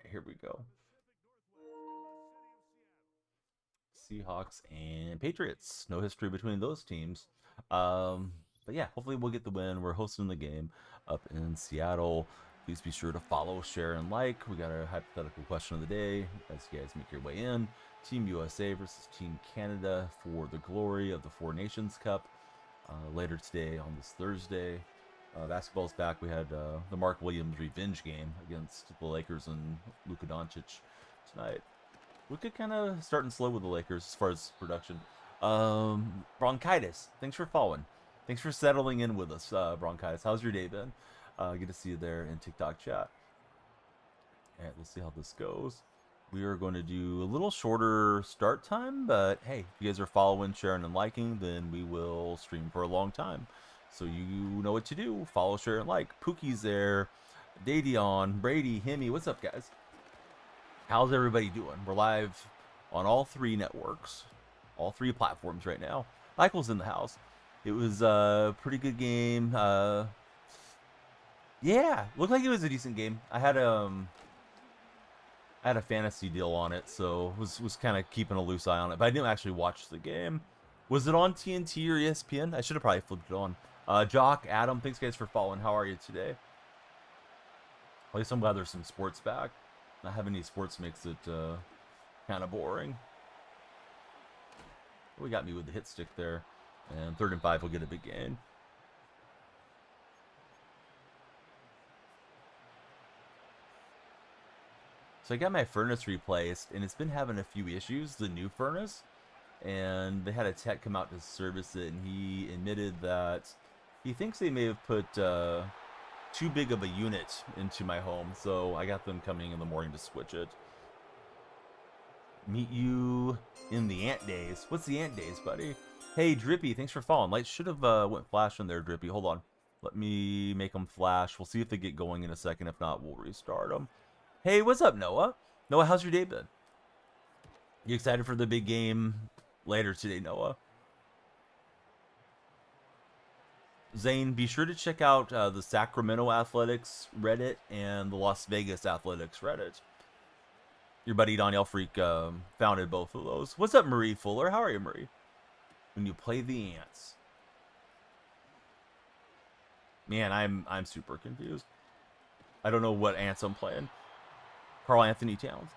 here we go. Seahawks and Patriots. No history between those teams. But yeah, hopefully we'll get the win. We're hosting the game up in Seattle. Please be sure to follow, share, and like. We got a hypothetical question of the day as you guys make your way in. Team USA versus Team Canada for the glory of the Four Nations Cup. Later today on this Thursday. Basketball's back. We had the Mark Williams revenge game against the Lakers and Luka Doncic tonight. We could kind of starting slow with the Lakers as far as production. Bronchitis, thanks for following. Thanks for settling in with us, Bronchitis. How's your day been? Good to see you there in TikTok chat. And let's see how this goes. We are going to do a little shorter start time, but hey, if you guys are following, sharing, and liking, then we will stream for a long time. So you know what to do. Follow, share, and like. Pookie's there. Davion, Brady, Himmy. What's up, guys? How's everybody doing? We're live on all 3 networks, all 3 platforms right now. Michael's in the house. It was a pretty good game. Yeah, looked like it was a decent game. I had a fantasy deal on it, so was kind of keeping a loose eye on it. But I didn't actually watch the game. Was it on TNT or ESPN? I should have probably flipped it on. Jock, Adam, thanks guys for following. How are you today? At least I'm glad there's some sports back. Not having any sports makes it kind of boring. We got me with the hit stick there. And 3rd and 5 will get a big gain. So I got my furnace replaced, and it's been having a few issues, the new furnace. And they had a tech come out to service it, and he admitted that he thinks they may have put too big of a unit into my home. So I got them coming in the morning to switch it. Meet you in the ant days. What's the ant days, buddy? Hey, Drippy, thanks for following. Lights should have went flash in there, Drippy. Hold on. Let me make them flash. We'll see if they get going in a second. If not, we'll restart them. Hey, what's up, Noah? Noah, how's your day been? You excited for the big game later today, Noah? Zane, be sure to check out the Sacramento Athletics Reddit and the Las Vegas Athletics Reddit. Your buddy DonyellFreak founded both of those. What's up, Marie Fuller? How are you, Marie? When you play the ants. Man, I'm super confused. I don't know what ants I'm playing. Carl Anthony Towns.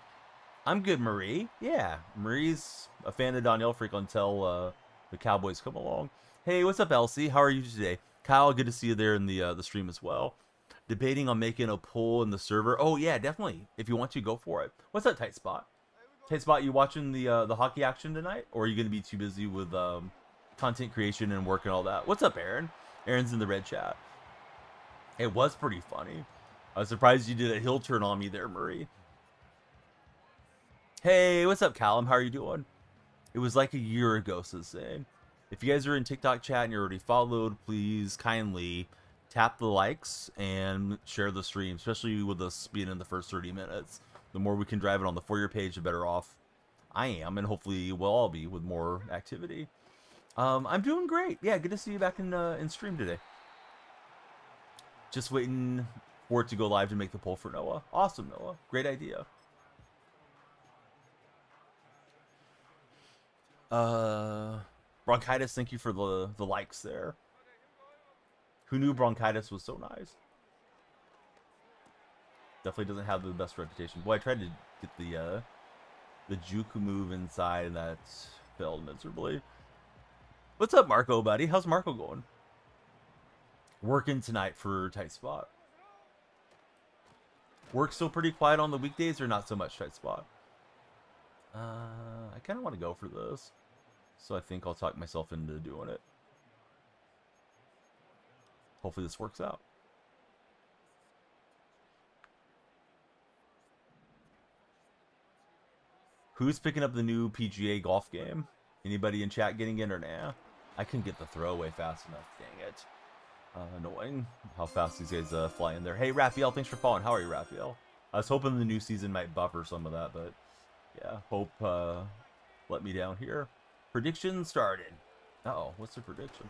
I'm good, Marie. Yeah, Marie's a fan of DonyellFreak until the Cowboys come along. Hey, what's up, Elsie? How are you today? Kyle, good to see you there in the stream as well. Debating on making a poll in the server. Oh yeah, definitely. If you want to, go for it. What's up, Tight Spot? Tight Spot, you watching the hockey action tonight, or are you gonna be too busy with content creation and work and all that? What's up, Aaron? Aaron's in the red chat. It was pretty funny. I was surprised you did a hill turn on me there, Murray. Hey, what's up, Callum? How are you doing? It was like a year ago, says Zane. If you guys are in TikTok chat and you're already followed, please kindly tap the likes and share the stream, especially with us being in the first 30 minutes. The more we can drive it on the For Your page, the better off I am, and hopefully we'll all be with more activity. I'm doing great. Yeah, good to see you back in stream today. Just waiting for it to go live to make the poll for Noah. Awesome, Noah. Great idea. Bronchitis, thank you for the likes there. Who knew Bronchitis was so nice? Definitely doesn't have the best reputation. Boy, I tried to get the Juku move inside, and that failed miserably. What's up, Marco, buddy? How's Marco going? Working tonight for Tight Spot. Work still pretty quiet on the weekdays, or not so much, Tight Spot? I kind of want to go for this. So I think I'll talk myself into doing it. Hopefully this works out. Who's picking up the new PGA golf game? Anybody in chat getting in or nah? I couldn't get the throwaway fast enough. Dang it. Annoying how fast these guys fly in there. Hey, Raphael, thanks for following. How are you, Raphael? I was hoping the new season might buffer some of that, but yeah, hope let me down here. Prediction started. Uh-oh, what's the prediction?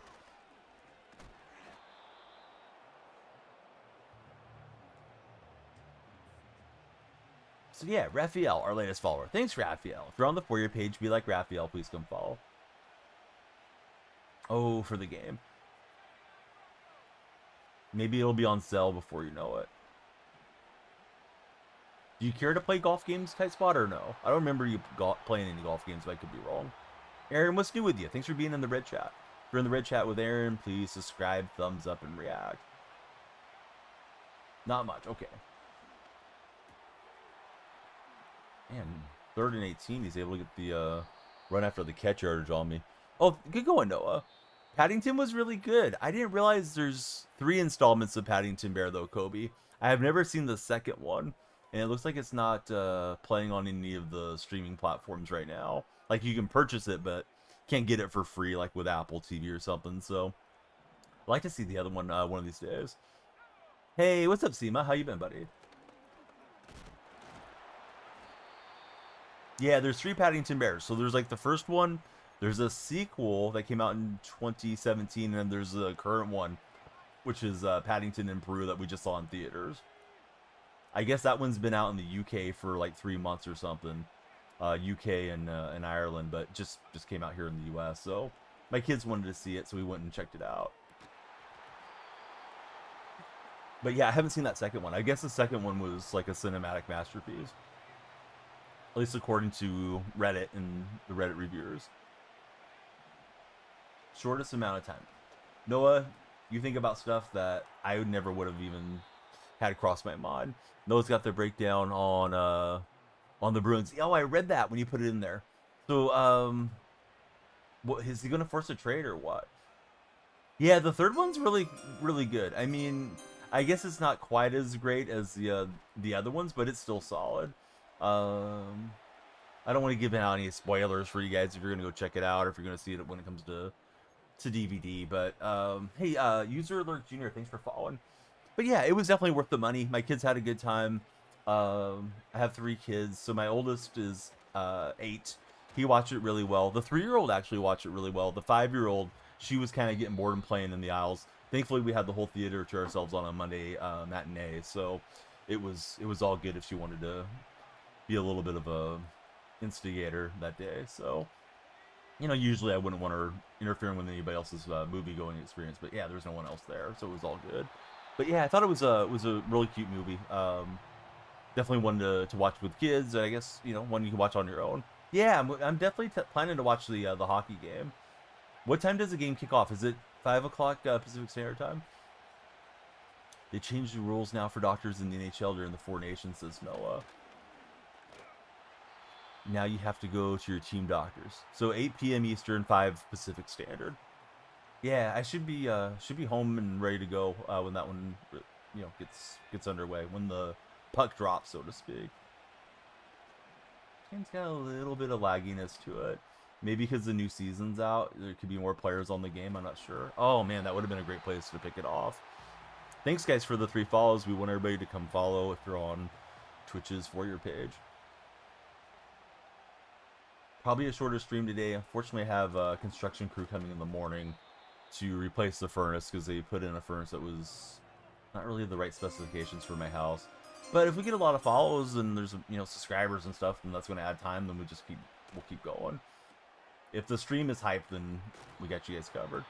So yeah, Raphael, our latest follower. Thanks, Raphael. If you're on the For You page, be like Raphael. Please come follow. Oh, for the game. Maybe it'll be on sale before you know it. Do you care to play golf games, Kite Spot, or no? I don't remember you playing any golf games, but I could be wrong. Aaron, what's new with you? Thanks for being in the red chat. If you're in the red chat with Aaron, please subscribe, thumbs up, and react. Not much. Okay. Man, 3rd and 18, he's able to get the run after the catch yardage on me. Oh, good going, Noah. Paddington was really good. I didn't realize there's 3 installments of Paddington Bear, though, Kobe. I have never seen the second one, and it looks like it's not playing on any of the streaming platforms right now. Like, you can purchase it, but can't get it for free, like with Apple TV or something. So, I'd like to see the other one one of these days. Hey, what's up, Seema? How you been, buddy? Yeah, there's 3 Paddington Bears. So there's like the first one. There's a sequel that came out in 2017, and then there's the current one, which is Paddington in Peru that we just saw in theaters. I guess that one's been out in the UK for like 3 months or something. UK and Ireland, but just came out here in the US. So my kids wanted to see it, so we went and checked it out. But yeah, I haven't seen that second one. I guess the second one was like a cinematic masterpiece. At least according to Reddit and the Reddit reviewers. Shortest amount of time. Noah, you think about stuff that I never would have even had cross my mind. Noah's got the breakdown on the Bruins. Oh, I read that when you put it in there. So, what is he going to force a trade or what? Yeah, the third one's really, really good. I mean, I guess it's not quite as great as the other ones, but it's still solid. I don't want to give out any spoilers for you guys if you're going to go check it out or if you're going to see it when it comes to DVD. But, hey, User Alert Junior, thanks for following. But yeah, it was definitely worth the money. My kids had a good time. I have 3 kids, so my oldest is 8. He watched it really well. The 3-year-old actually watched it really well. The 5-year-old, she was kind of getting bored and playing in the aisles. Thankfully, we had the whole theater to ourselves on a Monday matinee, so it was all good if she wanted to be a little bit of a instigator that day. So, you know, usually I wouldn't want her interfering with anybody else's movie-going experience, but yeah, there was no one else there, so it was all good. But yeah, I thought it was a really cute movie. Definitely one to watch with kids. I guess, you know, one you can watch on your own. Yeah, I'm definitely planning to watch the hockey game. What time does the game kick off? Is it 5 o'clock Pacific Standard Time? They changed the rules now for doctors in the NHL during the 4 Nations, says Noah. Now you have to go to your team doctors. So 8 p.m. Eastern, 5 Pacific Standard. Yeah, I should be home and ready to go when that one, you know, gets underway, when the puck drops, so to speak. Game's got a little bit of lagginess to it. Maybe because the new season's out, there could be more players on the game. I'm not sure. Oh man, that would have been a great place to pick it off. Thanks guys for the 3 follows. We want everybody to come follow if you're on Twitch's For Your page. Probably a shorter stream today. Unfortunately, I have a construction crew coming in the morning to replace the furnace because they put in a furnace that was not really the right specifications for my house. But if we get a lot of follows and there's, you know, subscribers and stuff, then that's going to add time. Then we'll keep going. If the stream is hyped, then we got you guys covered.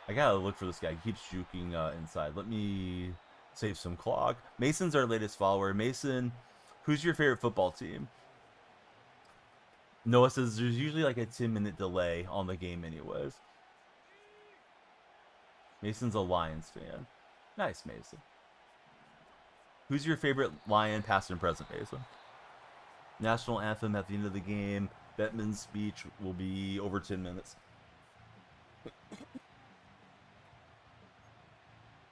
I gotta look for this guy. He keeps juking inside. Let me save some clock. Mason's our latest follower. Mason, who's your favorite football team? Noah says there's usually like a 10-minute delay on the game anyways. Mason's a Lions fan. Nice, Mason. Who's your favorite Lion, past and present, Mason? National anthem at the end of the game. Bettman's speech will be over 10 minutes.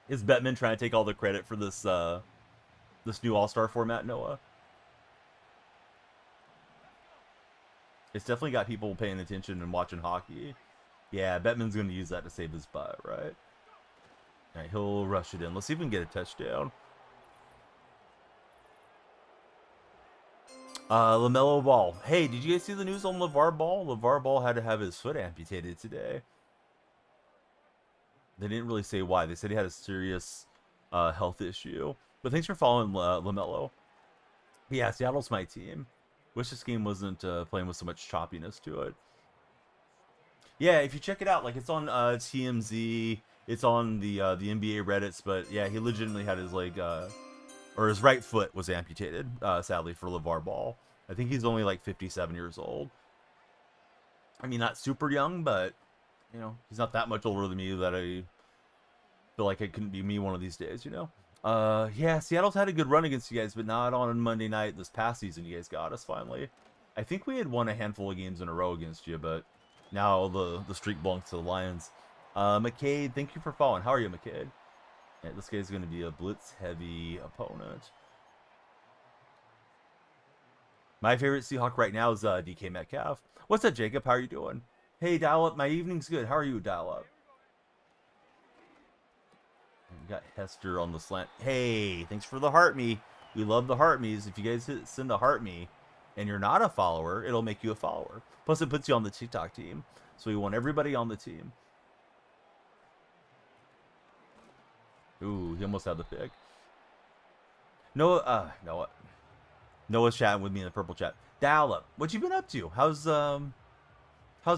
Is Bettman trying to take all the credit for this this new All-Star format, Noah? It's definitely got people paying attention and watching hockey. Yeah, Bettman's going to use that to save his butt, right? All right, he'll rush it in. Let's see if we can get a touchdown. LaMelo Ball. Hey, did you guys see the news on LeVar Ball? LeVar Ball had to have his foot amputated today. They didn't really say why. They said he had a serious health issue. But thanks for following LaMelo. Yeah, Seattle's my team. Wish this game wasn't playing with so much choppiness to it. Yeah, if you check it out, like it's on TMZ, it's on the NBA Reddits, but yeah, he legitimately had his leg or his right foot was amputated, sadly for LeVar Ball. I think he's only like 57 years old. I mean, not super young, but you know, he's not that much older than me that I feel like it couldn't be me one of these days, you know. Yeah, Seattle's had a good run against you guys, but not on Monday night this past season. You guys got us finally. I think we had won a handful of games in a row against you, but now the streak belongs to the Lions. McCade, thank you for following. How are you, McCade? Yeah, this guy's going to be a blitz-heavy opponent. My favorite Seahawk right now is DK Metcalf. What's up, Jacob? How are you doing? Hey, Dial Up. My evening's good. How are you, Dial Up? We got Hester on the slant. Hey, thanks for the heart me. We love the heart me's. If you guys send a heart me and you're not a follower, it'll make you a follower. Plus, it puts you on the TikTok team. So we want everybody on the team. Ooh, he almost had the pick. Noah's chatting with me in the purple chat. Dial Up, what you been up to? How's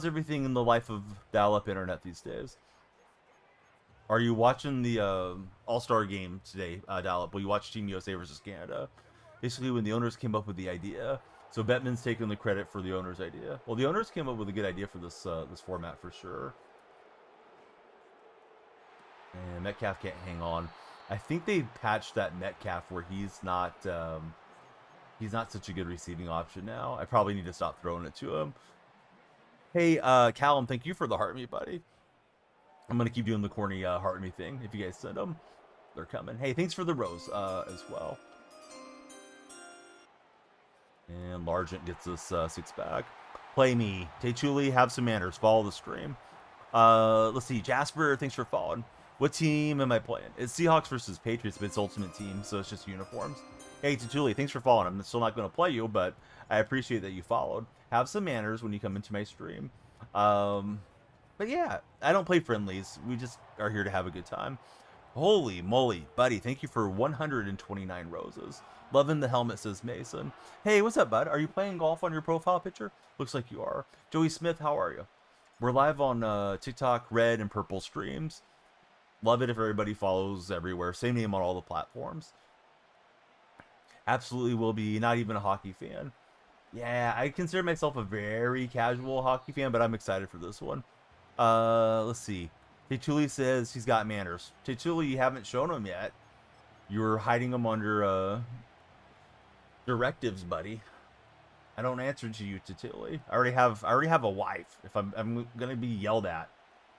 everything in the life of Dial Up Internet these days? Are you watching the All-Star game today, Dial Up? Will you watch Team USA versus Canada? Basically, when the owners came up with the idea, so Bettman's taking the credit for the owners' idea. Well, the owners came up with a good idea for this this format for sure. And Metcalf can't hang on. I think they patched that Metcalf where he's not such a good receiving option now. I probably need to stop throwing it to him. Hey, Callum, thank you for the heart me, buddy. I'm gonna keep doing the corny heart me thing. If you guys send them, they're coming. Hey, thanks for the rose as well. And Largent gets this 6-pack. Play me. Techuli, have some manners. Follow the stream. Let's see. Jasper, thanks for following. What team am I playing? It's Seahawks versus Patriots, but it's Ultimate Team, so it's just uniforms. Hey, Techuli, thanks for following. I'm still not going to play you, but I appreciate that you followed. Have some manners when you come into my stream. But yeah, I don't play friendlies. We just are here to have a good time. Holy moly, buddy. Thank you for 129 roses. Loving the helmet, says Mason. Hey, what's up, bud? Are you playing golf on your profile picture? Looks like you are. Joey Smith, how are you? We're live on TikTok, red and purple streams. Love it if everybody follows everywhere. Same name on all the platforms. Absolutely will be. Not even a hockey fan. Yeah, I consider myself a very casual hockey fan, but I'm excited for this one. Let's see. Techuli says he's got manners. Techuli, you haven't shown him yet. You're hiding them under directives, buddy. I don't answer to you, Techuli. I already have a wife. If I'm gonna be yelled at,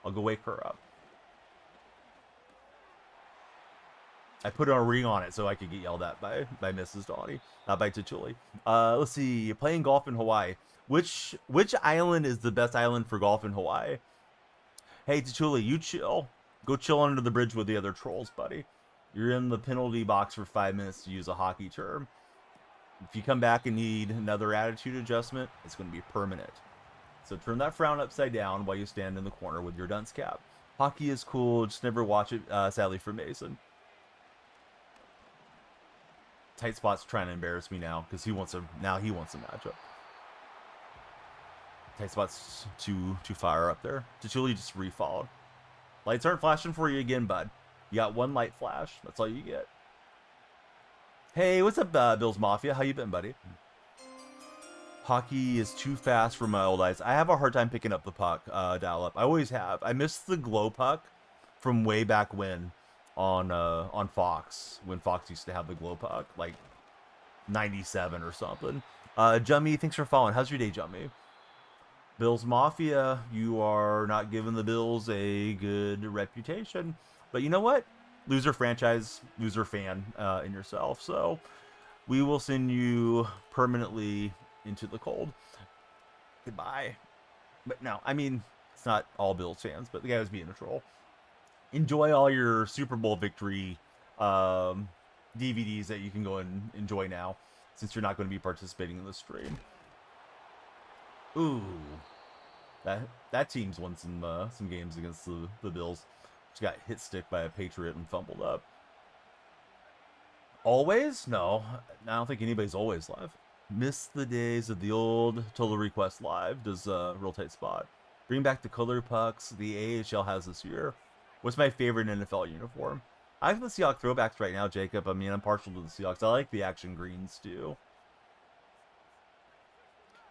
I'll go wake her up. I put a ring on it so I could get yelled at by Mrs. Donnie, not by Techuli. Let's see. You're playing golf in Hawaii. Which island is the best island for golf in Hawaii? Hey, Techuli, you chill. Go chill under the bridge with the other trolls, buddy. You're in the penalty box for 5 minutes to use a hockey term. If you come back and need another attitude adjustment, it's going to be permanent. So turn that frown upside down while you stand in the corner with your dunce cap. Hockey is cool, just never watch it, sadly, for Mason. Tight Spot's trying to embarrass me now because he wants a matchup. Tight Spot's too fire up there. Techuli just refollowed. Lights aren't flashing for you again, bud. You got one light flash. That's all you get. Hey, what's up, Bills Mafia? How you been, buddy? Hockey is too fast for my old eyes. I have a hard time picking up the puck, Dial Up. I always have. I miss the glow puck from way back when on Fox, when Fox used to have the glow puck, like 97 or something. Jummy, thanks for following. How's your day, Jummy? Bills Mafia, you are not giving the Bills a good reputation. But you know what? Loser franchise, loser fan in yourself. So we will send you permanently into the cold. Goodbye. But no, I mean, it's not all Bills fans, but the guy was being a troll. Enjoy all your Super Bowl victory DVDs that you can go and enjoy now, since you're not going to be participating in the stream. Ooh, that team's won some games against the Bills. Just got hit stick by a Patriot and fumbled up. Always? No. I don't think anybody's always live. Miss the days of the old Total Request Live. Does Real Tight Spot. Bring back the color pucks the AHL has this year. What's my favorite NFL uniform? I like the Seahawks throwbacks right now, Jacob. I mean, I'm partial to the Seahawks. I like the action greens, too.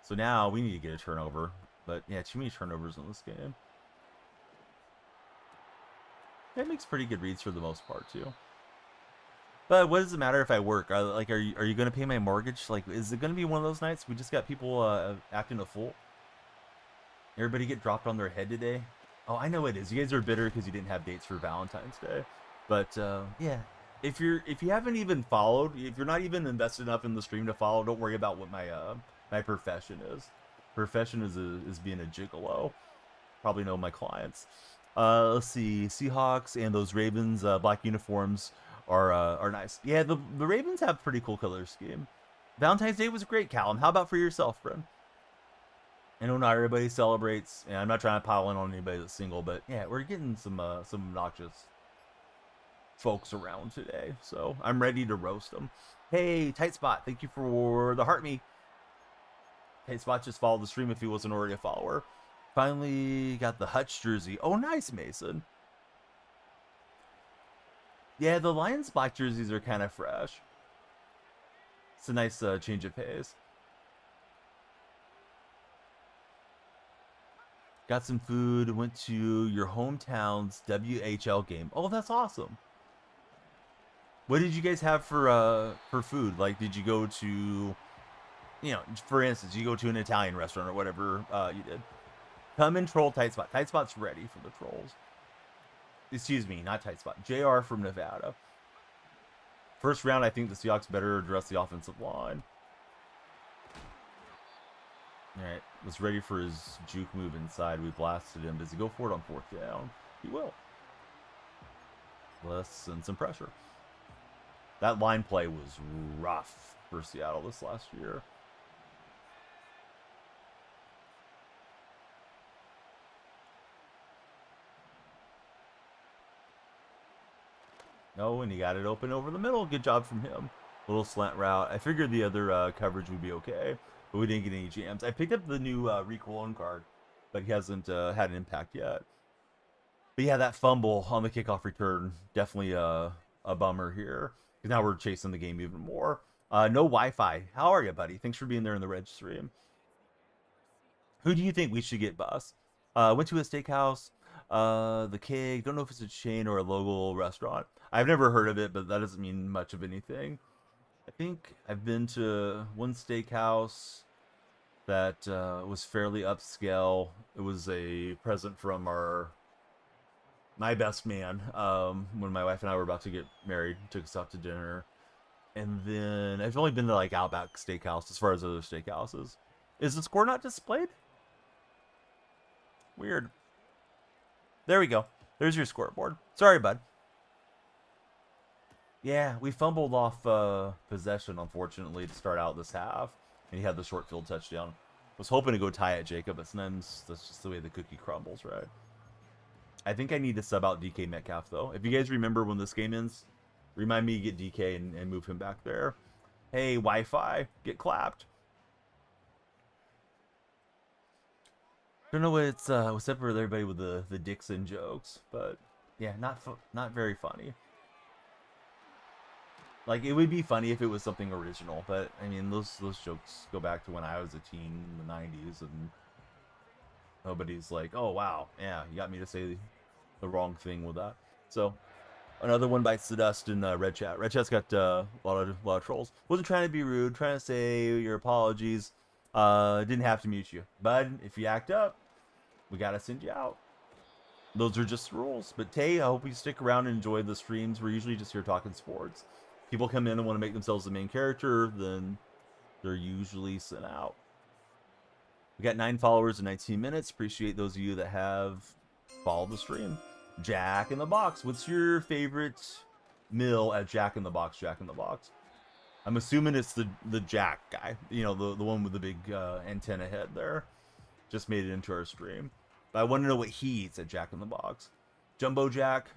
So now we need to get a turnover. But, yeah, too many turnovers in this game. That makes pretty good reads for the most part, too. But what does it matter if I work? Are you going to pay my mortgage? Like, is it going to be one of those nights? We just got people acting a fool. Everybody get dropped on their head today. Oh, I know it is. You guys are bitter because you didn't have dates for Valentine's Day. But yeah, if you haven't even followed, if you're not even invested enough in the stream to follow, don't worry about what my profession is. Profession is being a gigolo. Probably know my clients. Let's see, Seahawks and those Ravens black uniforms are nice. Yeah, the Ravens have pretty cool color scheme. Valentine's Day was great, Callum. How about for yourself, friend? I know not everybody celebrates, and I'm not trying to pile in on anybody that's single, but yeah, we're getting some obnoxious folks around today, so I'm ready to roast them. Hey, Tight Spot, thank you for the heart me. Tight Spot just followed the stream if he wasn't already a follower. Finally got the Hutch jersey. Oh, nice, Mason. Yeah, the Lions black jerseys are kind of fresh. It's a nice change of pace. Got some food, went to your hometown's WHL game. Oh, that's awesome. What did you guys have for food? Like, did you go to, you know, for instance, you go to an Italian restaurant or whatever you did? Come and troll Tight Spot. Tight Spot's ready for the trolls. Excuse me, not Tight Spot. JR from Nevada. First round, I think the Seahawks better address the offensive line. Alright, was ready for his juke move inside. We blasted him. Does he go for it on fourth down? He will. Let's send some pressure. That line play was rough for Seattle this last year. No, and he got it open over the middle. Good job from him. Little slant route. I figured the other coverage would be okay, but we didn't get any jams. I picked up the new Rick Wallon card, but he hasn't had an impact yet. But yeah, that fumble on the kickoff return, definitely a bummer here. Because now we're chasing the game even more. No Wi-Fi. How are you, buddy? Thanks for being there in the red stream. Who do you think we should get, boss? Went to a steakhouse. The Keg. Don't know if it's a chain or a local restaurant. I've never heard of it, but that doesn't mean much of anything. I think I've been to one steakhouse that was fairly upscale. It was a present from my best man when my wife and I were about to get married. Took us out to dinner. And then I've only been to like Outback Steakhouse as far as other steakhouses. Is the score not displayed? Weird. There we go. There's your scoreboard. Sorry, bud. Yeah, we fumbled off possession, unfortunately, to start out this half. And he had the short field touchdown. Was hoping to go tie it, Jacob, but sometimes that's just the way the cookie crumbles, right? I think I need to sub out DK Metcalf, though. If you guys remember when this game ends, remind me to get DK and move him back there. Hey, Wi-Fi, get clapped. Don't know what's up with everybody with the Dixon jokes, but yeah, not very funny. Like, it would be funny if it was something original, but I mean, those jokes go back to when I was a teen in the 90s, and nobody's like, oh wow, yeah, you got me to say the wrong thing with that. So another one bites the dust in Red Chat. Red Chat's got a lot of trolls. Wasn't trying to be rude, trying to say your apologies. Didn't have to mute you, bud. If you act up, we gotta send you out. Those are just rules. But Tay, I hope you stick around and enjoy the streams. We're usually just here talking sports. People come in and want to make themselves the main character, then they're usually sent out. We got 9 followers in 19 minutes. Appreciate those of you that have followed the stream. Jack in the Box. What's your favorite meal at Jack in the Box? Jack in the Box. I'm assuming it's the Jack guy. You know, the one with the big antenna head there. Just made it into our stream. But I want to know what he eats at Jack in the Box. Jumbo Jack.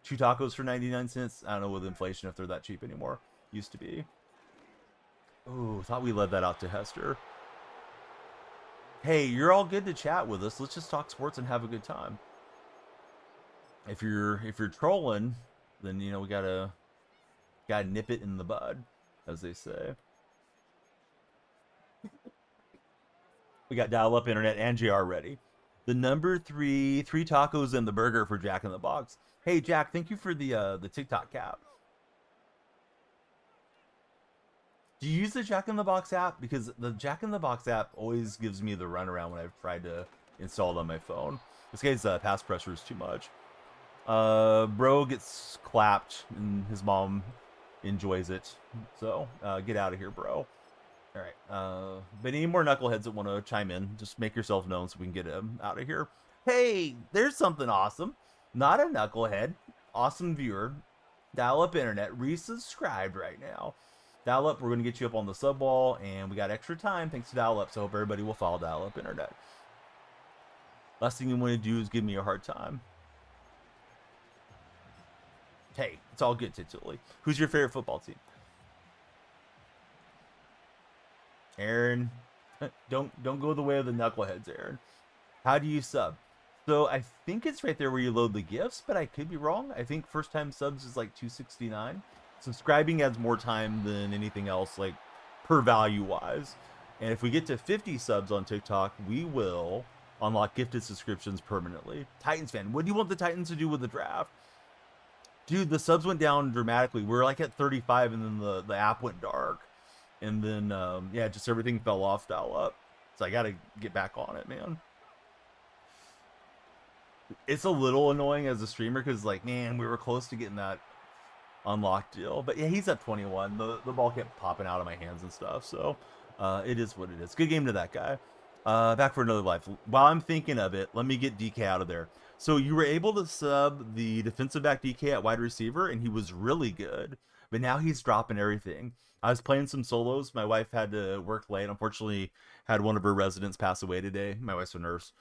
2 tacos for 99 cents. I don't know with inflation if they're that cheap anymore. used to be. Oh, thought we led that out to Hester. Hey, you're all good to chat with us. Let's just talk sports and have a good time. If you're trolling, then we gotta nip it in the bud, as they say. We got dial-up internet and JR ready. The number three tacos and the burger for Jack in the Box. Hey Jack, thank you for the TikTok cap. Do you use the Jack in the Box app? Because the Jack in the Box app always gives me the runaround when I've tried to install it on my phone. This guy's pass pressure is too much. Bro gets clapped and his mom enjoys it. So get out of here, bro. All right. But any more knuckleheads that want to chime in, just make yourself known so we can get him out of here. Hey, there's something awesome. Not a knucklehead. Awesome viewer. Dial-up internet. Resubscribed right now. Dial-up, we're going to get you up on the sub wall, and we got extra time thanks to Dial-up, so I hope everybody will follow Dial-up internet. Last thing you want to do is give me a hard time. Hey, it's all good, Tituli. Who's your favorite football team? Aaron, don't go the way of the knuckleheads, Aaron. How do you sub? So I think it's right there where you load the gifts, but I could be wrong. I think first time subs is like $2.69. Subscribing adds more time than anything else, like per value wise. And if we get to 50 subs on TikTok, we will unlock gifted subscriptions permanently. Titans fan, what do you want the Titans to do with the draft? Dude, the subs went down dramatically. We're like at 35 and then the app went dark. And then, yeah, just everything fell off Dial-up. So I got to get back on it, man. It's a little annoying as a streamer because, like, man, we were close to getting that unlocked deal. But, yeah, he's at 21. The ball kept popping out of my hands and stuff. So it is what it is. Good game to that guy. Back for another life. While I'm thinking of it, let me get DK out of there. So you were able to sub the defensive back DK at wide receiver, and he was really good. But now he's dropping everything. I was playing some solos. My wife had to work late. Unfortunately, had one of her residents pass away today. My wife's a nurse.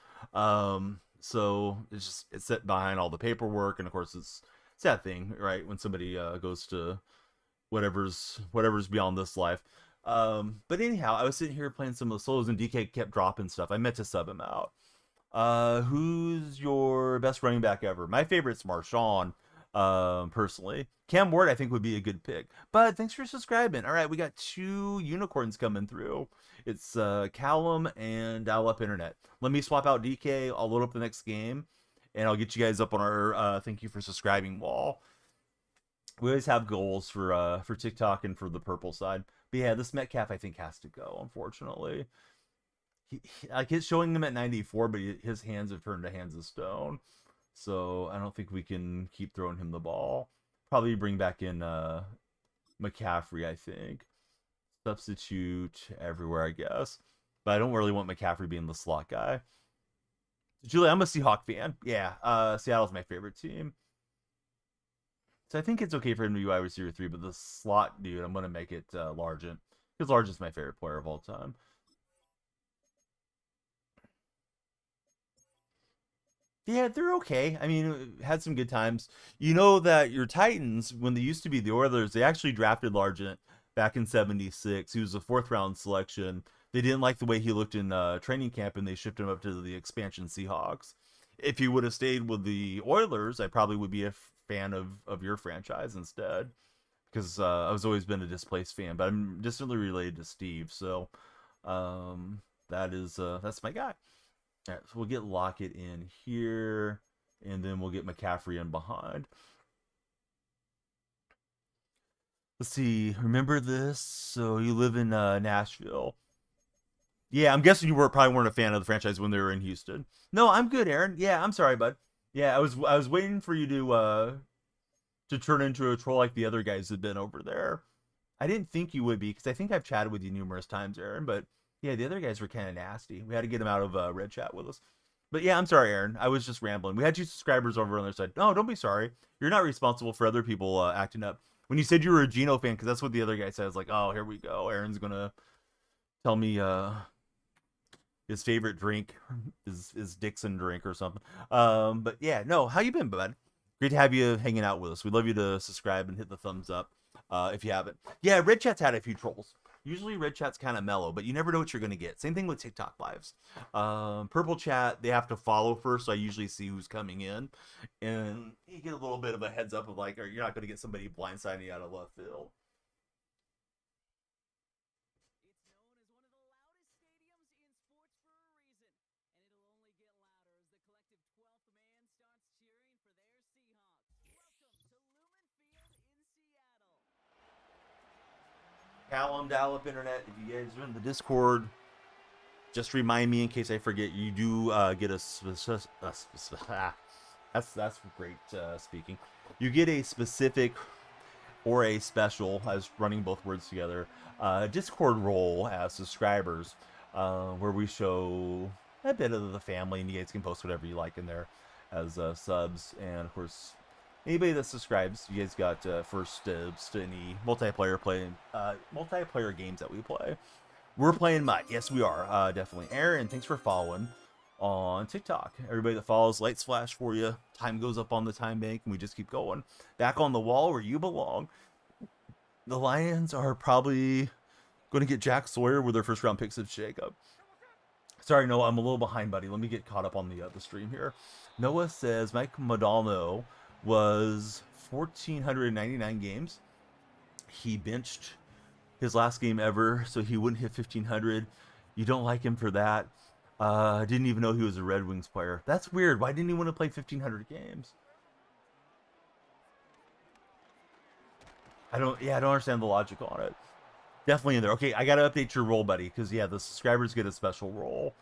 So it's set behind all the paperwork. And of course, it's a sad thing, right? When somebody goes to whatever's beyond this life. But anyhow, I was sitting here playing some of the solos and DK kept dropping stuff. I meant to sub him out. Who's your best running back ever? My favorite's Marshawn. Personally, Cam Ward I think would be a good pick. But thanks for subscribing. All right, we got 2 unicorns coming through. It's Callum and Dial-up internet. Let me swap out DK. I'll load up the next game, and I'll get you guys up on our thank you for subscribing wall. We always have goals for TikTok and for the purple side. But yeah, this Metcalf I think has to go. Unfortunately, like it's showing him at 94, but his hands have turned to hands of stone. So I don't think we can keep throwing him the ball. Probably bring back in McCaffrey, I think. Substitute everywhere, I guess. But I don't really want McCaffrey being the slot guy. Julie, I'm a Seahawk fan. Yeah, Seattle's my favorite team. So I think it's okay for him to be wide receiver 3, but the slot dude, I'm going to make it Largent. Because Largent's my favorite player of all time. Yeah, they're okay. I mean, had some good times. You know that your Titans, when they used to be the Oilers, they actually drafted Largent back in '76. He was a 4th-round selection. They didn't like the way he looked in training camp, and they shipped him up to the expansion Seahawks. If he would have stayed with the Oilers, I probably would be a fan of your franchise instead. Because I was always been a displaced fan, but I'm distantly related to Steve. So that's my guy. All right, so we'll get Lockett in here, and then we'll get McCaffrey in behind. Let's see. Remember this? So you live in Nashville. Yeah, I'm guessing you probably weren't a fan of the franchise when they were in Houston. No, I'm good, Aaron. Yeah, I'm sorry, bud. Yeah, I was waiting for you to turn into a troll like the other guys have been over there. I didn't think you would be, because I think I've chatted with you numerous times, Aaron, but yeah, the other guys were kind of nasty. We had to get them out of Red Chat with us. But yeah, I'm sorry, Aaron. I was just rambling. We had 2 subscribers over on their side. No, don't be sorry. You're not responsible for other people acting up. When you said you were a Geno fan, because that's what the other guy says, like, oh, here we go. Aaron's going to tell me his favorite drink is Dixon drink or something. But yeah, no, how you been, bud? Great to have you hanging out with us. We'd love you to subscribe and hit the thumbs up. if you haven't. Yeah, Red Chat's had a few trolls. Usually Red Chat's kind of mellow, but you never know what you're going to get. Same thing with TikTok lives. Purple Chat, they have to follow first, so I usually see who's coming in. And you get a little bit of a heads up of like, or you're not going to get somebody blindsiding you out of left field. Callum, dial-up internet. If you guys are in the Discord, just remind me in case I forget. You do get that's great speaking. You get a specific or a special, as running both words together, Discord role as subscribers, where we show a bit of the family, and you guys can post whatever you like in there as subs, and of course anybody that subscribes, you guys got first dibs to any multiplayer games that we play. We're playing Mud. Yes, we are. Definitely. Aaron, thanks for following on TikTok. Everybody that follows, lights flash for you. Time goes up on the time bank, and we just keep going. Back on the wall where you belong. The Lions are probably going to get Jack Sawyer with their first round picks of Jacob. Sorry, Noah, I'm a little behind, buddy. Let me get caught up on the stream here. Noah says Mike Modano was 1,499 games. He benched his last game ever, so he wouldn't hit 1,500. You don't like him for that. Didn't even know he was a Red Wings player. That's weird. Why didn't he want to play 1,500 games? I don't understand the logic on it. Definitely in there. Okay, I gotta update your role, buddy, because yeah, the subscribers get a special role.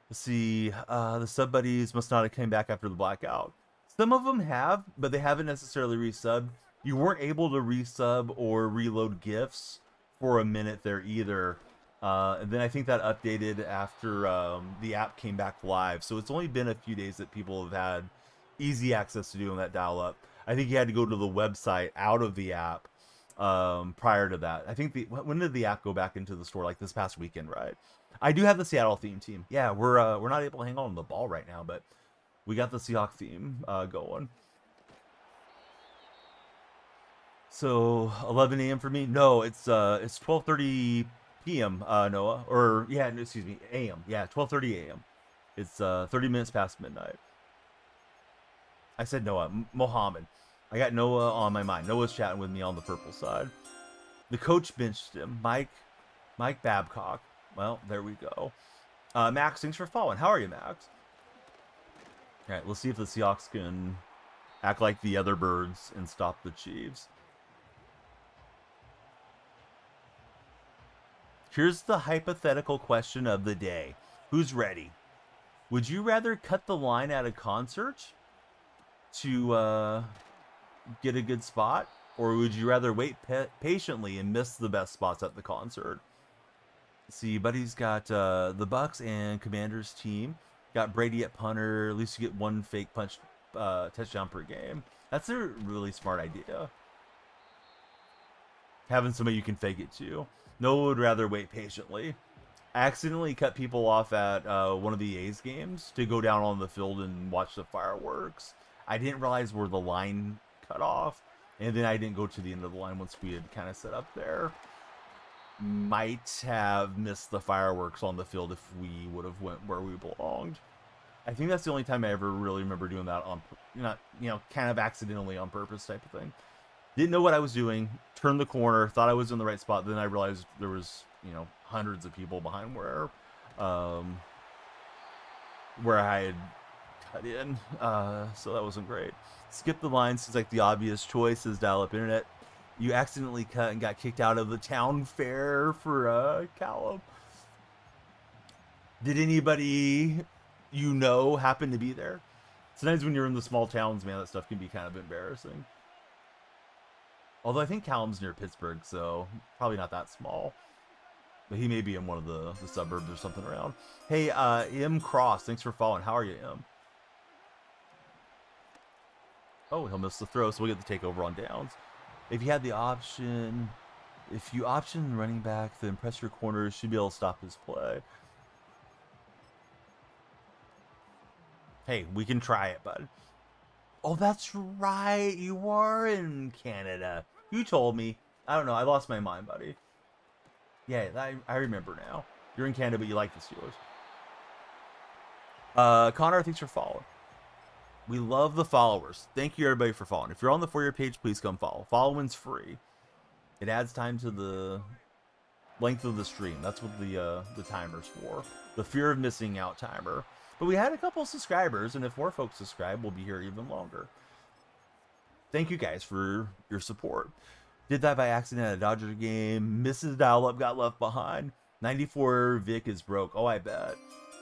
Let's see. The sub buddies must not have came back after the blackout. Some of them have, but they haven't necessarily resubbed. You weren't able to resub or reload gifts for a minute there either. And then I think that updated after the app came back live. So it's only been a few days that people have had easy access to doing that dial up. I think you had to go to the website out of the app prior to that. I think when did the app go back into the store? Like this past weekend, right? I do have the Seattle theme team. Yeah, we're not able to hang on to the ball right now, but we got the Seahawk theme going. So 11 a.m. for me? No, it's 12:30 p.m. Noah, or yeah, excuse me, a.m. Yeah, 12:30 a.m. It's 30 minutes past midnight. I said Noah, Mohammed. I got Noah on my mind. Noah's chatting with me on the purple side. The coach benched him, Mike Babcock. Well, there we go. Max, thanks for following. How are you, Max? All right, let's see if the Seahawks can act like the other birds and stop the Chiefs. Here's the hypothetical question of the day. Who's ready? Would you rather cut the line at a concert to get a good spot, or would you rather wait patiently and miss the best spots at the concert? See, buddy's got the Bucks and Commanders team. Got Brady at punter. At least you get one fake punch touchdown per game. That's a really smart idea. Having somebody you can fake it to. Noah would rather wait patiently. I accidentally cut people off at one of the A's games to go down on the field and watch the fireworks. I didn't realize where the line cut off, and then I didn't go to the end of the line once we had kind of set up there. Might have missed the fireworks on the field if we would have went where we belonged. I think that's the only time I ever really remember doing that on, kind of accidentally on purpose type of thing. Didn't know what I was doing. Turned the corner, thought I was in the right spot. Then I realized there was, hundreds of people behind where I had cut in. So that wasn't great. Skip the line seems like the obvious choice is dial-up internet. You accidentally cut and got kicked out of the town fair for Callum. Did anybody happen to be there? Sometimes when you're in the small towns, man, that stuff can be kind of embarrassing. Although I think Callum's near Pittsburgh, so probably not that small. But he may be in one of the suburbs or something around. Hey, M. Cross, thanks for following. How are you, M? Oh, he'll miss the throw, so we'll get the takeover on downs. If you option running back, then press your corners, should be able to stop his play. Hey, we can try it, bud. Oh, that's right. You are in Canada. You told me. I don't know. I lost my mind, buddy. Yeah, I remember now. You're in Canada, but you like the Steelers. Connor, thanks for following. We love the followers. Thank you, everybody, for following. If you're on the For Your page, please come follow. Following's free. It adds time to the length of the stream. That's what the timer's for. The fear of missing out timer. But we had a couple of subscribers, and if more folks subscribe, we'll be here even longer. Thank you guys for your support. Did that by accident at a Dodger game. Mrs. Dial-Up got left behind. 94 Vic is broke. Oh, I bet.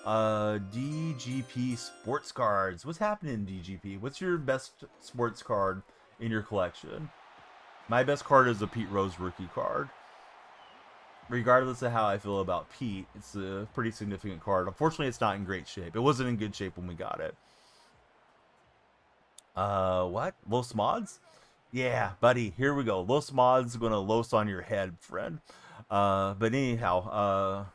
DGP sports cards. What's happening in DGP? What's your best sports card in your collection? My best card is a Pete Rose rookie card. Regardless of how I feel about Pete, it's a pretty significant card. Unfortunately, it's not in great shape. It wasn't in good shape when we got it. What? Los Mods? Yeah, buddy, here we go. Los Mods gonna los on your head, friend. But anyhow,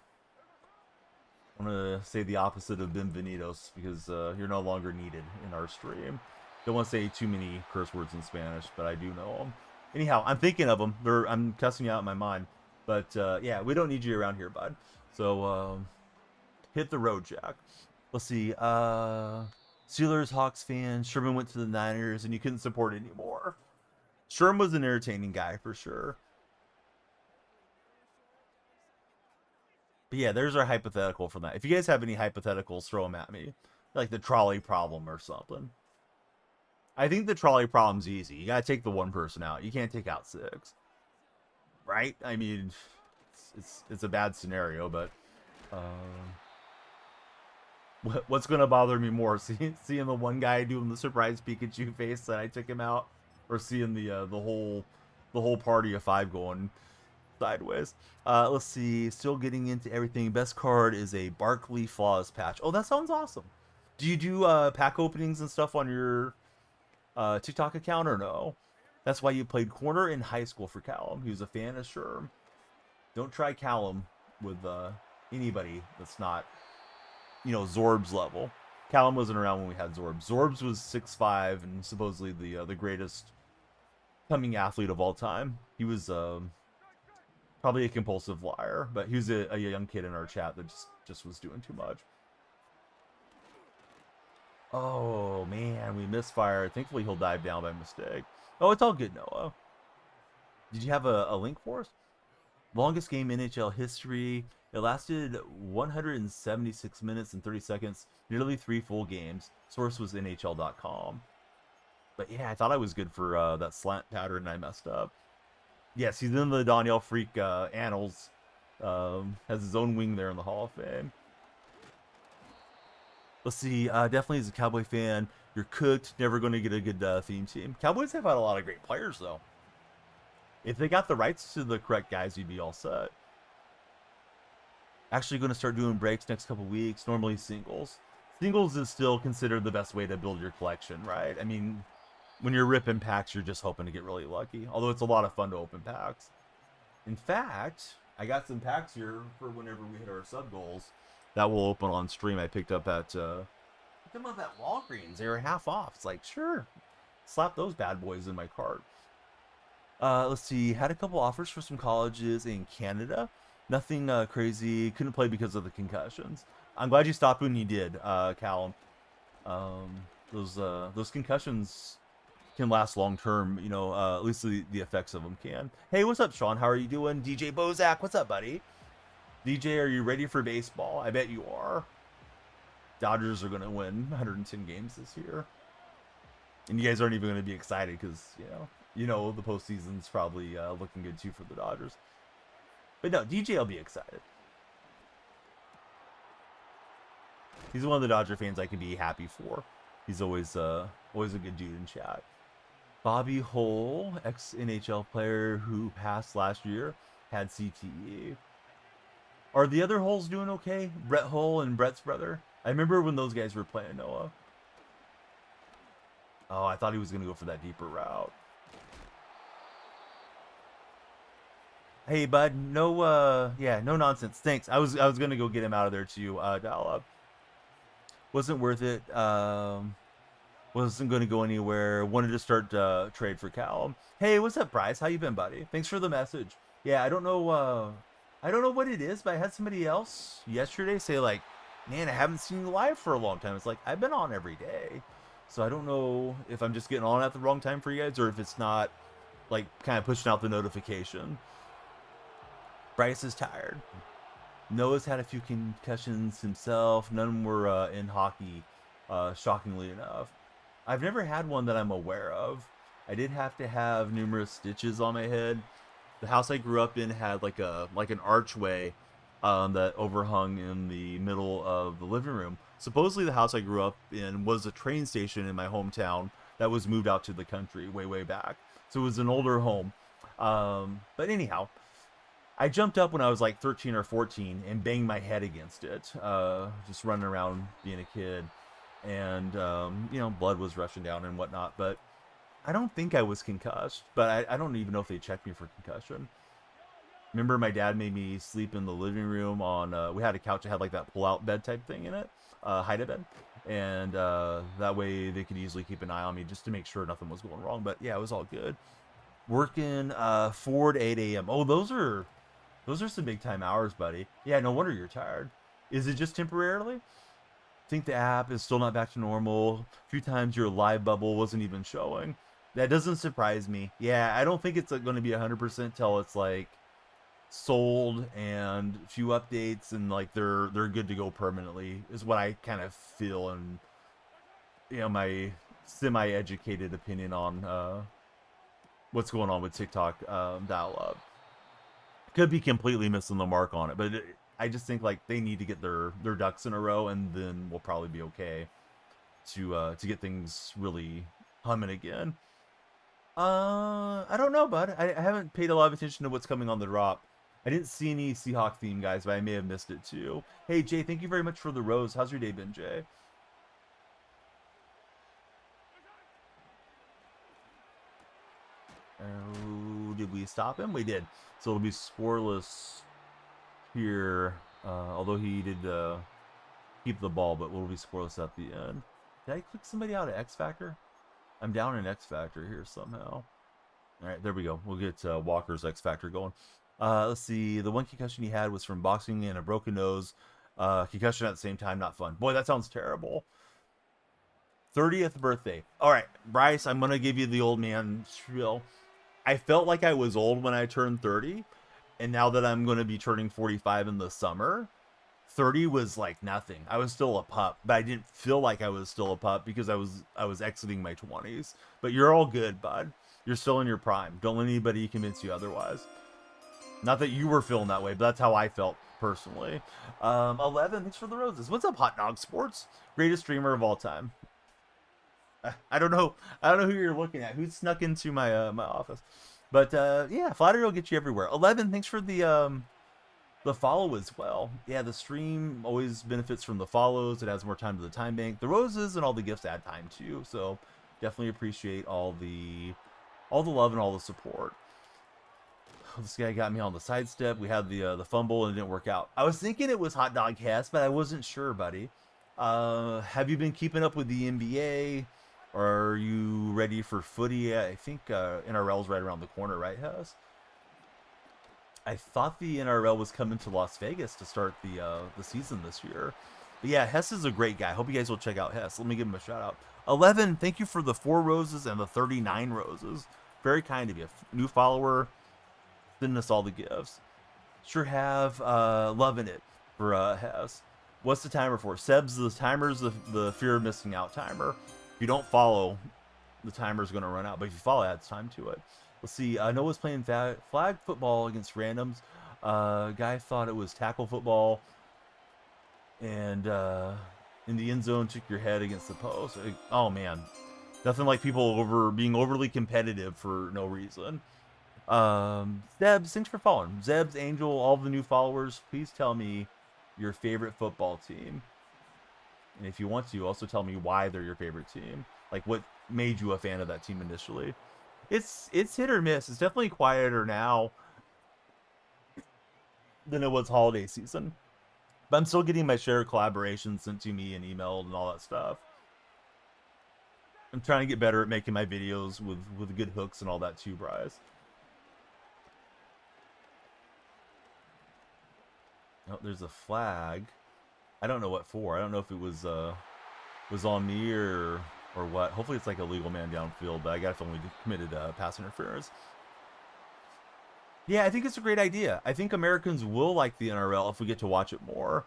I'm gonna say the opposite of bienvenidos because you're no longer needed in our stream. Don't want to say too many curse words in Spanish, but I do know them. Anyhow, I'm thinking of them. I'm cussing you out in my mind. But yeah, we don't need you around here, bud. So hit the road, Jack. Let's see. Steelers, Hawks fan. Sherman went to the Niners, and you couldn't support anymore. Sherman was an entertaining guy for sure. But yeah, there's our hypothetical from that. If you guys have any hypotheticals, throw them at me. Like the trolley problem or something. I think the trolley problem's easy. You gotta take the one person out. You can't take out 6. Right? I mean, it's a bad scenario, but what's gonna bother me more? Seeing the one guy doing the surprise Pikachu face that I took him out, or seeing the whole party of 5 going sideways? Let's see. Still getting into everything. Best card is a Barkley Flawless patch. Oh, that sounds awesome. Do you do pack openings and stuff on your TikTok account or no? That's why you played corner in high school for Callum. He was a fan of Sherm. Don't try Callum with anybody that's not, Zorb's level. Callum wasn't around when we had Zorbs. Zorbs was 6'5" and supposedly the greatest coming athlete of all time. He was probably a compulsive liar, but he was a young kid in our chat that just was doing too much. Oh man, we misfired. Thankfully he'll dive down by mistake. Oh, it's all good, Noah. Did you have a link for us? Longest game in NHL history. It lasted 176 minutes and 30 seconds, nearly 3 full games. Source was NHL.com. But yeah, I thought I was good for that slant pattern and I messed up. Yes, he's in the DonyellFreak annals. Has his own wing there in the Hall of Fame. Let's see. Definitely as a Cowboy fan, you're cooked. Never going to get a good theme team. Cowboys have had a lot of great players, though. If they got the rights to the correct guys, you'd be all set. Actually going to start doing breaks next couple weeks. Normally singles. Singles is still considered the best way to build your collection, right? I mean, when you're ripping packs, you're just hoping to get really lucky. Although it's a lot of fun to open packs. In fact, I got some packs here for whenever we hit our sub goals. That will open on stream. I picked up at Walgreens. They were half off. It's like, sure. Slap those bad boys in my cart. Let's see. Had a couple offers for some colleges in Canada. Nothing crazy. Couldn't play because of the concussions. I'm glad you stopped when you did, Callum. Those concussions can last long term. At least the effects of them can. Hey, what's up, Sean? How are you doing? DJ Bozak, what's up, buddy? DJ, are you ready for baseball? I bet you are. Dodgers are going to win 110 games this year. And you guys aren't even going to be excited because, the postseason's probably looking good too for the Dodgers. But no, DJ will be excited. He's one of the Dodger fans I can be happy for. He's always a good dude in chat. Bobby Hull, ex-NHL player who passed last year, had CTE. Are the other Hulls doing okay? Brett Hull and Brett's brother? I remember when those guys were playing, Noah. Oh, I thought he was going to go for that deeper route. Hey, bud. No nonsense. Thanks. I was going to go get him out of there too, Dial-Up. Wasn't worth it. Wasn't going to go anywhere. Wanted to start trade for Callum. Hey, what's up, Bryce? How you been, buddy? Thanks for the message. Yeah, I don't know. I don't know what it is, but I had somebody else yesterday say like, "Man, I haven't seen you live for a long time." It's like I've been on every day, so I don't know if I'm just getting on at the wrong time for you guys, or if it's not like kind of pushing out the notification. Bryce is tired. Noah's had a few concussions himself. None of them were in hockey, shockingly enough. I've never had one that I'm aware of. I did have to have numerous stitches on my head. The house I grew up in had like an archway that overhung in the middle of the living room. Supposedly the house I grew up in was a train station in my hometown that was moved out to the country way back. So it was an older home. But anyhow, I jumped up when I was like 13 or 14 and banged my head against it, just running around being a kid. And, blood was rushing down and whatnot. But I don't think I was concussed, but I don't even know if they checked me for concussion. Remember my dad made me sleep in the living room on, we had a couch that had like that pull-out bed type thing in it, hide-a-bed. And that way they could easily keep an eye on me just to make sure nothing was going wrong. But yeah, it was all good. Working 4 to 8 a.m. Oh, those are some big time hours, buddy. Yeah, no wonder you're tired. Is it just temporarily? Think the app is still not back to normal. A few times your live bubble wasn't even showing. That doesn't surprise me. Yeah, I don't think it's going to be 100% till it's like sold and a few updates and like they're good to go permanently is what I kind of feel, and my semi-educated opinion on what's going on with TikTok dial-up. Could be completely missing the mark on it, but I just think like they need to get their ducks in a row, and then we'll probably be okay to get things really humming again. I don't know, bud. I haven't paid a lot of attention to what's coming on the drop. I didn't see any Seahawk theme guys, but I may have missed it too. Hey Jay, thank you very much for the rose. How's your day been, Jay? Oh, did we stop him? We did. So it'll be scoreless here, although he did keep the ball, but we'll be scoreless at the end. Did I click somebody out of X Factor? I'm down in X Factor here somehow. All right, there we go. We'll get Walker's X Factor going. Let's see. The one concussion he had was from boxing and a broken nose. Concussion at the same time, not fun. Boy, that sounds terrible. 30th birthday. All right, Bryce, I'm going to give you the old man spiel. I felt like I was old when I turned 30, and now that I'm going to be turning 45 in the summer, 30 was like nothing. I was still a pup, but I didn't feel like I was still a pup because I was exiting my 20s. But you're all good, bud. You're still in your prime. Don't let anybody convince you otherwise. Not that you were feeling that way, but that's how I felt personally. 11, thanks for the roses. What's up, Hot Dog Sports? Greatest streamer of all time. I don't know who you're looking at. Who snuck into my my office? But yeah, flattery will get you everywhere. 11, thanks for the follow as well. Yeah, the stream always benefits from the follows. It adds more time to the time bank. The roses and all the gifts add time too. So definitely appreciate all the love and all the support. This guy got me on the sidestep. We had the fumble and it didn't work out. I was thinking it was Hot Dog Cast, but I wasn't sure, buddy. Have you been keeping up with the NBA? Or are you ready for footy? I think NRL's right around the corner, right, Hess? I thought the NRL was coming to Las Vegas to start the season this year. But yeah, Hess is a great guy. Hope you guys will check out Hess. Let me give him a shout out. 11, thank you for the 4 roses and the 39 roses. Very kind of you. New follower, sending us all the gifts. Sure have loving it for Hess. What's the timer for? Seb's the timer's the fear of missing out timer. If you don't follow, the timer's going to run out. But if you follow, it adds time to it. Let's see. Noah's playing flag football against randoms. Guy thought it was tackle football. And in the end zone, took your head against the post. Oh, man. Nothing like people being overly competitive for no reason. Zebs, thanks for following. Zebs, Angel, all the new followers. Please tell me your favorite football team. And if you want to, also tell me why they're your favorite team. Like, what made you a fan of that team initially? It's hit or miss. It's definitely quieter now than it was holiday season. But I'm still getting my share of collaborations sent to me and emailed and all that stuff. I'm trying to get better at making my videos with good hooks and all that too, Bryce. Oh, there's a flag. I don't know what for. I don't know if it was on me or what. Hopefully it's like a legal man downfield, but I got only committed pass interference. Yeah, I think it's a great idea. I think Americans will like the NRL if we get to watch it more.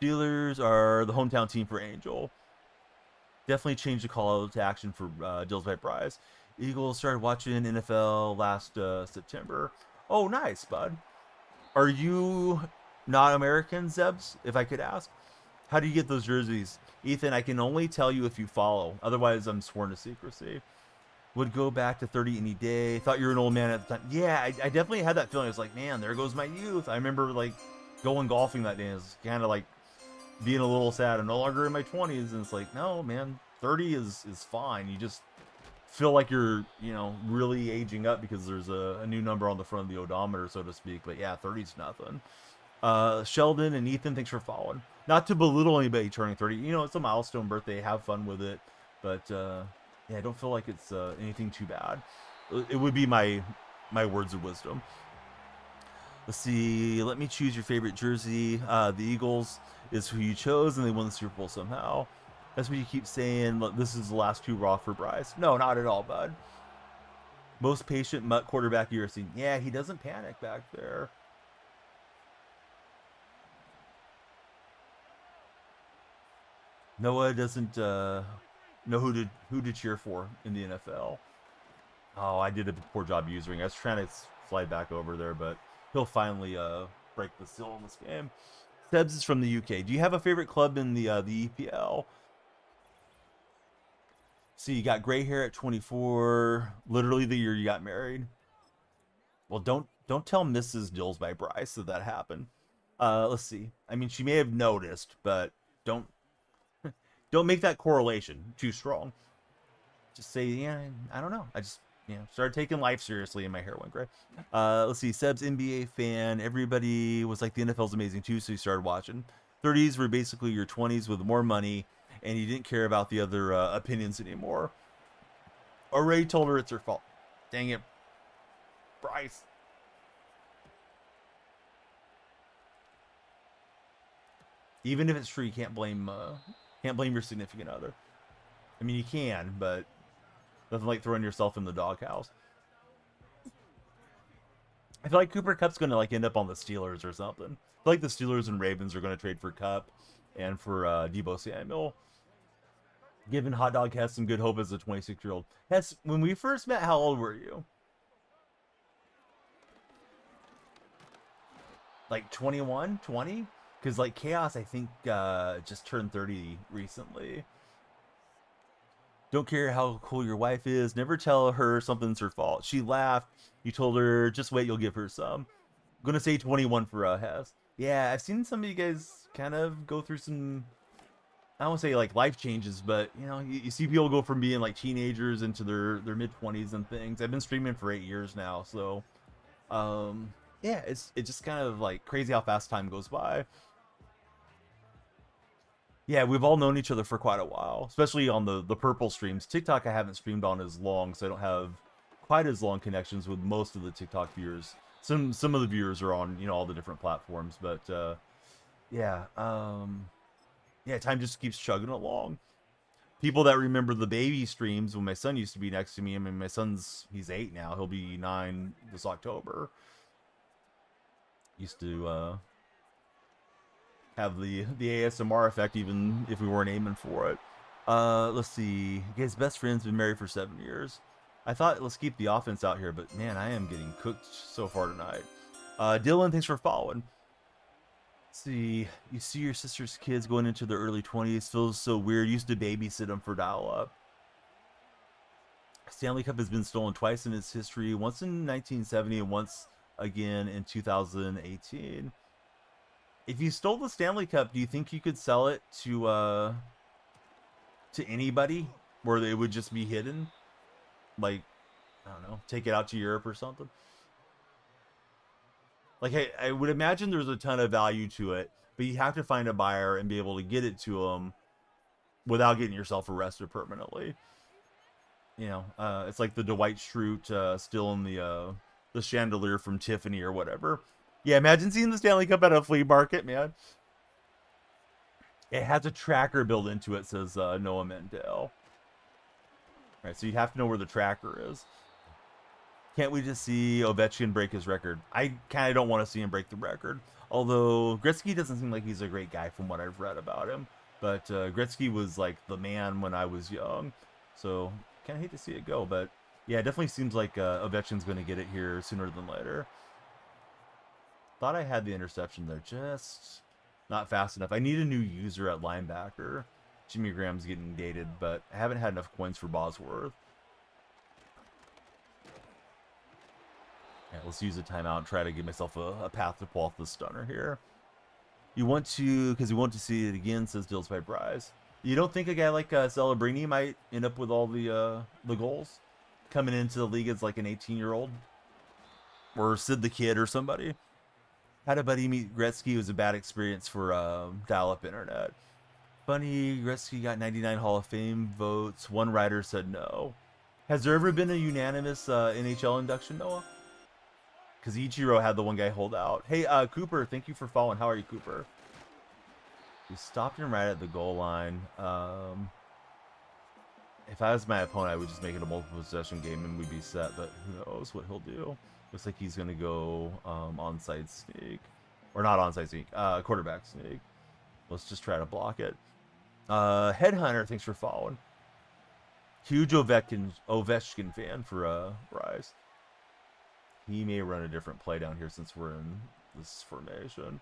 Steelers are the hometown team for Angel. Definitely changed the call to action for Dills by Bryce. Eagles started watching NFL last September. Oh, nice, bud. Are you not American, Zebs, if I could ask? How do you get those jerseys? Ethan, I can only tell you if you follow. Otherwise, I'm sworn to secrecy. Would go back to 30 any day. Thought you were an old man at the time. Yeah, I definitely had that feeling. I was like, man, there goes my youth. I remember like going golfing that day. It was kind of like being a little sad. I'm no longer in my 20s. And it's like, no, man, 30 is fine. You just feel like you're, you know, really aging up because there's a new number on the front of the odometer, so to speak. But yeah, 30's nothing. Sheldon and Ethan, thanks for following. Not to belittle anybody turning 30. You know, it's a milestone birthday. Have fun with it. But yeah, I don't feel like it's anything too bad. It would be my words of wisdom. Let's see. Let me choose your favorite jersey. The Eagles is who you chose, and they won the Super Bowl somehow. That's what you keep saying. Look, this is the last two raw for Bryce. No, not at all, bud. Most patient mutt quarterback you ever seen. Yeah, he doesn't panic back there. Noah doesn't know who to cheer for in the NFL. Oh, I did a poor job using. I was trying to slide back over there, but he'll finally break the seal in this game. Sebs is from the UK. Do you have a favorite club in the EPL? So you got gray hair at 24, literally the year you got married. Well, don't tell Mrs. Dills by Bryce that happened. Let's see. I mean, she may have noticed, but don't make that correlation too strong. Just say, yeah, I don't know. I just, you know, started taking life seriously and my hair went gray. Let's see. Seb's NBA fan. Everybody was like, the NFL's amazing too, so you started watching. 30s were basically your 20s with more money, and you didn't care about the other opinions anymore. Already told her it's her fault. Dang it, Bryce. Even if it's true, you can't blame your significant other. I mean, you can, but nothing like throwing yourself in the doghouse. I feel like Cooper Kupp's gonna like end up on the Steelers or something. I feel like the Steelers and Ravens are gonna trade for Kupp and for Deebo Samuel. Given Hot Dog has some good hope as a 26-year-old. Hess, when we first met, how old were you? Like 21, 20? Because like Chaos, I think just turned 30 recently. Don't care how cool your wife is. Never tell her something's her fault. She laughed. You told her, just wait, you'll give her some. I'm gonna say 21 for Hess. Yeah, I've seen some of you guys kind of go through some, I don't want to say like life changes, but you know, you see people go from being like teenagers into their mid-20s and things. I've been streaming for 8 years now, so yeah, it's just kind of like crazy how fast time goes by. Yeah, we've all known each other for quite a while, especially on the purple streams. TikTok I haven't streamed on as long, so I don't have quite as long connections with most of the TikTok viewers. Some of the viewers are on, you know, all the different platforms, but yeah, yeah, time just keeps chugging along. People that remember the baby streams when my son used to be next to me. I mean, my he's 8 now. He'll be 9 this October. Used to have the ASMR effect even if we weren't aiming for it. Let's see. His best friend's been married for 7 years. I thought let's keep the offense out here, but man, I am getting cooked so far tonight. Dylan, thanks for following. Let's see. You see your sister's kids going into their early 20s. Feels so weird. Used to babysit them for dial-up. Stanley Cup has been stolen twice in its history. Once in 1970 and once again in 2018. If you stole the Stanley Cup, do you think you could sell it to anybody where it would just be hidden? Like, I don't know, take it out to Europe or something? Like, I would imagine there's a ton of value to it, but you have to find a buyer and be able to get it to them without getting yourself arrested permanently. It's like the Dwight Schrute still in the chandelier from Tiffany or whatever. Yeah, imagine seeing the Stanley Cup at a flea market, man. It has a tracker built into it, says Noah Mendel. Right, so you have to know where the tracker is. Can't we just see Ovechkin break his record? I kind of don't want to see him break the record. Although Gretzky doesn't seem like he's a great guy from what I've read about him. But Gretzky was like the man when I was young. So kind of hate to see it go. But yeah, it definitely seems like Ovechkin's going to get it here sooner than later. Thought I had the interception there. Just not fast enough. I need a new user at linebacker. Jimmy Graham's getting dated, but I haven't had enough coins for Bosworth. Yeah, let's use a timeout and try to give myself a path to pull off the stunner here. You want to, because you want to see it again, says Dills by Bryce. You don't think a guy like Celebrini might end up with all the goals? Coming into the league as like an 18-year-old? Or Sid the Kid or somebody? Had a buddy meet Gretzky. It was a bad experience for dial-up internet. Funny, Gretzky got 99 Hall of Fame votes. One writer said no. Has there ever been a unanimous NHL induction, Noah? Because Ichiro had the one guy hold out. Hey, Cooper, thank you for following. How are you, Cooper? We stopped him right at the goal line. If I was my opponent, I would just make it a multiple possession game and we'd be set. But who knows what he'll do. Looks like he's going to go onside sneak. Or not onside sneak. Quarterback sneak. Let's just try to block it. Headhunter, thanks for following. Huge Ovechkin fan for Bryce. He may run a different play down here since we're in this formation.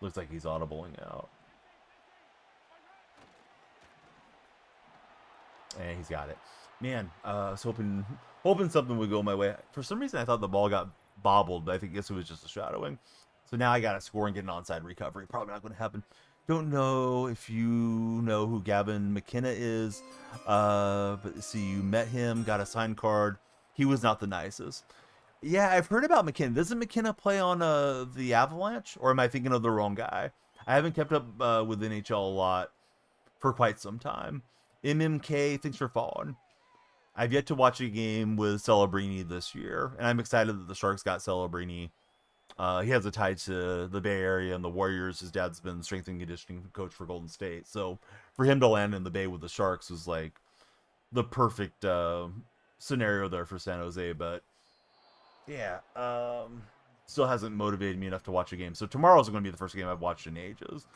Looks like he's audibling out. And he's got it. Man, I was hoping something would go my way. For some reason, I thought the ball got bobbled, but I guess it was just a shadowing. So now I got to score and get an onside recovery. Probably not going to happen. Don't know if you know who Gavin McKenna is, but see, you met him, got a signed card. He was not the nicest. Yeah, I've heard about McKenna. Doesn't McKenna play on the Avalanche, or am I thinking of the wrong guy? I haven't kept up with NHL a lot for quite some time. MMK, thanks for following. I've yet to watch a game with Celebrini this year, and I'm excited that the Sharks got Celebrini. He has a tie to the Bay Area and the Warriors. His dad's been strength and conditioning coach for Golden State. So for him to land in the Bay with the Sharks was like the perfect scenario there for San Jose. But yeah, still hasn't motivated me enough to watch a game. So tomorrow's going to be the first game I've watched in ages.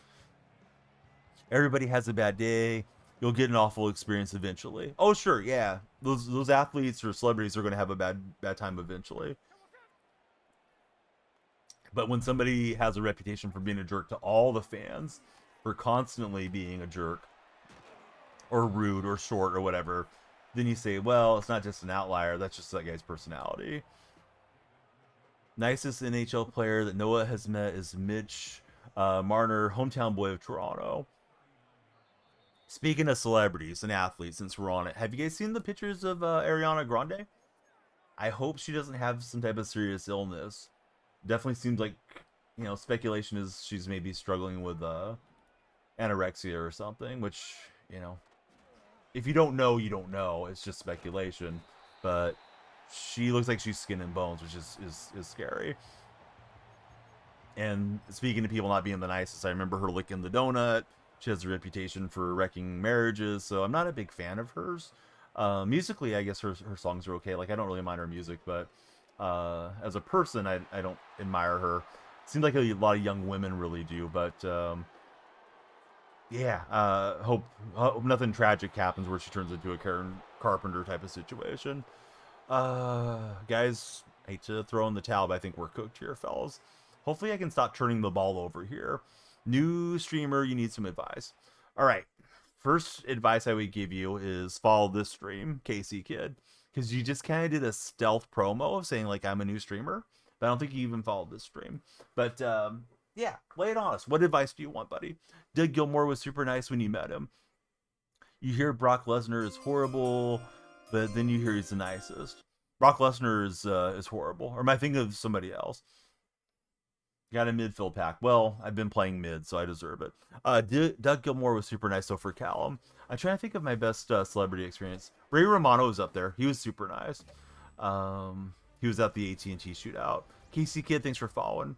Everybody has a bad day. You'll get an awful experience eventually. Oh, sure, yeah. Those athletes or celebrities are going to have a bad time eventually. But when somebody has a reputation for being a jerk to all the fans, for constantly being a jerk, or rude, or short, or whatever, then you say, well, it's not just an outlier, that's just that guy's personality. Nicest NHL player that Noah has met is Mitch Marner, hometown boy of Toronto. Speaking of celebrities and athletes, since we're on it, have you guys seen the pictures of Ariana Grande? I hope she doesn't have some type of serious illness. Definitely seems like, speculation is she's maybe struggling with anorexia or something, which, if you don't know, you don't know. It's just speculation. But she looks like she's skin and bones, which is scary. And speaking of people not being the nicest, I remember her licking the donut. She has a reputation for wrecking marriages, so I'm not a big fan of hers. Musically, I guess her songs are okay. Like, I don't really mind her music, but as a person, I don't admire her. Seems like a lot of young women really do, but yeah, hope nothing tragic happens where she turns into a Karen Carpenter type of situation. Guys, I hate to throw in the towel, but I think we're cooked here, fellas. Hopefully I can stop turning the ball over here. New streamer, you need some advice. All right, first advice I would give you is follow this stream, KC Kid, because you just kind of did a stealth promo of saying, like, I'm a new streamer, but I don't think you even followed this stream. But yeah, lay it on us. What advice do you want, buddy? Doug Gilmore was super nice when you met him. You hear Brock Lesnar is horrible, but then you hear he's the nicest. Brock Lesnar is horrible. Or am I thinking of somebody else? Got a midfield pack. Well, I've been playing mid, so I deserve it. Doug Gilmore was super nice, though, for Callum. I'm trying to think of my best celebrity experience. Ray Romano was up there. He was super nice. He was at the AT&T shootout. Casey Kidd, thanks for following.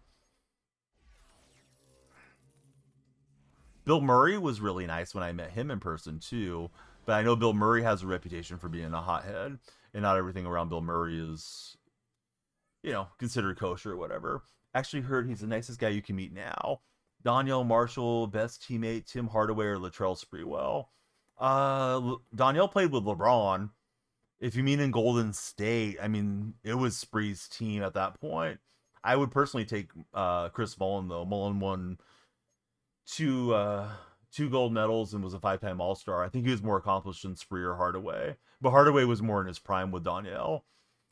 Bill Murray was really nice when I met him in person, too. But I know Bill Murray has a reputation for being a hothead, and not everything around Bill Murray is, considered kosher or whatever. Actually heard he's the nicest guy you can meet now. Donyell Marshall, best teammate, Tim Hardaway or Latrell Sprewell. Donyell played with LeBron. If you mean in Golden State, I mean, it was Spree's team at that point. I would personally take Chris Mullin, though. Mullin won two gold medals and was a 5-time All-Star. I think he was more accomplished than Spree or Hardaway. But Hardaway was more in his prime with Donyell.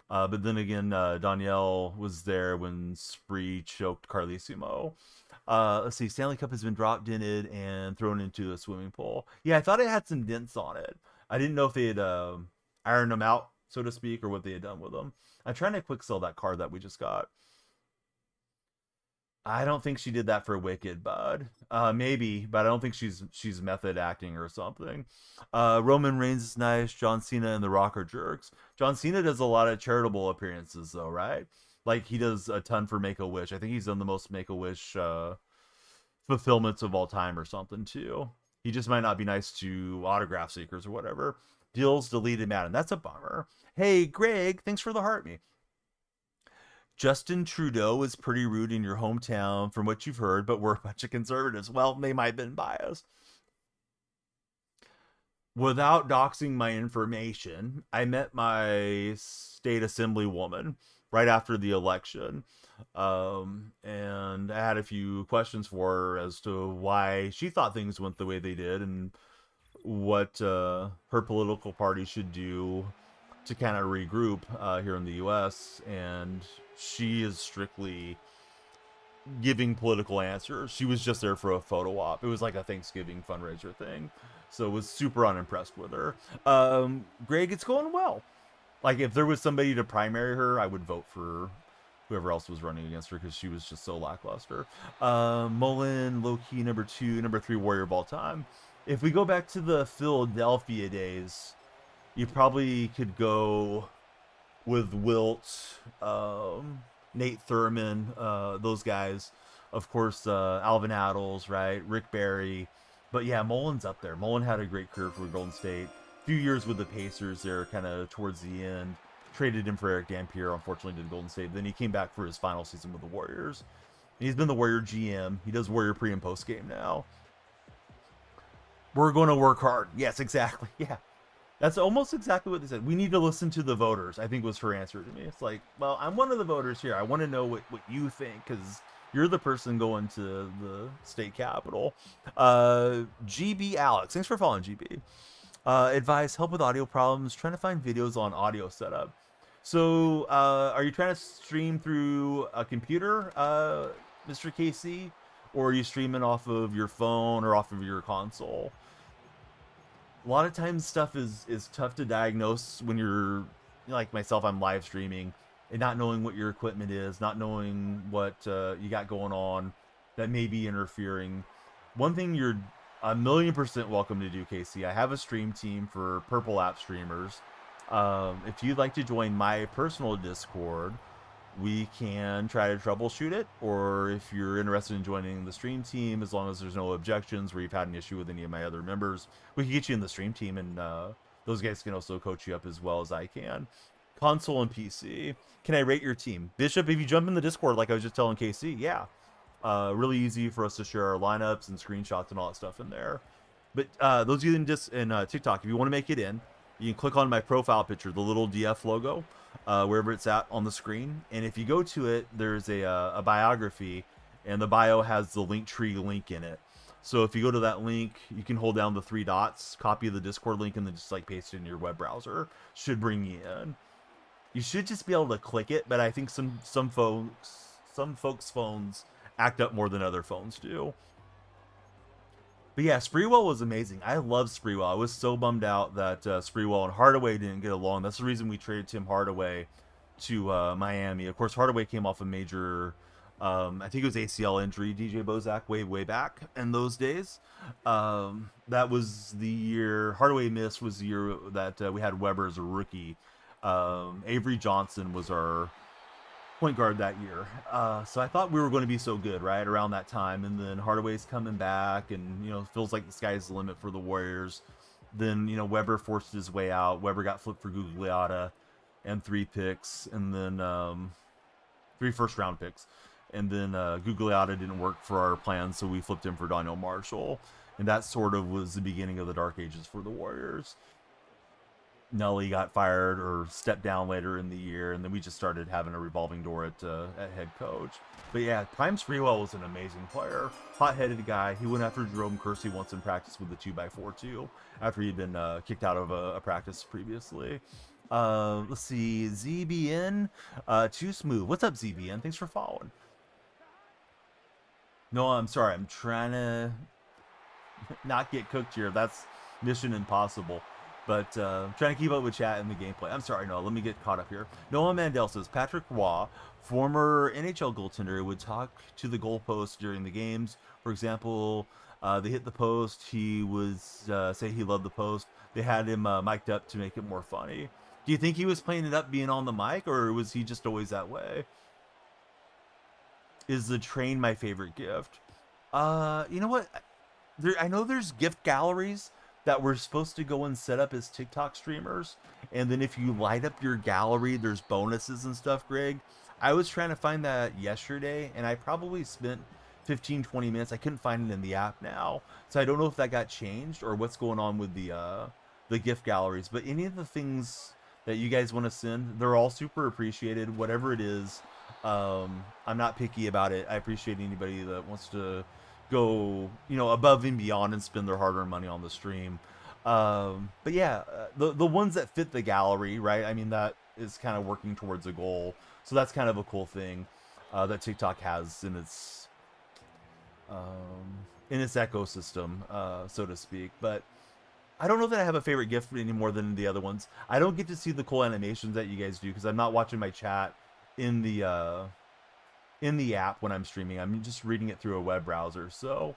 But then again, Donyell was there when Spree choked Carlissimo. Let's see, Stanley Cup has been dropped in it and thrown into a swimming pool. Yeah, I thought it had some dents on it. I didn't know if they had ironed them out, so to speak, or what they had done with them. I'm trying to quick sell that card that we just got. I don't think she did that for Wicked, bud. Maybe, but I don't think she's method acting or something. Roman Reigns is nice. John Cena and The Rock are jerks. John Cena does a lot of charitable appearances, though, right? Like, he does a ton for Make-A-Wish. I think he's done the most Make-A-Wish fulfillments of all time or something, too. He just might not be nice to autograph seekers or whatever. Deals deleted Madden. That's a bummer. Hey, Greg, thanks for the heart me. Justin Trudeau is pretty rude in your hometown from what you've heard, but we're a bunch of conservatives. Well, they might have been biased. Without doxing my information, I met my state assemblywoman right after the election. And I had a few questions for her as to why she thought things went the way they did and what her political party should do to kind of regroup here in the U.S. And she is strictly giving political answers. She was just there for a photo op. It was like a Thanksgiving fundraiser thing. So was super unimpressed with her. Greg, it's going well. Like, if there was somebody to primary her, I would vote for whoever else was running against her because she was just so lackluster. Mullen, low-key, number 2, number 3 warrior of all time. If we go back to the Philadelphia days, you probably could go with Wilt, Nate Thurman, those guys. Of course, Alvin Adels, right? Rick Barry. But yeah, Mullen's up there. Mullen had a great career for Golden State. A few years with the Pacers there, kind of towards the end. Traded him for Eric Dampier, unfortunately, to Golden State. Then he came back for his final season with the Warriors. And he's been the Warrior GM. He does Warrior pre- and post-game now. We're going to work hard. Yes, exactly. Yeah. That's almost exactly what they said. We need to listen to the voters, I think was her answer to me. It's like, well, I'm one of the voters here. I want to know what you think, because you're the person going to the state capitol. GB Alex, thanks for following, GB. Advice, help with audio problems, trying to find videos on audio setup. So, are you trying to stream through a computer, Mr. KC? Or are you streaming off of your phone or off of your console? A lot of times stuff is tough to diagnose when you're, like myself, I'm live streaming and not knowing what your equipment is, not knowing what you got going on that may be interfering. One thing you're 1,000,000% welcome to do, Casey. I have a stream team for Purple App streamers. If you'd like to join my personal Discord, we can try to troubleshoot it, or if you're interested in joining the stream team, as long as there's no objections where you've had an issue with any of my other members, we can get you in the stream team, and those guys can also coach you up as well as I can. Console and PC. Can I rate your team? Bishop, if you jump in the Discord like I was just telling KC, yeah. Really easy for us to share our lineups and screenshots and all that stuff in there. But those of you in TikTok, if you want to make it in, you can click on my profile picture, the little DF logo, wherever it's at on the screen. And if you go to it, there's a biography, and the bio has the Linktree link in it. So if you go to that link, you can hold down the 3 dots, copy the Discord link, and then just like paste it in your web browser. Should bring you in. You should just be able to click it, but I think some folks' phones act up more than other phones do. But yeah, Sprewell was amazing. I love Sprewell. I was so bummed out that Sprewell and Hardaway didn't get along. That's the reason we traded Tim Hardaway to Miami. Of course, Hardaway came off a major I think it was ACL injury, DJ Bozak, way back in those days. That was the year Hardaway missed. Was the year that we had Weber as a rookie. Avery Johnson was our point guard that year. So I thought we were going to be so good, right, around that time. And then Hardaway's coming back, and feels like the sky's the limit for the Warriors. Then Weber forced his way out. Weber got flipped for Gugliotta, and 3 picks, and then 3 first-round picks. And then Gugliotta didn't work for our plans, so we flipped him for Donnell Marshall. And that sort of was the beginning of the dark ages for the Warriors. Nelly got fired or stepped down later in the year, and then we just started having a revolving door at head coach. But yeah, Prime Sprewell was an amazing player. Hot-headed guy. He went after Jerome Kersey once in practice with the 2x4 too, after he'd been kicked out of a practice previously. Let's see, ZBN, Too Smooth. What's up, ZBN? Thanks for following. No, I'm sorry. I'm trying to not get cooked here. That's mission impossible. But trying to keep up with chat and the gameplay. I'm sorry, Noah. Let me get caught up here. Noah Mandel says, Patrick Roy, former NHL goaltender, would talk to the goalpost during the games. For example, they hit the post. He would say he loved the post. They had him mic'd up to make it more funny. Do you think he was playing it up being on the mic, or was he just always that way? Is the train my favorite gift? You know what? I know there's gift galleries that we're supposed to go and set up as TikTok streamers, and then if you light up your gallery, there's bonuses and stuff, Greg. I was trying to find that yesterday, and I probably spent 15-20 minutes. I couldn't find it in the app now, so I don't know if that got changed or what's going on with the gift galleries. But any of the things that you guys want to send, they're all super appreciated, whatever it is. I'm not picky about it. I appreciate anybody that wants to go above and beyond and spend their hard-earned money on the stream. But yeah, the ones that fit the gallery, right? I mean, that is kind of working towards a goal, so that's kind of a cool thing that TikTok has in its ecosystem, so to speak. But I don't know that I have a favorite gift any more than the other ones. I don't get to see the cool animations that you guys do because I'm not watching my chat in the app when I'm streaming. I'm just reading it through a web browser, so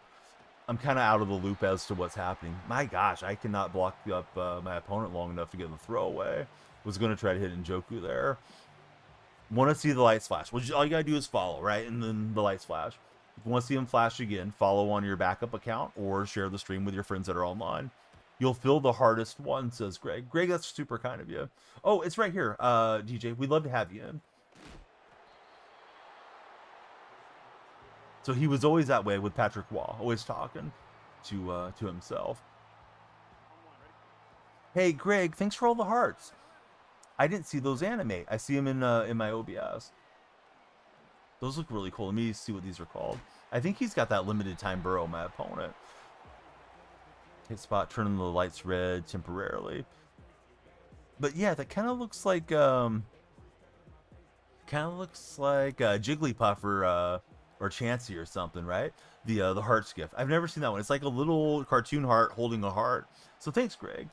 I'm kind of out of the loop as to what's happening. My gosh, I cannot block up my opponent long enough to get the throwaway. Was going to try to hit Njoku there. Want to see the lights flash? Well, all you gotta do is follow, right? And then the lights flash. If you want to see them flash again, follow on your backup account or share the stream with your friends that are online. You'll fill the hardest one, says Greg. Greg, that's super kind of you. Oh, it's right here, DJ. We'd love to have you in. So he was always that way with Patrick Waugh, always talking to himself. Hey, Greg, thanks for all the hearts. I didn't see those animate. I see them in my OBS. Those look really cool. Let me see what these are called. I think he's got that limited time burrow, my opponent. Hit spot, turning the lights red temporarily. But yeah, that kind of looks like Jigglypuff or Chansey or something, right? The hearts gift. I've never seen that one. It's like a little cartoon heart holding a heart. So thanks, Greg.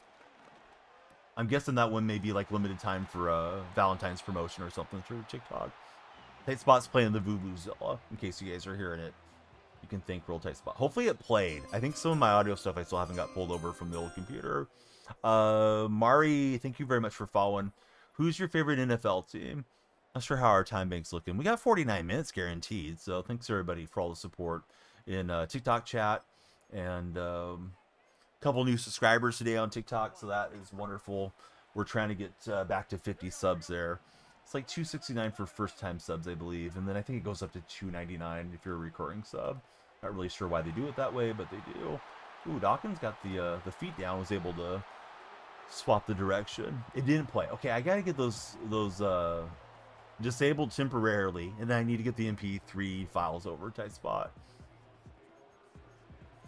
I'm guessing that one may be like limited time for Valentine's promotion or something through TikTok. Tight Spot's playing the Vuvuzela, in case you guys are hearing it. You can thank Real Tight Spot. Hopefully it played. I think some of my audio stuff I still haven't got pulled over from the old computer. Mari, thank you very much for following. Who's your favorite NFL team? Not sure how our time bank's looking. We got 49 minutes guaranteed, so thanks everybody for all the support in TikTok chat. And a couple new subscribers today on TikTok, so that is wonderful. We're trying to get back to 50 subs there. It's like $2.69 for first-time subs, I believe, and then I think it goes up to $2.99 if you're a recurring sub. Not really sure why they do it that way, but they do. Ooh, Dawkins got the feet down, was able to swap the direction. It didn't play. Okay, I gotta get those disabled temporarily, and then I need to get the MP3 files over Tight Spot.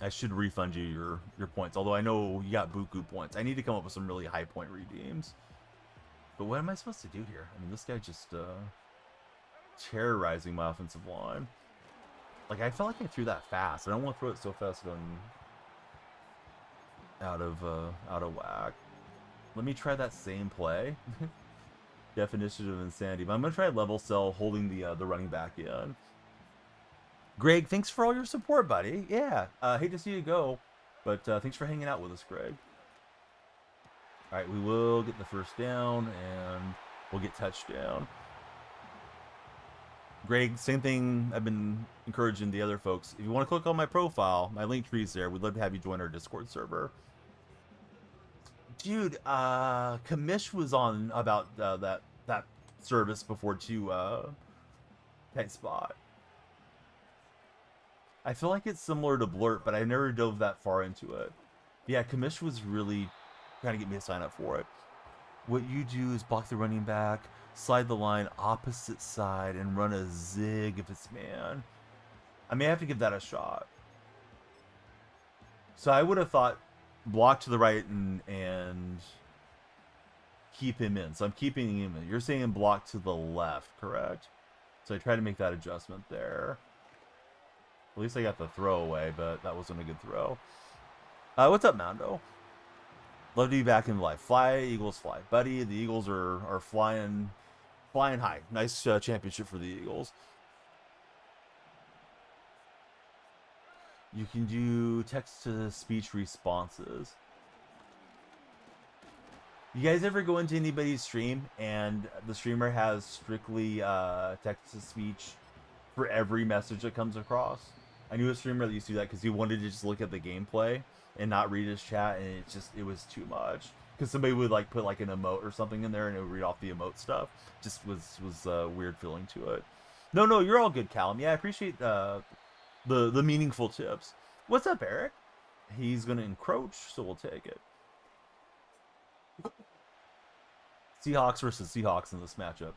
I should refund you your points, although I know you got buku points. I need to come up with some really high point redeems. But what am I supposed to do here? I mean, this guy just terrorizing my offensive line. Like, I felt like I threw that fast. I don't want to throw it so fast going out of whack. Let me try that same play. Definition of insanity. But I'm gonna try level cell holding the running back in. Greg, thanks for all your support, buddy. Yeah, hate to see you go, but thanks for hanging out with us, Greg. All right, we will get the first down, and we'll get touchdown. Greg, same thing I've been encouraging the other folks. If you want to click on my profile, my link tree's there. We'd love to have you join our Discord server. Dude, Kamish was on about that service before too, Tight Spot. I feel like it's similar to Blurt, but I never dove that far into it. Yeah, Kamish was really trying to get me to sign up for it. What you do is block the running back, slide the line opposite side, and run a zig if it's man. I may have to give that a shot. So I would have thought block to the right and keep him in. So I'm keeping him in. You're saying block to the left, correct? So I try to make that adjustment there. At least I got the throw away, but that wasn't a good throw. What's up, Mando? Love to be back in life. Fly, Eagles, fly. Buddy, the Eagles are flying high. Nice championship for the Eagles. You can do text-to-speech responses. You guys ever go into anybody's stream and the streamer has strictly text-to-speech for every message that comes across? I knew a streamer that used to do that because he wanted to just look at the gameplay and not read his chat, and it was too much. Because somebody would like put like an emote or something in there and it would read off the emote stuff. Just was a weird feeling to it. No, you're all good, Callum. Yeah, I appreciate the meaningful tips. What's up, Eric? He's gonna encroach, so we'll take it. Seahawks versus Seahawks in this matchup.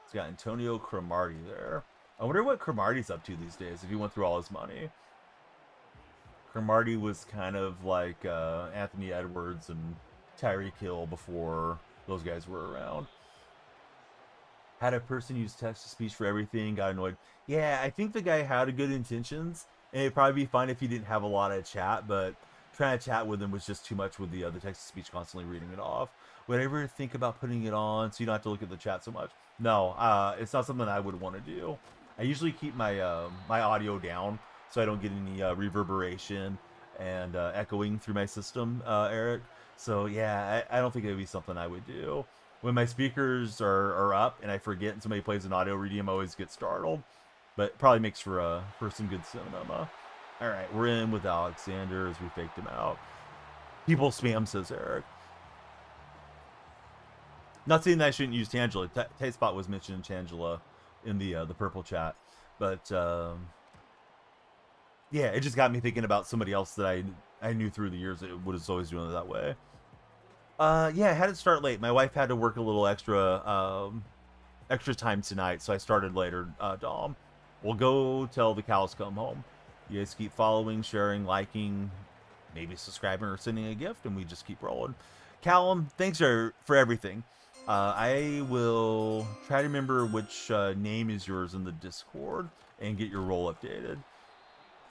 It's got Antonio Cromartie there. I wonder what Cromartie's up to these days if he went through all his money. Cromartie was kind of like Anthony Edwards and Tyreek Hill before those guys were around. Had a person use text-to-speech for everything, got annoyed. Yeah, I think the guy had good intentions, and it'd probably be fine if he didn't have a lot of chat, but trying to chat with him was just too much with the text-to-speech constantly reading it off. Would I ever think about putting it on so you don't have to look at the chat so much? No, it's not something I would want to do. I usually keep my my audio down so I don't get any reverberation and echoing through my system, Eric. So yeah, I don't think it would be something I would do. When my speakers are up and I forget and somebody plays an audio reading, I always get startled. But it probably makes for some good cinema. All right, we're in with Alexander as we faked him out. People spam, says Eric. Not saying that I shouldn't use Tangela. Tight Spot was mentioning Tangela in the purple chat, but yeah, it just got me thinking about somebody else that I knew through the years that was always doing it that way. Yeah, I had to start late. My wife had to work a little extra time tonight, so I started later. Dom, we'll go till the cows come home. You guys keep following, sharing, liking, maybe subscribing or sending a gift, and we just keep rolling. Callum, thanks for everything. I will try to remember which name is yours in the Discord and get your role updated.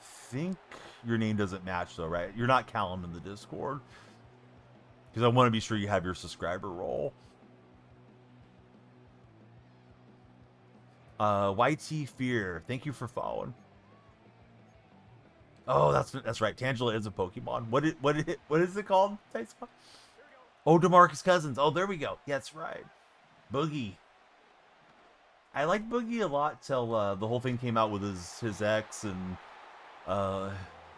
Think your name doesn't match though, right? You're not Callum in the Discord. Because I want to be sure you have your subscriber role. YT Fear, thank you for following. Oh, that's right. Tangela is a Pokemon. What is it called? Oh, DeMarcus Cousins. Oh, there we go. Yeah, that's right. Boogie. I liked Boogie a lot till the whole thing came out with his ex and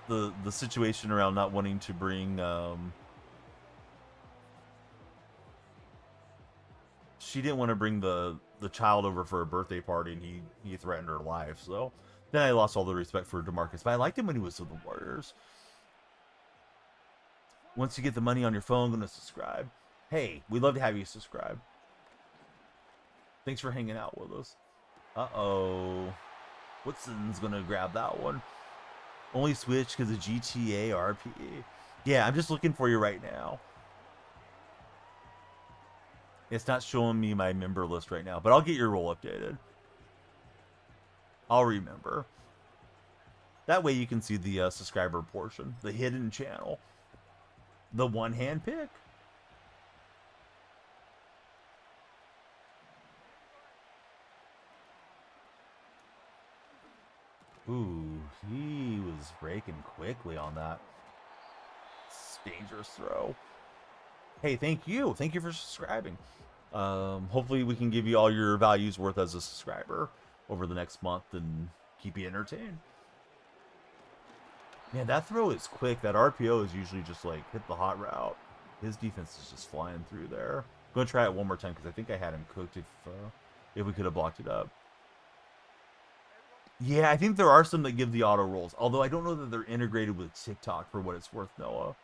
the situation around not wanting to bring she didn't want to bring the child over for a birthday party, and he threatened her life. So then I lost all the respect for DeMarcus, but I liked him when he was with the Warriors. Once you get the money on your phone, I'm going to subscribe. Hey, we'd love to have you subscribe. Thanks for hanging out with us. Uh-oh. Woodson's going to grab that one. Only switch because of GTA RPE. Yeah, I'm just looking for you right now. It's not showing me my member list right now, but I'll get your role updated. I'll remember. That way you can see the subscriber portion, the hidden channel. The one-hand pick. Ooh, he was breaking quickly on that. Dangerous throw. Hey, thank you. Thank you for subscribing. Hopefully we can give you all your values worth as a subscriber over the next month and keep you entertained. Man, that throw is quick. That RPO is usually just like hit the hot route. His defense is just flying through there. I'm going to try it one more time because I think I had him cooked if we could have blocked it up. Yeah, I think there are some that give the auto rolls, although I don't know that they're integrated with TikTok for what it's worth, Noah.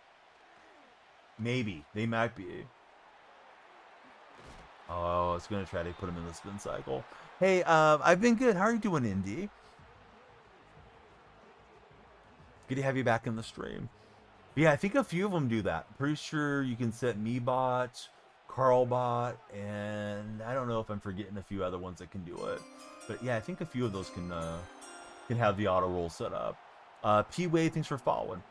Maybe. They might be. Oh, I was going to try to put him in the spin cycle. Hey, I've been good. How are you doing, Indy? Good to have you back in the stream. Yeah, I think a few of them do that. Pretty sure you can set MeBot, CarlBot, and I don't know if I'm forgetting a few other ones that can do it. But yeah, I think a few of those can have the auto roll set up. P-Way, thanks for following.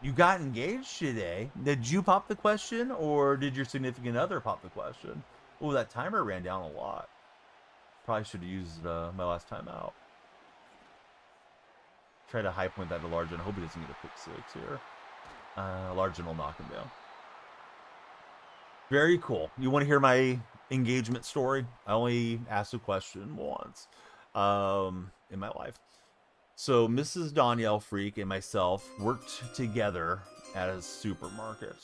You got engaged today. Did you pop the question, or did your significant other pop the question? Oh, that timer ran down a lot. Probably should have used my last time out. Try to high point that to Largen. I hope he doesn't get a pick 6 here. Largen will knock him down. Very cool. You want to hear my engagement story? I only asked a question once in my life. So Mrs. DonyellFreak and myself worked together at a supermarket.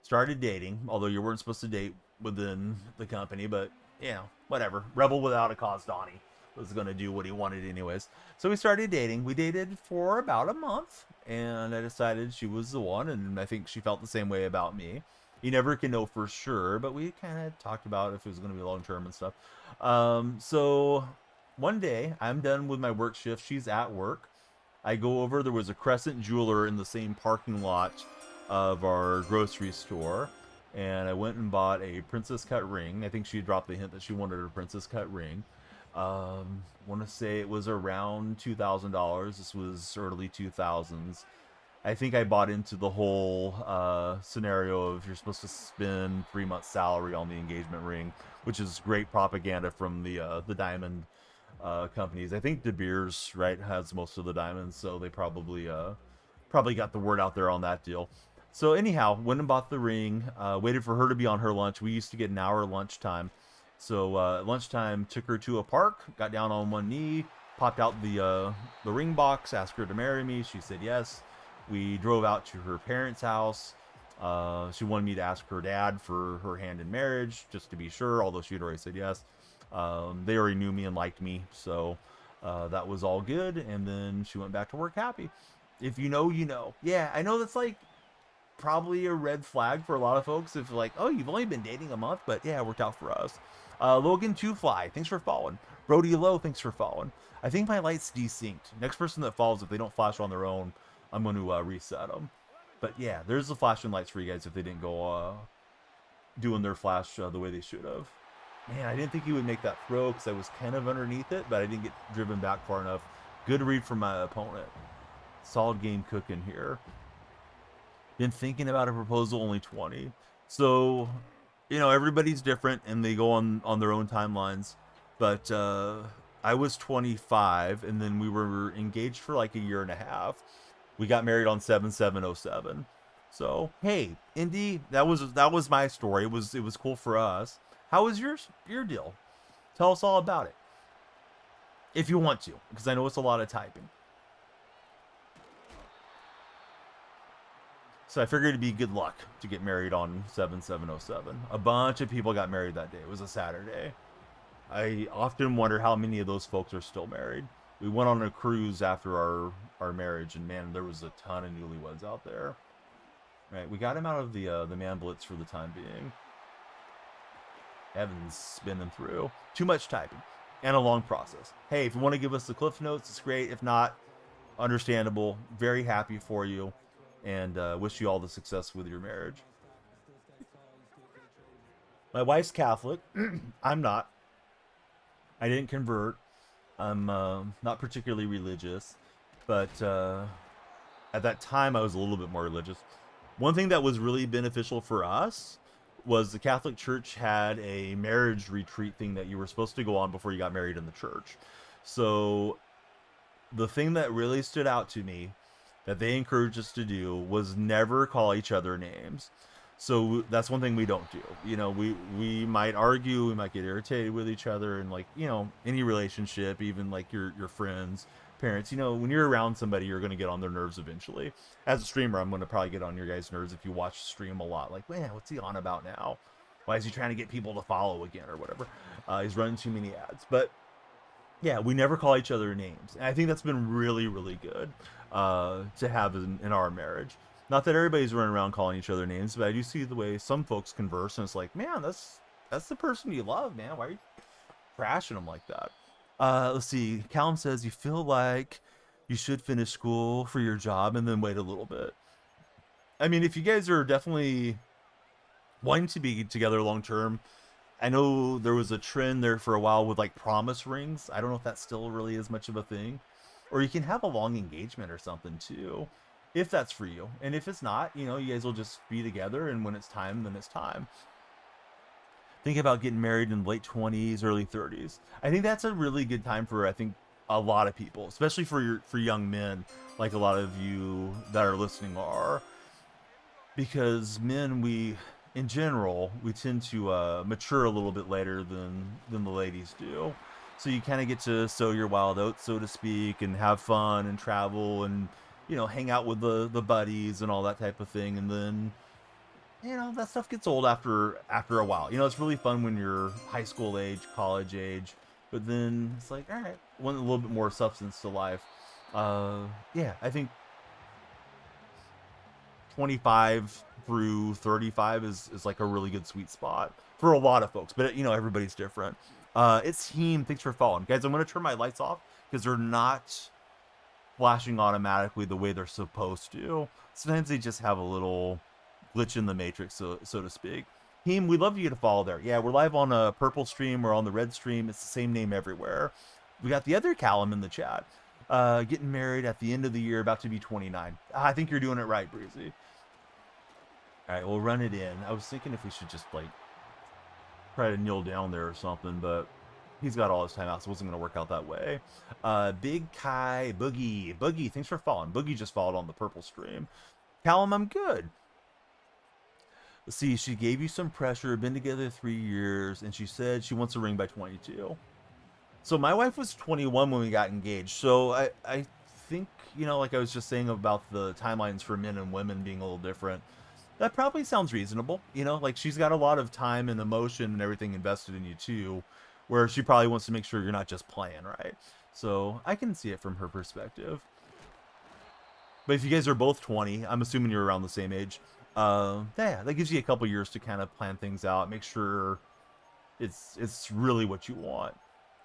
Started dating, although you weren't supposed to date within the company, but, you know, whatever. Rebel without a cause, Donnie was going to do what he wanted anyways. So we started dating. We dated for about a month, and I decided she was the one, and I think she felt the same way about me. You never can know for sure, but we kind of talked about if it was going to be long-term and stuff. So one day, I'm done with my work shift. She's at work. I go over. There was a Crescent Jeweler in the same parking lot of our grocery store, and I went and bought a princess cut ring. I think she dropped the hint that she wanted a princess cut ring. Want to say it was around $2,000. This was early 2000s. I think I bought into the whole scenario of you're supposed to spend 3 months' salary on the engagement ring, which is great propaganda from the diamond companies. I think De Beers, right, has most of the diamonds, so they probably got the word out there on that deal. So anyhow, went and bought the ring. Waited for her to be on her lunch. We used to get an hour lunchtime. So at lunchtime, took her to a park, got down on one knee, popped out the ring box, asked her to marry me. She said yes. We drove out to her parents' house. She wanted me to ask her dad for her hand in marriage, just to be sure, although she had already said yes. They already knew me and liked me, so that was all good. And then she went back to work happy. If you know, you know. Yeah, I know that's like probably a red flag for a lot of folks if like, oh, you've only been dating a month, but yeah, it worked out for us. Logan 2Fly, thanks for following. Brody Low, thanks for following. I think my light's desynced. Next person that follows, if they don't flash on their own, I'm going to reset them. But yeah, there's the flashing lights for you guys if they didn't go doing their flash the way they should have. Man, I didn't think he would make that throw because I was kind of underneath it, but I didn't get driven back far enough. Good read from my opponent. Solid game cooking here. Been thinking about a proposal, only 20. So, you know, everybody's different and they go on their own timelines. But I was 25 and then we were engaged for like a year and a half. We got married on 7/7/07. So, hey, Indy, that was my story. It was cool for us. How was your deal? Tell us all about it. If you want to, because I know it's a lot of typing. So I figured it'd be good luck to get married on 7/7/07. A bunch of people got married that day. It was a Saturday. I often wonder how many of those folks are still married. We went on a cruise after our marriage, and man, there was a ton of newlyweds out there. Right, we got him out of the man blitz for the time being. Evan's spinning through. Too much typing and a long process. Hey, if you want to give us the cliff notes, it's great. If not, understandable. Very happy for you. And wish you all the success with your marriage. My wife's Catholic. I'm not. I didn't convert. I'm not particularly religious. But at that time, I was a little bit more religious. One thing that was really beneficial for us was the Catholic Church had a marriage retreat thing that you were supposed to go on before you got married in the church. So the thing that really stood out to me that they encouraged us to do was never call each other names. So that's one thing we don't do. You know, we might argue, we might get irritated with each other, and like, you know, any relationship, even like your friends, parents, you know, when you're around somebody, you're going to get on their nerves eventually. As a streamer, I'm going to probably get on your guys' nerves if you watch the stream a lot. Like, man, what's he on about now? Why is he trying to get people to follow again or whatever? He's running too many ads. But yeah, we never call each other names. And I think that's been really, really good to have in our marriage. Not that everybody's running around calling each other names, but I do see the way some folks converse, and it's like, man, that's the person you love, man. Why are you trashing them like that? Let's see. Callum says you feel like you should finish school for your job and then wait a little bit. I mean, if you guys are definitely wanting to be together long term, I know there was a trend there for a while with like promise rings. I don't know if that still really is much of a thing. Or you can have a long engagement or something too, if that's for you. And if it's not, you know, you guys will just be together, and when it's time, then it's time. Think about getting married in late 20s, early 30s. I think that's a really good time for, I think, a lot of people, especially for young men, like a lot of you that are listening are. Because men, in general, we tend to mature a little bit later than the ladies do. So you kind of get to sow your wild oats, so to speak, and have fun and travel and, you know, hang out with the buddies and all that type of thing. And then, you know, that stuff gets old after a while. You know, it's really fun when you're high school age, college age, but then it's like, all right, want a little bit more substance to life. Yeah, I think 25 through 35 is like a really good sweet spot for a lot of folks, but you know, everybody's different. It's Heem, thanks for following. Guys, I'm going to turn my lights off because they're not flashing automatically the way they're supposed to. Sometimes they just have a little glitch in the matrix, so to speak. Heem, we'd love you to follow there. Yeah, we're live on a purple stream or on the red stream. It's the same name everywhere. We got the other Callum in the chat. Getting married at the end of the year, about to be 29. I think you're doing it right, Breezy. All right, we'll run it in. I was thinking if we should just like try to kneel down there or something, but he's got all his time out, so it wasn't going to work out that way. Big Kai Boogie, thanks for following. Boogie just followed on the purple stream. Callum, I'm good. Let's see, she gave you some pressure, been together 3 years, and she said she wants a ring by 22. So my wife was 21 when we got engaged. So I think, you know, like I was just saying about the timelines for men and women being a little different, that probably sounds reasonable. You know, like she's got a lot of time and emotion and everything invested in you too, where she probably wants to make sure you're not just playing, right? So I can see it from her perspective. But if you guys are both 20, I'm assuming you're around the same age. Yeah, that gives you a couple years to kind of plan things out, make sure it's really what you want.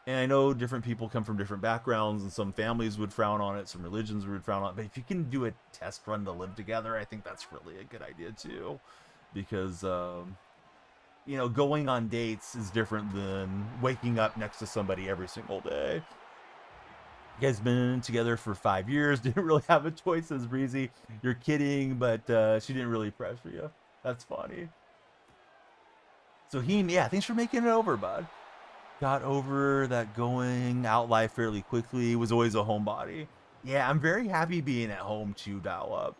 And I know different people come from different backgrounds, and some families would frown on it, some religions would frown on it. But if you can do a test run to live together, I think that's really a good idea too. Because, you know, going on dates is different than waking up next to somebody every single day. You guys been together for 5 years, didn't really have a choice, says Breezy. You're kidding, but she didn't really pressure you. That's funny. So yeah, thanks for making it over, bud. Got over that going out life fairly quickly, was always a homebody. Yeah, I'm very happy being at home to dial up.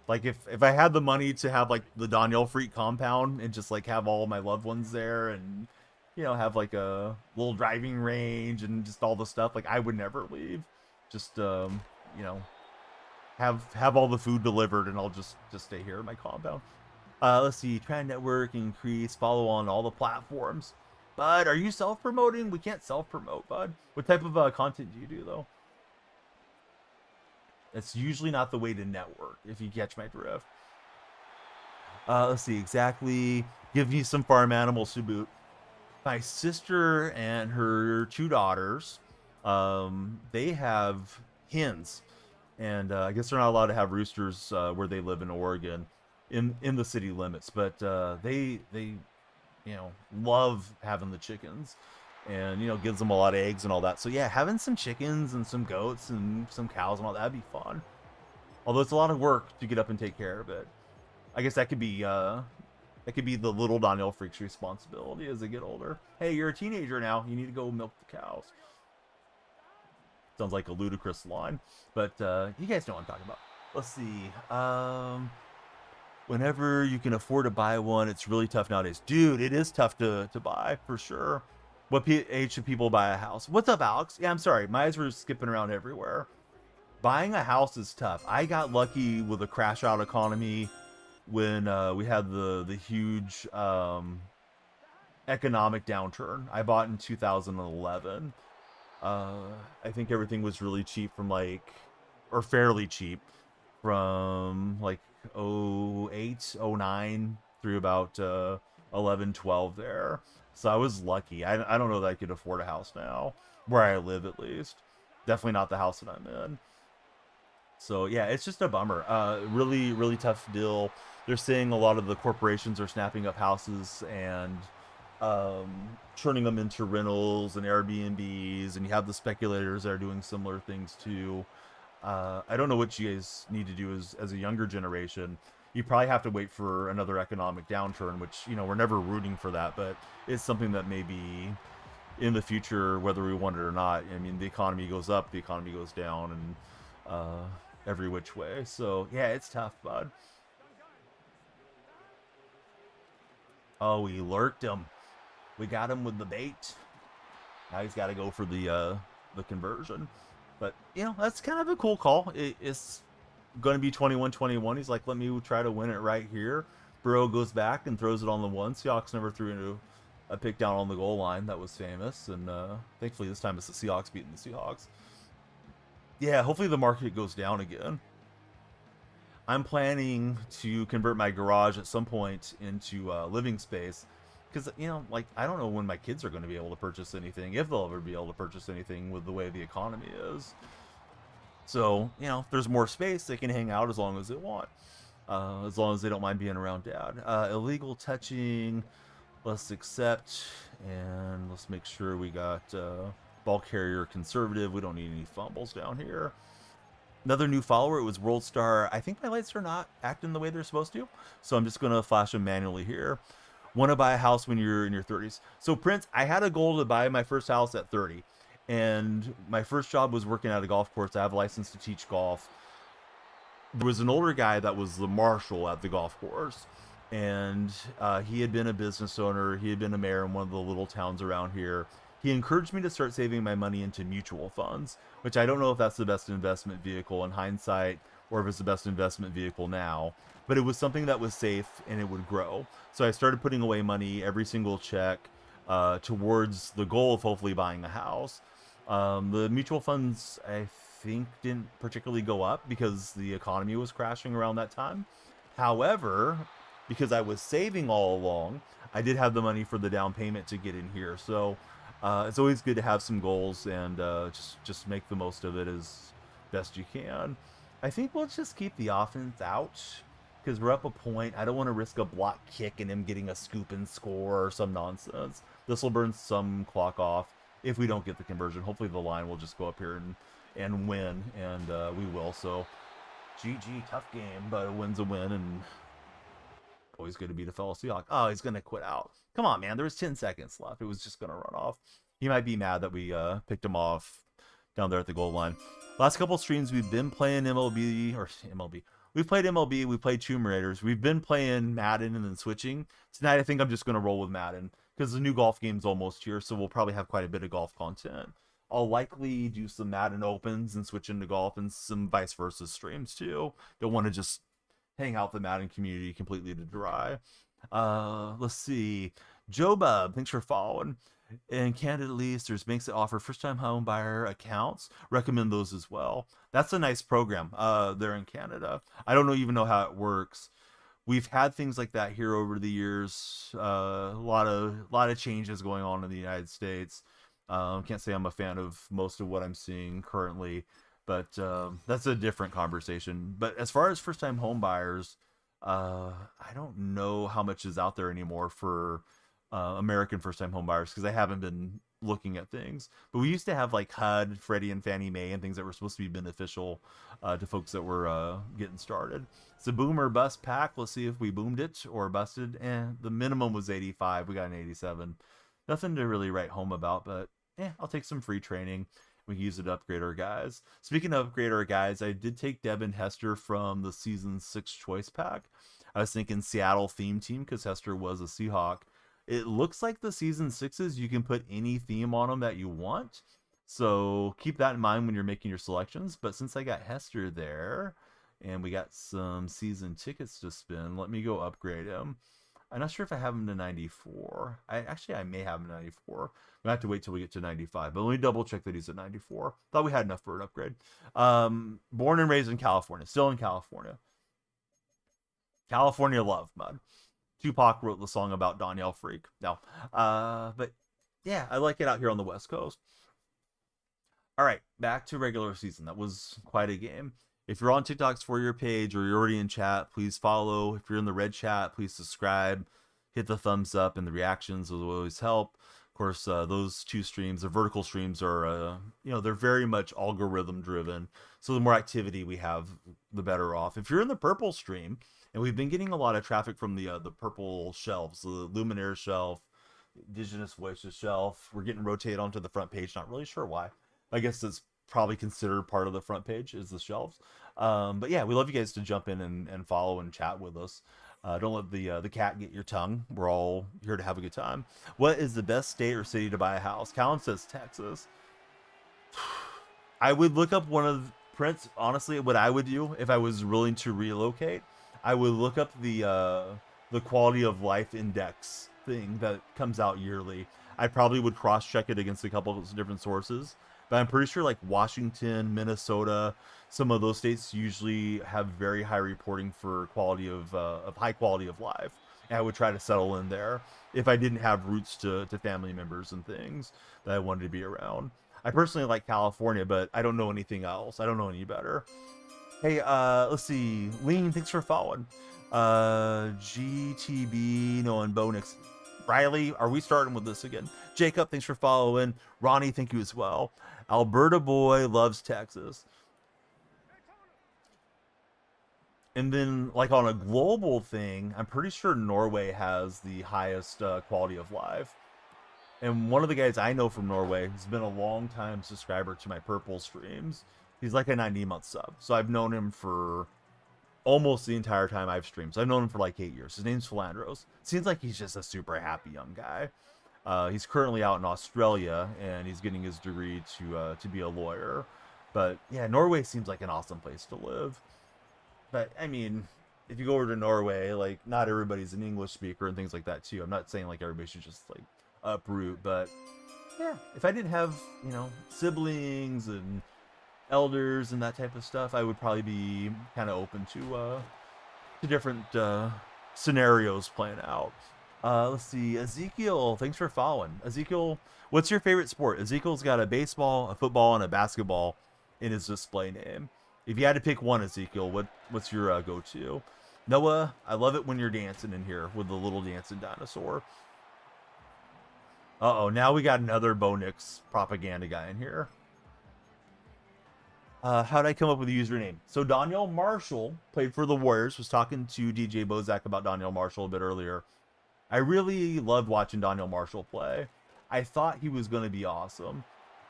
Like if I had the money to have like the DonyellFreak compound and just like have all my loved ones there, and you know, have like a little driving range and just all the stuff, like I would never leave. Just you know, have all the food delivered, and I'll just stay here in my compound. Let's see, try to network, increase, follow on all the platforms. Bud, are you self-promoting? We can't self-promote, bud. What type of content do you do, though? It's usually not the way to network, if you catch my drift. Let's see, exactly. Give me some farm animals to boot. My sister and her 2 daughters, they have hens. And I guess they're not allowed to have roosters where they live in Oregon, in the city limits. But they you know, love having the chickens, and you know, gives them a lot of eggs and all that. So yeah, having some chickens and some goats and some cows and all that'd be fun. Although it's a lot of work to get up and take care of it. I guess that could be the little DonyellFreak's responsibility as they get older. Hey, you're a teenager now. You need to go milk the cows. Sounds like a ludicrous line, but you guys know what I'm talking about. Let's see. Whenever you can afford to buy one, it's really tough nowadays. Dude, it is tough to buy for sure. What age should people buy a house? What's up, Alex? Yeah, I'm sorry. My eyes were skipping around everywhere. Buying a house is tough. I got lucky with a crash out economy when we had the huge economic downturn. I bought in 2011. I think everything was really cheap from like, or fairly cheap from like '08, '09 through about 11, 12 there. So I was lucky. I don't know that I could afford a house now, where I live at least. Definitely not the house that I'm in. So yeah, it's just a bummer. Really, really tough deal. They're saying a lot of the corporations are snapping up houses and turning them into rentals and Airbnbs, and you have the speculators that are doing similar things too. I don't know what you guys need to do as a younger generation. You probably have to wait for another economic downturn, which, you know, we're never rooting for that, but it's something that maybe in the future, whether we want it or not. I mean, the economy goes up, the economy goes down, and every which way. So yeah, it's tough, bud. Oh, we lurked him. We got him with the bait. Now he's got to go for the conversion. But you know, that's kind of a cool call. It's going to be 21-21. He's like, let me try to win it right here. Burrow goes back and throws it on the one. Seahawks never threw into a pick down on the goal line. That was famous. And thankfully this time it's the Seahawks beating the Seahawks. Yeah, hopefully the market goes down again. I'm planning to convert my garage at some point into living space, because, you know, like, I don't know when my kids are going to be able to purchase anything, if they'll ever be able to purchase anything with the way the economy is. So, you know, if there's more space, they can hang out as long as they want, as long as they don't mind being around dad. Illegal touching, let's accept, and let's make sure we got ball carrier conservative. We don't need any fumbles down here. Another new follower, it was World Star. I think my lights are not acting the way they're supposed to, so I'm just going to flash them manually here. Want to buy a house when you're in your 30s. So Prince, I had a goal to buy my first house at 30, and my first job was working at a golf course. I have a license to teach golf. There was an older guy that was the marshal at the golf course, and he had been a business owner. He had been a mayor in one of the little towns around here. He encouraged me to start saving my money into mutual funds, which I don't know if that's the best investment vehicle in hindsight, or if it's the best investment vehicle now, but it was something that was safe and it would grow. So I started putting away money, every single check, towards the goal of hopefully buying a house. The mutual funds, I think, didn't particularly go up because the economy was crashing around that time. However, because I was saving all along, I did have the money for the down payment to get in here. So it's always good to have some goals, and just make the most of it as best you can. I think we'll just keep the offense out because we're up a point. I don't want to risk a block kick and him getting a scoop and score or some nonsense. This will burn some clock off if we don't get the conversion. Hopefully the line will just go up here and win, and we will. So GG, tough game, but a win's a win, and always good to beat a fellow Seahawk. Oh, he's going to quit out. Come on, man. There was 10 seconds left. It was just going to run off. He might be mad that we picked him off down there at the goal line. Last couple streams, we've been playing MLB, or MLB. We've played MLB. We played Tomb Raiders. We've been playing Madden and then switching. Tonight, I think I'm just going to roll with Madden because the new golf game's almost here, so we'll probably have quite a bit of golf content. I'll likely do some Madden opens and switch into golf, and some vice versa streams too. Don't want to just hang out the Madden community completely to dry. Let's see. Joe Bub, thanks for following. In Canada, at least, there's banks that offer first-time home buyer accounts. Recommend those as well. That's a nice program there in Canada. I don't even know how it works. We've had things like that here over the years. A lot of changes going on in the United States. Can't say I'm a fan of most of what I'm seeing currently, but that's a different conversation. But as far as first-time home buyers, I don't know how much is out there anymore for American first-time home buyers, because I haven't been looking at things. But we used to have like HUD, Freddie and Fannie Mae, and things that were supposed to be beneficial to folks that were getting started. It's a boom or bust pack. Let's see if we boomed it or busted. And the minimum was 85. We got an 87. Nothing to really write home about, but I'll take some free training. We can use it to upgrade our guys. Speaking of upgrade our guys, I did take Devin Hester from the season 6 choice pack. I was thinking Seattle theme team because Hester was a Seahawk. It looks like the season 6s, you can put any theme on them that you want. So keep that in mind when you're making your selections. But since I got Hester there and we got some season tickets to spin, let me go upgrade him. I'm not sure if I have him to 94. I may have him to 94. We have to wait till we get to 95. But let me double check that he's at 94. Thought we had enough for an upgrade. Born and raised in California. Still in California. California love, bud. Tupac wrote the song about DonyellFreak. No. But yeah, I like it out here on the West Coast. All right, back to regular season. That was quite a game. If you're on TikTok's For Your page or you're already in chat, please follow. If you're in the red chat, please subscribe. Hit the thumbs up and the reactions will always help. Of course, those two streams, the vertical streams are, they're very much algorithm driven. So the more activity we have, the better off. If you're in the purple stream, and we've been getting a lot of traffic from the purple shelves, the Luminaire shelf, Indigenous Voices shelf. We're getting rotated onto the front page. Not really sure why. I guess it's probably considered part of the front page is the shelves. But yeah, we love you guys to jump in and follow and chat with us. Don't let the cat get your tongue. We're all here to have a good time. What is the best state or city to buy a house? Callan says Texas. I would look up one of Prince. Honestly, what I would do if I was willing to relocate, I would look up the quality of life index thing that comes out yearly. I probably would cross-check it against a couple of different sources. But I'm pretty sure like Washington, Minnesota, some of those states usually have very high reporting for quality of high quality of life. And I would try to settle in there if I didn't have roots to family members and things that I wanted to be around. I personally like California, but I don't know anything else. I don't know any better. Hey, let's see. Lean, thanks for following. GTB, no, and Bonix. Riley, are we starting with this again? Jacob, thanks for following. Ronnie, thank you as well. Alberta boy loves Texas. And then, like on a global thing, I'm pretty sure Norway has the highest quality of life. And one of the guys I know from Norway has been a long time subscriber to my purple streams. He's like a 90-month sub. So I've known him for almost the entire time I've streamed. So I've known him for like 8 years. His name's Philandros. Seems like he's just a super happy young guy. He's currently out in Australia, and he's getting his degree to be a lawyer. But yeah, Norway seems like an awesome place to live. But I mean, if you go over to Norway, like not everybody's an English speaker and things like that too. I'm not saying like everybody should just like uproot, but yeah, if I didn't have, siblings and elders and that type of stuff, I would probably be kind of open to different scenarios playing out. Let's see, Ezekiel, thanks for following. Ezekiel, what's your favorite sport? Ezekiel's got a baseball, a football, and a basketball in his display name. If you had to pick one, Ezekiel, what's your go-to? Noah, I love it when you're dancing in here with the little dancing dinosaur. Uh-oh, now we got another Bonix propaganda guy in here. How'd I come up with the username? So Donyell Marshall played for the Warriors, was talking to DJ Bozak about Donyell Marshall a bit earlier. I really loved watching Donyell Marshall play. I thought he was going to be awesome.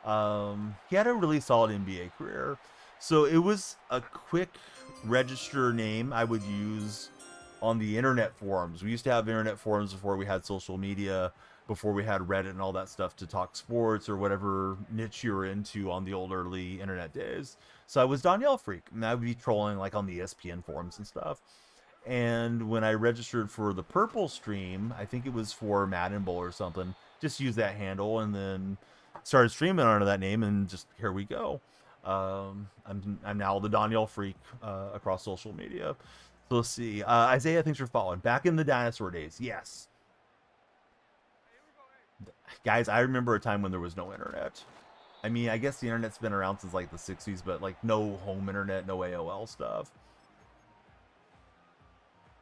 He had a really solid NBA career. So it was a quick register name I would use on the internet forums. We used to have internet forums before we had social media, before we had Reddit and all that stuff to talk sports or whatever niche you were into on the old early internet days. So I was DonyellFreak, and I would be trolling like on the ESPN forums and stuff. And when I registered for the purple stream, I think it was for Madden Bowl or something, just use that handle and then started streaming under that name, and just here we go. I'm now the DonyellFreak across social media. So let's see. Isaiah, thanks for following. Back in the dinosaur days, yes. Guys, I remember a time when there was no internet. I mean, I guess the internet's been around since like the 60s, but like no home internet, no AOL stuff.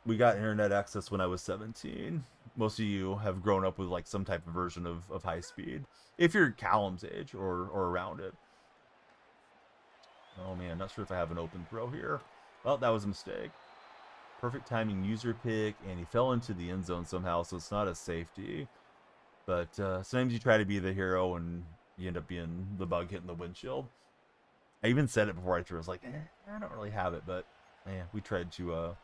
We got internet access when I was 17. Most of you have grown up with like some type of version of high speed, if you're Callum's age or around it. Oh man, not sure if I have an open throw here. Well, that was a mistake. Perfect timing user pick, and he fell into the end zone somehow, so it's not a safety. But sometimes you try to be the hero and you end up being the bug hitting the windshield. I even said it before I threw. I was like, I don't really have it, but we tried to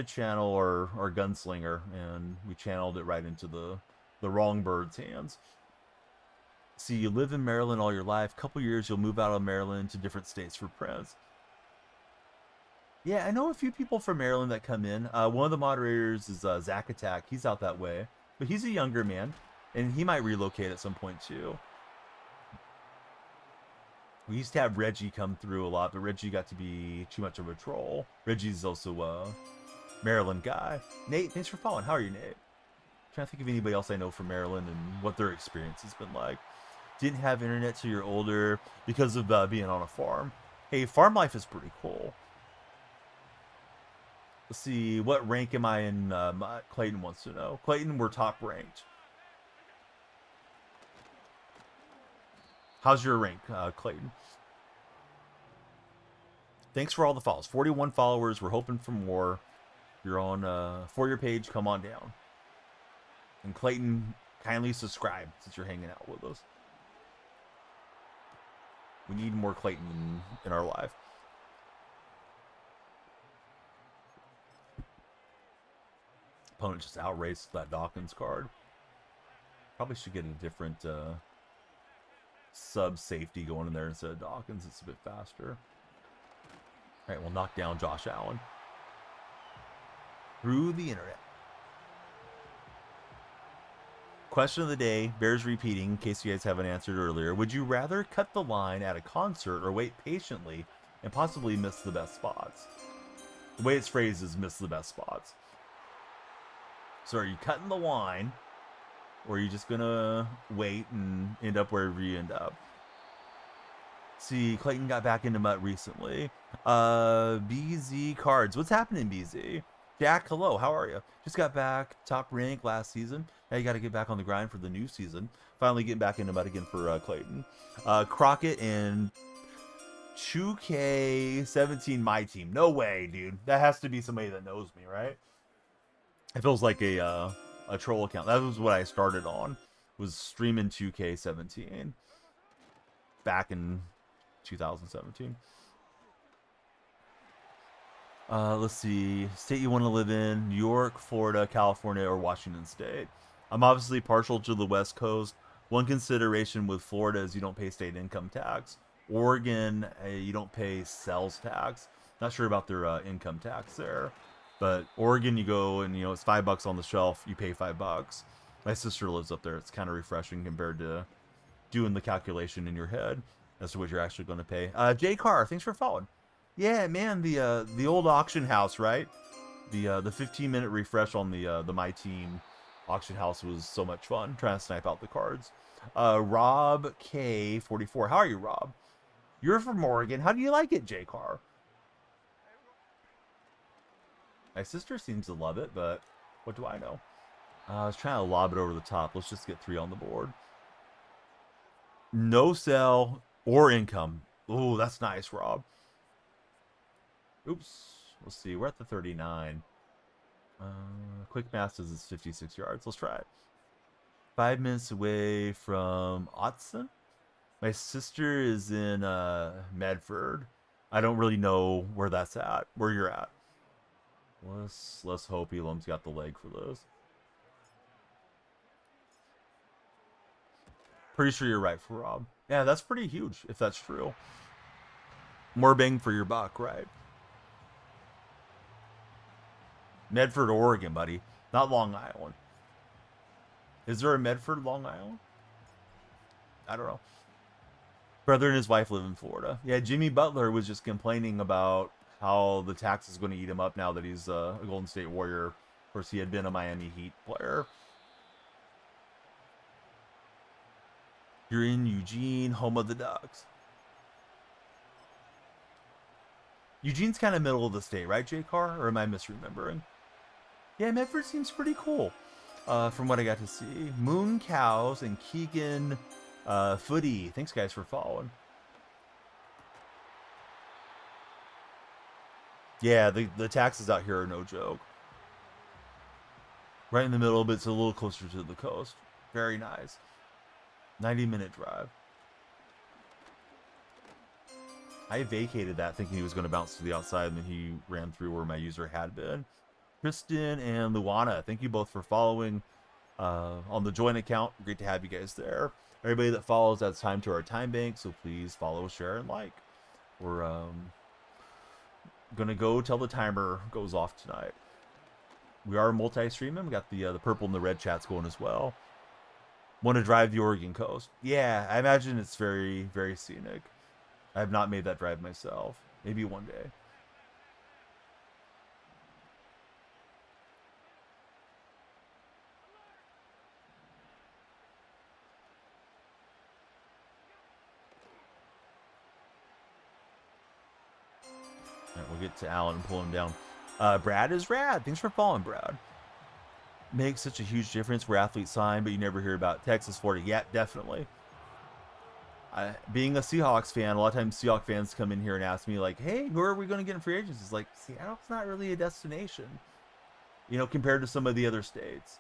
channel our gunslinger, and we channeled it right into the wrong bird's hands. See, you live in Maryland all your life. Couple years, you'll move out of Maryland to different states for Prince. Yeah, I know a few people from Maryland that come in. One of the moderators is Zach Attack. He's out that way, but he's a younger man, and he might relocate at some point too. We used to have Reggie come through a lot, but Reggie got to be too much of a troll. Reggie's also a Maryland guy. Nate, thanks for following. How are you, Nate? I'm trying to think of anybody else I know from Maryland and what their experience has been like. Didn't have internet till you're older because of being on a farm. Hey, farm life is pretty cool. Let's see, what rank am I in? Clayton wants to know. Clayton, we're top ranked. How's your rank, Clayton? Thanks for all the follows. 41 followers. We're hoping for more. You're on For Your Page. Come on down. And Clayton, kindly subscribe since you're hanging out with us. We need more Clayton in our life. Opponent just outraced that Dawkins card. Probably should get a different sub safety going in there instead of Dawkins. It's a bit faster. All right, we'll knock down Josh Allen through the internet. Question of the day, bears repeating in case you guys haven't answered earlier. Would you rather cut the line at a concert or wait patiently and possibly miss the best spots? The way it's phrased is miss the best spots. So are you cutting the line, or are you just gonna wait and end up wherever you end up? See, Clayton got back into Mutt recently. BZ Cards. What's happening, BZ? Jack, hello. How are you? Just got back. Top rank last season. Now you got to get back on the grind for the new season. Finally getting back into Mutt again for Clayton. Crockett and 2K17 my team. No way, dude. That has to be somebody that knows me, right? It feels like a troll account. That was what I started on. Was streaming 2K17 back in 2017. Let's see. State you want to live in: New York, Florida, California, or Washington State. I'm obviously partial to the West Coast. One consideration with Florida is you don't pay state income tax. Oregon, you don't pay sales tax. Not sure about their income tax there. But Oregon, you go and, it's $5 on the shelf. You pay $5. My sister lives up there. It's kind of refreshing compared to doing the calculation in your head as to what you're actually going to pay. Jay Carr, thanks for following. Yeah, man, the old auction house, right? The 15-minute refresh on the My Team auction house was so much fun. Trying to snipe out the cards. Rob K44. How are you, Rob? You're from Oregon. How do you like it, Jay Carr? My sister seems to love it, but what do I know? I was trying to lob it over the top. Let's just get 3 on the board. No sell or income. Ooh, that's nice, Rob. Oops. Let's see. We're at the 39. Quick math says it's 56 yards. Let's try it. 5 minutes away from Otson. My sister is in Medford. I don't really know where that's at. Where you're at. Let's hope Elam's got the leg for this. Pretty sure you're right for Rob. Yeah, that's pretty huge if that's true. More bang for your buck, right? Medford, Oregon, buddy. Not Long Island. Is there a Medford, Long Island? I don't know. Brother and his wife live in Florida. Yeah, Jimmy Butler was just complaining about how the tax is going to eat him up now that he's a Golden State Warrior. Of course, he had been a Miami Heat player. You're in Eugene, home of the Ducks. Eugene's kind of middle of the state, right, Jay Carr? Or am I misremembering? Yeah, Medford seems pretty cool, from what I got to see. Moon Cows and Keegan Footy. Thanks, guys, for following. Yeah, the taxes out here are no joke. Right in the middle, but it's a little closer to the coast. Very nice. 90-minute drive. I vacated that thinking he was going to bounce to the outside, and then he ran through where my user had been. Kristen and Luana, thank you both for following on the Join account. Great to have you guys there. Everybody that follows, adds time to our time bank, so please follow, share, and like. We're gonna go till the timer goes off tonight. We are multi-streaming. We got the purple and the red chats going as well. Want to drive the Oregon coast? Yeah, I imagine it's very, very scenic. I have not made that drive myself. Maybe one day. All right, we'll get to Alan and pull him down. Brad is rad. Thanks for following, Brad. Makes such a huge difference where athletes sign, but you never hear about Texas, Florida. Yeah, definitely. Being a Seahawks fan, a lot of times Seahawks fans come in here and ask me, like, hey, who are we going to get in free agents? It's like, Seattle's not really a destination, you know, compared to some of the other states.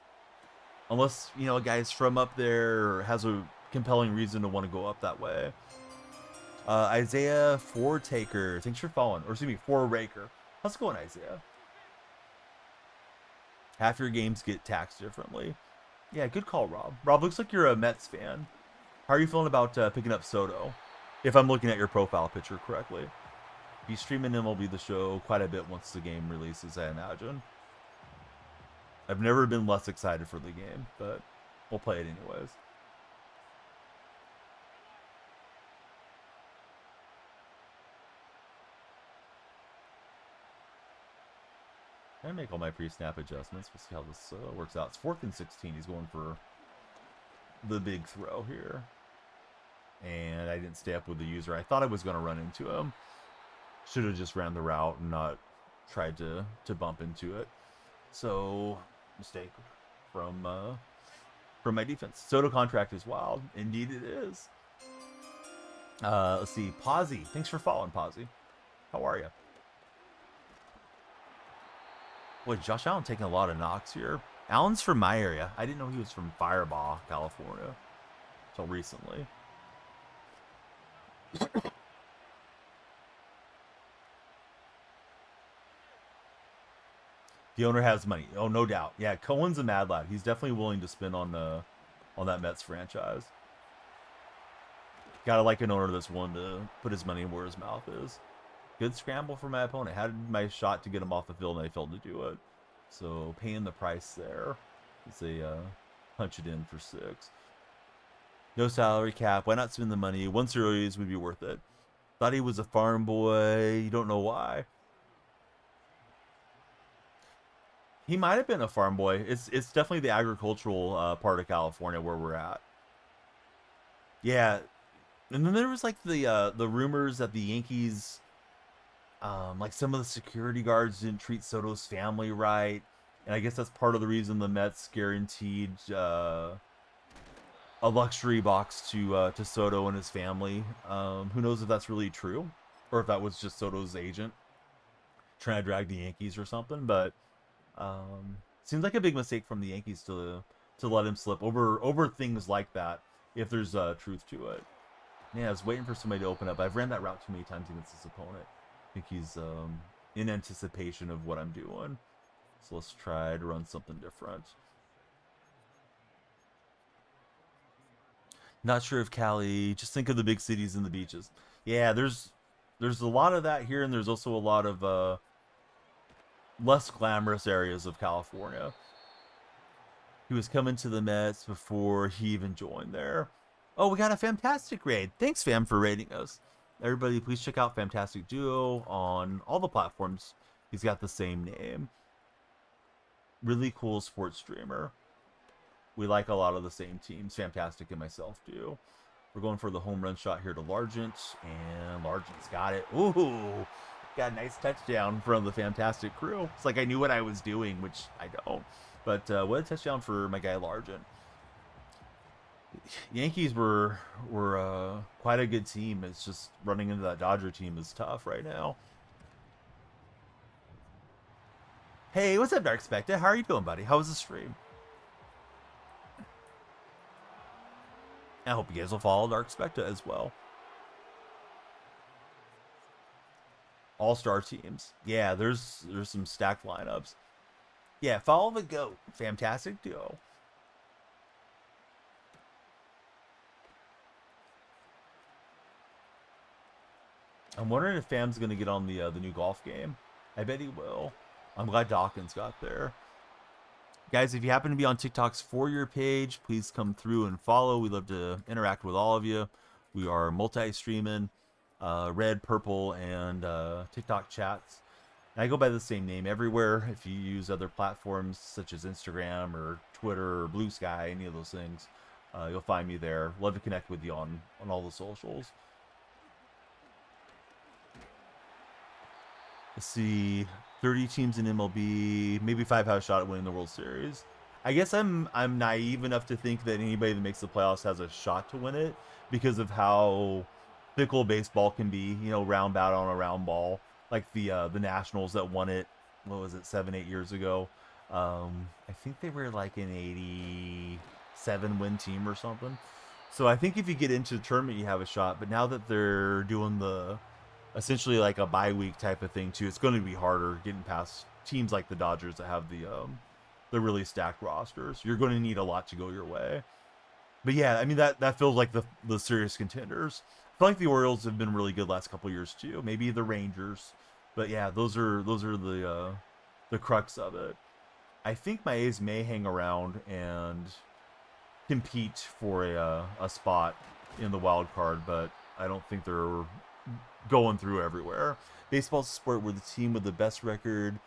Unless, you know, a guy's from up there or has a compelling reason to want to go up that way. Isaiah Fortaker, thanks for following. Or excuse me, Forraker. How's it going, Isaiah? Half your games get taxed differently. Yeah, good call, Rob. Rob, looks like you're a Mets fan. How are you feeling about picking up Soto? If I'm looking at your profile picture correctly. Be streaming MLB The Show quite a bit once the game releases, I imagine. I've never been less excited for the game, but we'll play it anyways. I make all my pre-snap adjustments. We'll see how this works out. It's 4th and 16. He's going for the big throw here. And I didn't stay up with the user. I thought I was going to run into him. Should have just ran the route and not tried to bump into it. So, mistake from my defense. Soto contract is wild. Indeed it is. Let's see. Posy. Thanks for following, Posy. How are you? Boy, Josh Allen taking a lot of knocks here. Allen's from my area. I didn't know he was from Firebaugh, California, until recently. The owner has money. Oh, no doubt. Yeah, Cohen's a mad lad. He's definitely willing to spend on that Mets franchise. Gotta like an owner that's willing to put his money where his mouth is. Good scramble for my opponent. Had my shot to get him off the field, and I failed to do it. So paying the price there. As they punch it in for 6. No salary cap. Why not spend the money? 1 series would be worth it. Thought he was a farm boy. You don't know why. He might have been a farm boy. It's definitely the agricultural part of California where we're at. Yeah. And then there was like the rumors that the Yankees, like some of the security guards didn't treat Soto's family right. And I guess that's part of the reason the Mets guaranteed a luxury box to Soto and his family. Who knows if that's really true, or if that was just Soto's agent trying to drag the Yankees or something. But seems like a big mistake from the Yankees to let him slip over things like that, if there's truth to it. Yeah, I was waiting for somebody to open up. I've ran that route too many times against this opponent. I think he's in anticipation of what I'm doing. So let's try to run something different. Not sure if Cali, just think of the big cities and the beaches. Yeah, there's a lot of that here, and there's also a lot of less glamorous areas of California. He was coming to the Mets before he even joined there. Oh, we got a fantastic raid. Thanks, fam, for raiding us. Everybody, please check out Fantastic Duo on all the platforms. He's got the same name. Really cool sports streamer. We like a lot of the same teams. Fantastic and myself do. We're going for the home run shot here to Largent. And Largent's got it. Ooh, got a nice touchdown from the Fantastic crew. It's like I knew what I was doing, which I don't. But what a touchdown for my guy Largent. Yankees were quite a good team. It's just running into that Dodger team is tough right now. Hey, what's up, Dark Spectre? How are you doing, buddy? How was the stream? I hope you guys will follow Dark Spectre as well. All-star teams. Yeah, there's some stacked lineups. Yeah, follow the GOAT. Fantastic duo. I'm wondering if Fam's gonna get on the new golf game. I bet he will. I'm glad Dawkins got there. Guys, if you happen to be on TikTok's For Your page, please come through and follow. We love to interact with all of you. We are multi-streaming, red, purple, and TikTok chats. And I go by the same name everywhere. If you use other platforms such as Instagram or Twitter or Blue Sky, any of those things, you'll find me there. Love to connect with you on all the socials. Let's see, 30 teams in MLB, maybe 5 have a shot at winning the World Series. I guess I'm naive enough to think that anybody that makes the playoffs has a shot to win it because of how fickle baseball can be. You know, round bat on a round ball, like the Nationals that won it. What was it, 7-8 years ago? I think they were like an 87 win team or something. So I think if you get into the tournament, you have a shot. But now that they're doing the essentially like a bye week type of thing too, it's going to be harder getting past teams like the Dodgers that have the really stacked rosters. You're going to need a lot to go your way. But yeah, I mean that feels like the serious contenders. I feel like the Orioles have been really good last couple years too. Maybe the Rangers, but yeah, those are the crux of it. I think my A's may hang around and compete for a spot in the wild card, but I don't think they're going through everywhere. Baseball's a sport where the team with the best record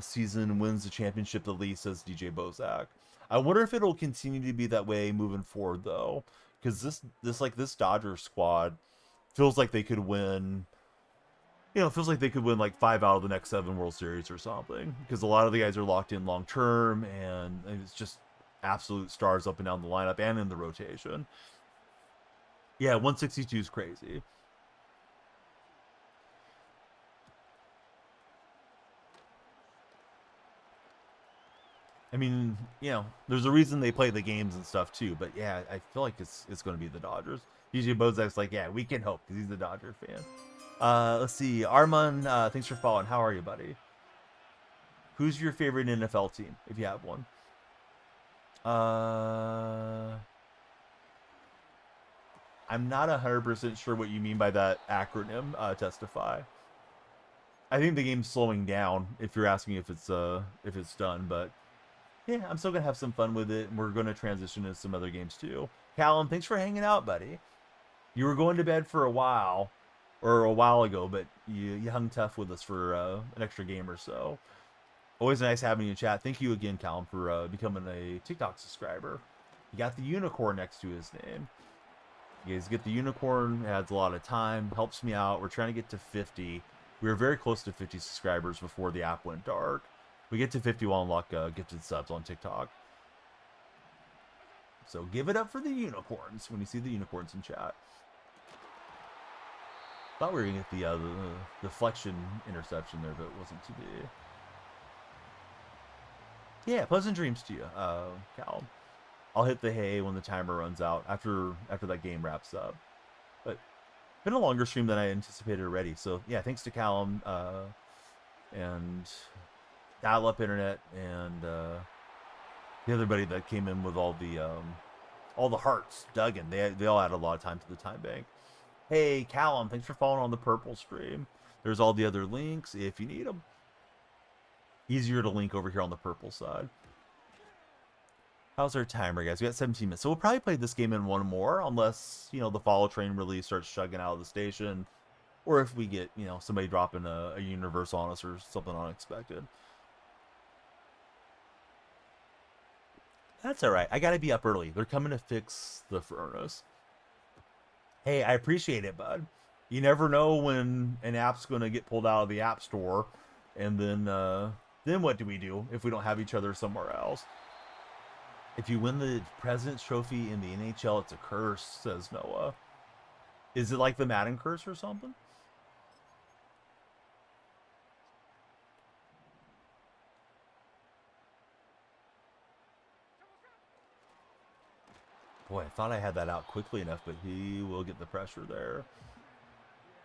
season wins the championship the least, says DJ Bozak. I wonder if it'll continue to be that way moving forward though, because this Dodgers squad feels like they could win. You know, it feels like they could win like 5 out of the next 7 World Series or something, because a lot of the guys are locked in long term, and it's just absolute stars up and down the lineup and in the rotation. Yeah, 162 is crazy. I mean, you know, there's a reason they play the games and stuff too. But yeah, I feel like it's going to be the Dodgers. DJ Bozak's like, yeah, we can hope because he's a Dodger fan. Let's see, Armand, thanks for following. How are you, buddy? Who's your favorite NFL team, if you have one? I'm not 100% sure what you mean by that acronym. Testify. I think the game's slowing down. If you're asking if it's done, but yeah, I'm still gonna have some fun with it, and we're gonna transition into some other games too. Callum, thanks for hanging out, buddy. You were going to bed for a while, or a while ago, but you hung tough with us for an extra game or so. Always nice having you in chat. Thank you again, Callum, for becoming a TikTok subscriber. You got the unicorn next to his name. You guys get the unicorn. It adds a lot of time. Helps me out. We're trying to get to 50. We were very close to 50 subscribers before the app went dark. We get to 50, we'll unlock gifted subs on TikTok. So give it up for the unicorns when you see the unicorns in chat. Thought we were going to get the deflection interception there, but it wasn't to be. Yeah, pleasant dreams to you, Cal. I'll hit the hay when the timer runs out after that game wraps up. But been a longer stream than I anticipated already. So yeah, thanks to Callum and dial-up internet and the other buddy that came in with all the hearts, Duggan. They all added a lot of time to the time bank. Hey Callum, thanks for following on the purple stream. There's all the other links if you need them. Easier to link over here on the purple side. How's our timer, guys? We got 17 minutes. So we'll probably play this game in one more, unless, you know, the follow train really starts chugging out of the station. Or if we get, you know, somebody dropping a universe on us or something unexpected. That's alright. I gotta be up early. They're coming to fix the furnace. Hey, I appreciate it, bud. You never know when an app's gonna get pulled out of the app store. And then what do we do if we don't have each other somewhere else? If you win the President's Trophy in the NHL, it's a curse, says Noah. Is it like the Madden curse or something? Boy, I thought I had that out quickly enough, but he will get the pressure there.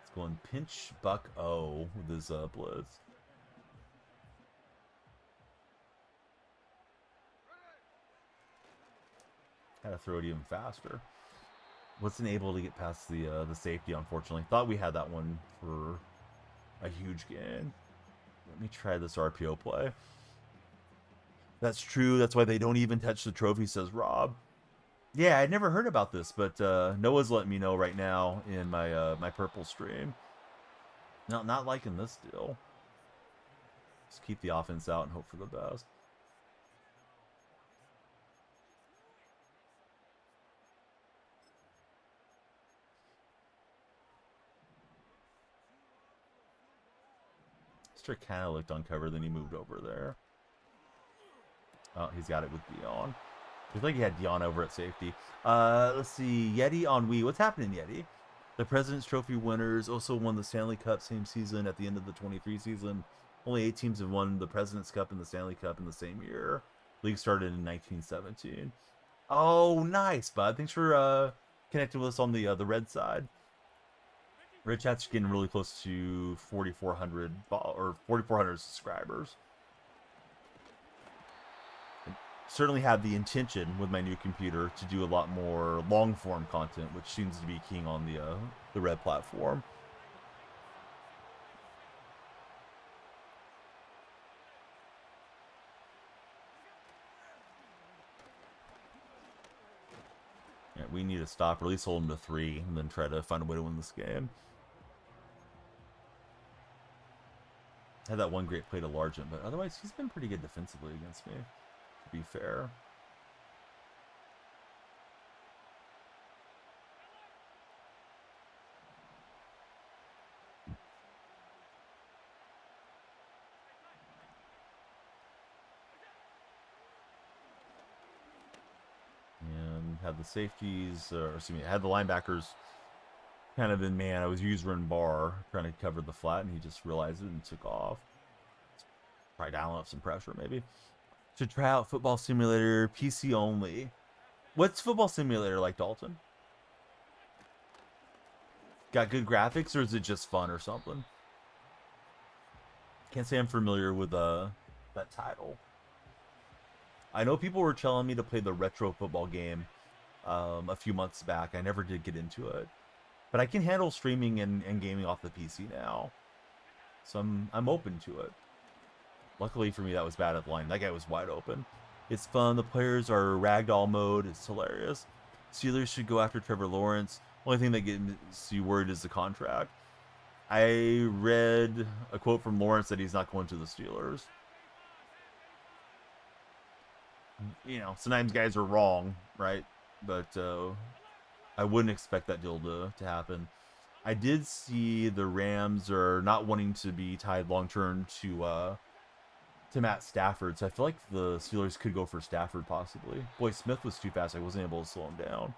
Let's Going pinch Buck O with his blitz. Had to throw it even faster. Wasn't able to get past the safety, unfortunately. Thought we had that one for a huge gain. Let me try this RPO play. That's true. That's why they don't even touch the trophy, says Rob. Yeah, I'd never heard about this, but Noah's letting me know right now in my my purple stream. No, not liking this deal. Just keep the offense out and hope for the best. Mr. kind of looked uncovered, then he moved over there. Oh, he's got it with Dion. I feel like he had Dion over at safety. Let's see. Yeti on Wii. What's happening, Yeti? The President's Trophy winners also won the Stanley Cup same season at the end of the 23 season. Only 8 teams have won the President's Cup and the Stanley Cup in the same year. League started in 1917. Oh, nice, bud. Thanks for connecting with us on the red side. Red Chat's getting really close to 4,400 or 4,400 subscribers. Certainly have the intention with my new computer to do a lot more long form content, which seems to be king on the red platform. Yeah, we need to stop, or at least hold him to 3, and then try to find a way to win this game. Had that one great play to Largent, but otherwise he's been pretty good defensively against me, to be fair. And had the safeties, or excuse me, had the linebackers kind of in man. I was user bar trying to cover the flat, and he just realized it and took off. Probably dialing up some pressure, maybe. Should try out Football Simulator PC only. What's Football Simulator like, Dalton? Got good graphics, or is it just fun or something? Can't say I'm familiar with that title. I know people were telling me to play the retro football game a few months back. I never did get into it. But I can handle streaming and gaming off the PC now. So I'm open to it. Luckily for me, that was bad at the line. That guy was wide open. It's fun. The players are ragdoll mode. It's hilarious. Steelers should go after Trevor Lawrence. Only thing that gets you worried is the contract. I read a quote from Lawrence that he's not going to the Steelers. You know, sometimes guys are wrong, right? But I wouldn't expect that deal to happen. I did see the Rams are not wanting to be tied long-term to Matt Stafford, so I feel like the Steelers could go for Stafford possibly. Boy, Smith was too fast. I wasn't able to slow him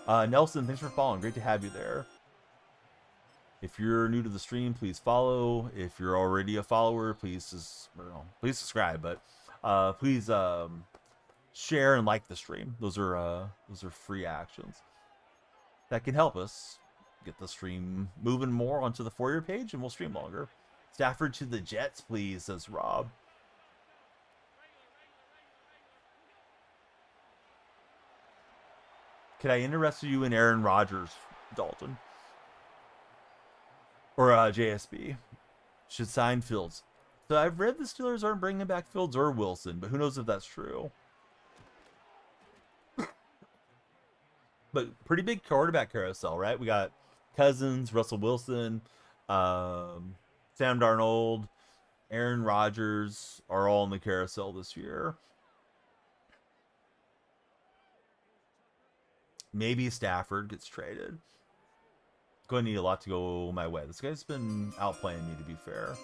down. Nelson, thanks for following. Great to have you there. If you're new to the stream, please follow. If you're already a follower, please subscribe. But please share and like the stream. Those are free actions that can help us get the stream moving more onto the For You page, and we'll stream longer. Stafford to the Jets, please, says Rob. Could I interest you in Aaron Rodgers, Dalton? Or JSB? Should sign Fields. So I've read the Steelers aren't bringing back Fields or Wilson, but who knows if that's true. But pretty big quarterback carousel, right? We got Cousins, Russell Wilson, Sam Darnold, Aaron Rodgers are all in the carousel this year. Maybe Stafford gets traded. Going to need a lot to go my way. This guy's been outplaying me, to be fair.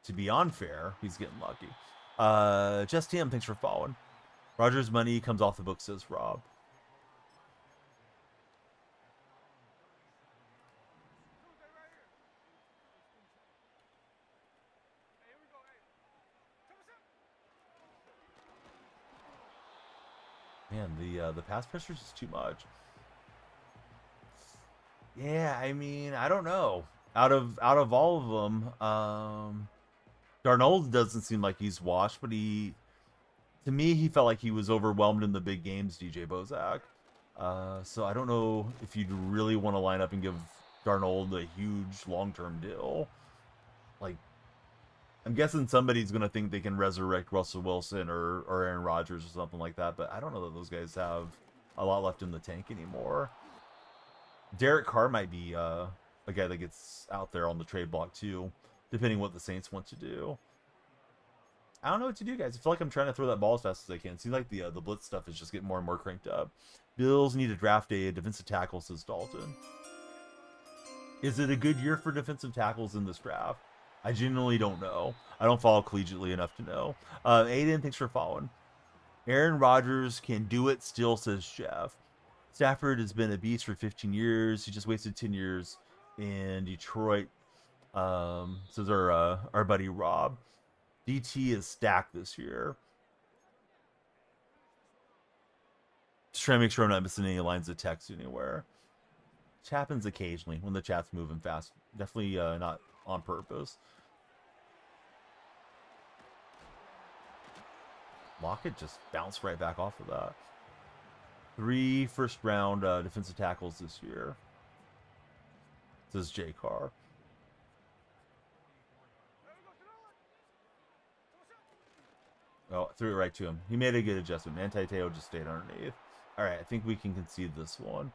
To be unfair, he's getting lucky. Just him, thanks for following. Rodgers' money comes off the book, says Rob. Man, the pass pressure is just too much. Yeah, I mean, I don't know. Out of all of them, Darnold doesn't seem like he's washed, but to me, he felt like he was overwhelmed in the big games, DJ Bozak. So I don't know if you'd really want to line up and give Darnold a huge long-term deal. Like, I'm guessing somebody's going to think they can resurrect Russell Wilson or Aaron Rodgers or something like that, but I don't know that those guys have a lot left in the tank anymore. Derek Carr might be a guy that gets out there on the trade block too, depending what the Saints want to do. I don't know what to do, guys. I feel like I'm trying to throw that ball as fast as I can. It seems like the blitz stuff is just getting more and more cranked up. Bills need to draft a defensive tackle, says Dalton. Is it a good year for defensive tackles in this draft? I genuinely don't know. I don't follow collegiately enough to know. Aiden, thanks for following. Aaron Rodgers can do it still, says Jeff. Stafford has been a beast for 15 years. He just wasted 10 years in Detroit. Says our buddy Rob. DT is stacked this year. Just trying to make sure I'm not missing any lines of text anywhere. It happens occasionally when the chat's moving fast. Definitely not on purpose. Lockett just bounced right back off of that. 3 first-round defensive tackles this year. Says Jay Carr. Oh, threw it right to him. He made a good adjustment. Manti Te'o just stayed underneath. All right, I think we can concede this one.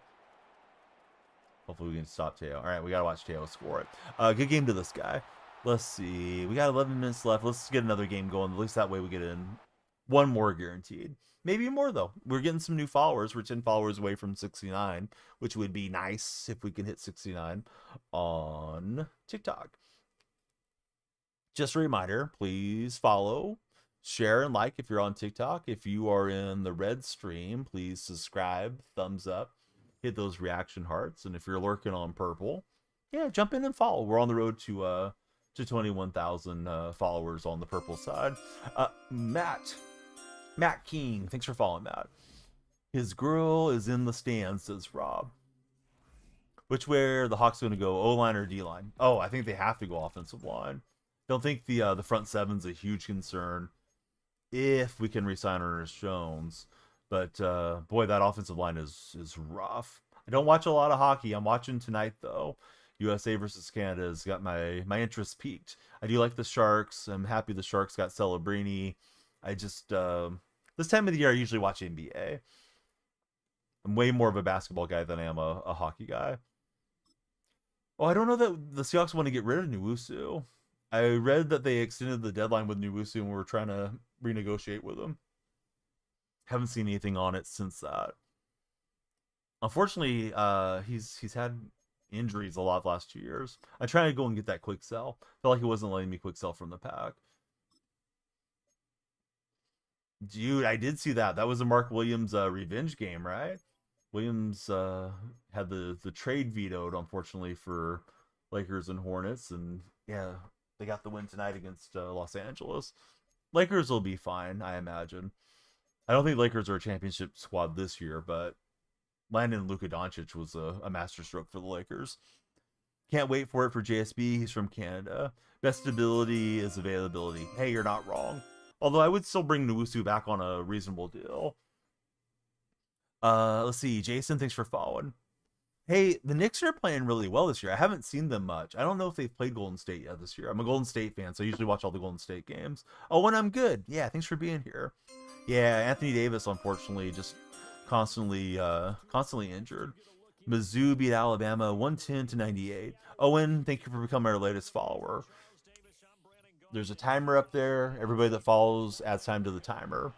Hopefully we can stop Te'o. All right, we got to watch Te'o score it. Good game to this guy. Let's see. We got 11 minutes left. Let's get another game going. At least that way we get in one more guaranteed. Maybe more, though. We're getting some new followers. We're 10 followers away from 69, which would be nice if we can hit 69 on TikTok. Just a reminder, please follow, share, and like if you're on TikTok. If you are in the red stream, please subscribe, thumbs up, hit those reaction hearts. And if you're lurking on purple, yeah, jump in and follow. We're on the road to 21,000 followers on the purple side. Matt King, thanks for following, Matt. His girl is in the stands, says Rob. Which way are the Hawks going to go, O-line or D-line? Oh, I think they have to go offensive line. Don't think the front seven's a huge concern if we can re-sign Ernest Jones. But, boy, that offensive line is rough. I don't watch a lot of hockey. I'm watching tonight, though. USA versus Canada has got my interest peaked. I do like the Sharks. I'm happy the Sharks got Celebrini. I just, this time of the year, I usually watch NBA. I'm way more of a basketball guy than I am a hockey guy. Oh, I don't know that the Seahawks want to get rid of Nwosu. I read that they extended the deadline with Nwosu and we're trying to renegotiate with him. Haven't seen anything on it since that. Unfortunately, he's had injuries a lot the last 2 years. I tried to go and get that quick sell. Felt like it wasn't letting me quick sell from the pack. Dude, I did see that. That was a Mark Williams revenge game, right? Williams had the trade vetoed, unfortunately, for Lakers and Hornets. And yeah, they got the win tonight against Los Angeles. Lakers will be fine, I imagine. I don't think Lakers are a championship squad this year, but landing Luka Doncic was a masterstroke for the Lakers. Can't wait for it for JSB. He's from Canada. Best ability is availability. Hey, you're not wrong. Although I would still bring Nwosu back on a reasonable deal. Let's see. Jason, thanks for following. Hey, the Knicks are playing really well this year. I haven't seen them much. I don't know if they've played Golden State yet this year. I'm a Golden State fan, so I usually watch all the Golden State games. Oh, and I'm good. Yeah, thanks for being here. Yeah, Anthony Davis, unfortunately, just constantly injured. Mizzou beat Alabama 110-98. Owen, thank you for becoming our latest follower. There's a timer up there. Everybody that follows adds time to the timer.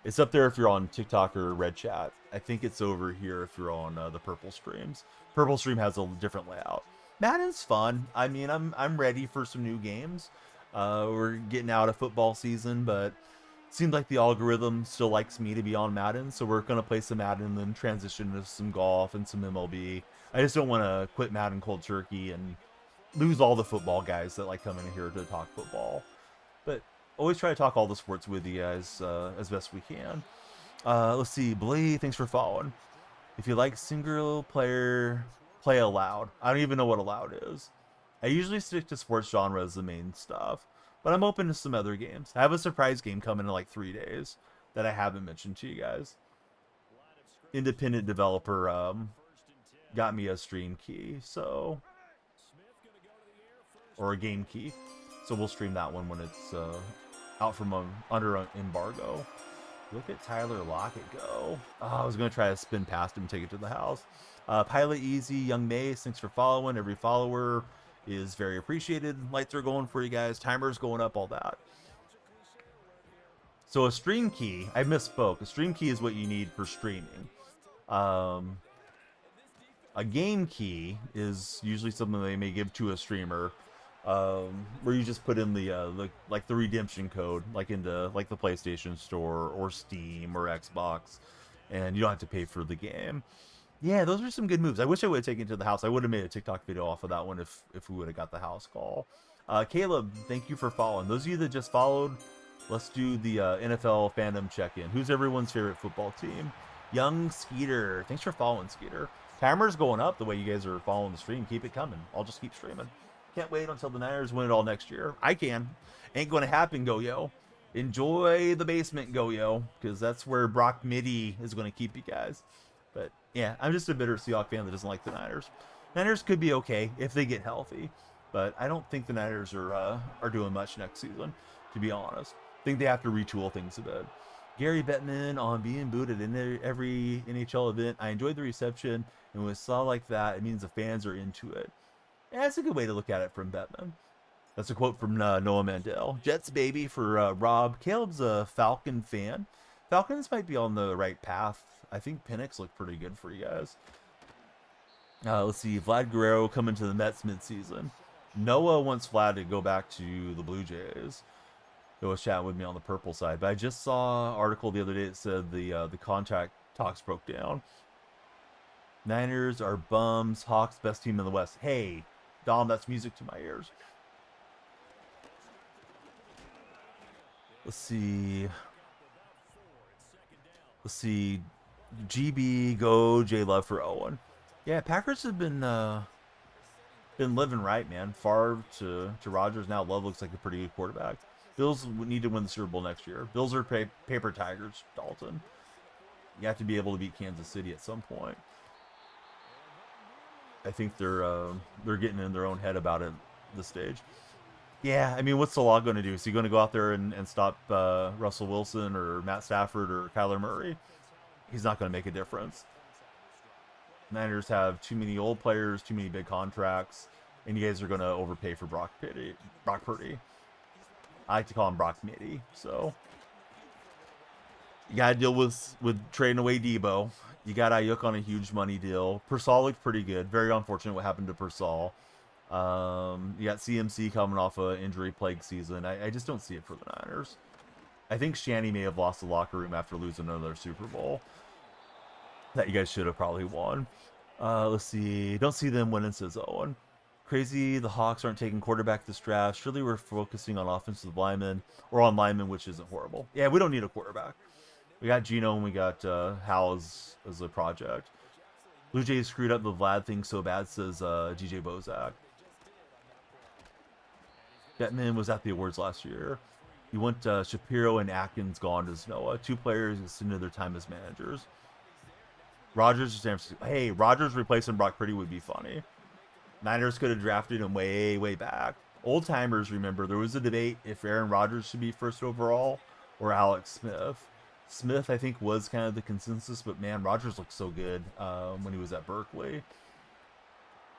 It's up there if you're on TikTok or Red Chat. I think it's over here if you're on the Purple streams. Purple stream has a different layout. Madden's fun. I mean, I'm ready for some new games. We're getting out of football season, but it seems like the algorithm still likes me to be on Madden, so we're going to play some Madden and then transition to some golf and some MLB. I just don't want to quit Madden cold turkey and lose all the football guys that like coming here to talk football. But always try to talk all the sports with you guys as best we can. Let's see. Blee, thanks for following. If you like single player play Aloud. I don't even know what Aloud is. I usually stick to sports genre as the main stuff, but I'm open to some other games. I have a surprise game coming in like 3 days that I haven't mentioned to you guys. Independent developer got me a stream key, so, or a game key, so we'll stream that one when it's out from under embargo. Look at Tyler Lockett go. Oh, I was going to try to spin past him and take it to the house. Pilot Easy, Young Mace, thanks for following. Every follower is very appreciated. Lights are going for you guys. Timers going up, all that. So a stream key, I misspoke. A stream key is what you need for streaming. A game key is usually something they may give to a streamer, where you just put in the like the redemption code, like into like the PlayStation Store or Steam or Xbox, and you don't have to pay for the game. Yeah, those are some good moves. I wish I would have taken it to the house. I would have made a TikTok video off of that one if we would have got the house call. Caleb, thank you for following. Those of you that just followed, let's do the NFL fandom check-in. Who's everyone's favorite football team? Young Skeeter, thanks for following, Skeeter. Timer's going up the way you guys are following the stream. Keep it coming. I'll just keep streaming. Can't wait until the Niners win it all next year. I can. Ain't going to happen, Go-Yo. Enjoy the basement, Go-Yo, because that's where Brock Mitty is going to keep you guys. But yeah, I'm just a bitter Seahawks fan that doesn't like the Niners. Niners could be okay if they get healthy, but I don't think the Niners are doing much next season, to be honest. I think they have to retool things a bit. Gary Bettman on being booted in every NHL event. I enjoyed the reception, and when it's saw like that, it means the fans are into it. Yeah, that's a good way to look at it from Bettman. That's a quote from Noah Mandel. Jets, baby, for Rob. Caleb's a Falcon fan. Falcons might be on the right path. I think Penix looked pretty good for you guys. Let's see. Vlad Guerrero coming to the Mets midseason. Noah wants Vlad to go back to the Blue Jays. He was chatting with me on the purple side. But I just saw an article the other day that said the contract talks broke down. Niners are bums. Hawks, best team in the West. Hey, Dom, that's music to my ears. Let's see. GB, go, J Love for Owen. Yeah, Packers have been living right, man. Favre to Rodgers. Now Love looks like a pretty good quarterback. Bills need to win the Super Bowl next year. Bills are paper tigers, Dalton. You have to be able to beat Kansas City at some point. I think they're getting in their own head about it at this stage. Yeah, I mean, what's the law going to do? Is he going to go out there and stop Russell Wilson or Matt Stafford or Kyler Murray? He's not going to make a difference. Niners have too many old players, too many big contracts, and you guys are going to overpay for Brock Purdy. I like to call him Brock Mitty. So you got to deal with trading away Debo. You got Ayuk on a huge money deal. Persall looked pretty good. Very unfortunate what happened to Persall. You got CMC coming off an injury-plagued season. I just don't see it for the Niners. I think Shanny may have lost the locker room after losing another Super Bowl that you guys should have probably won. Let's see. Don't see them winning, says Owen. Crazy the Hawks aren't taking quarterback this draft. Surely we're focusing on offensive linemen or on linemen, which isn't horrible. Yeah, we don't need a quarterback. We got Geno and we got Hal as a project. Blue Jays screwed up the Vlad thing so bad, says DJ Bozak. Bettman was at the awards last year. You want Shapiro and Atkins gone as Noah. 2 players extended their time as managers. Rodgers to San Francisco. Hey, Rodgers replacing Brock Purdy would be funny. Niners could have drafted him way, way back. Old timers remember there was a debate if Aaron Rodgers should be first overall or Alex Smith. Smith, I think, was kind of the consensus, but man, Rodgers looked so good when he was at Berkeley.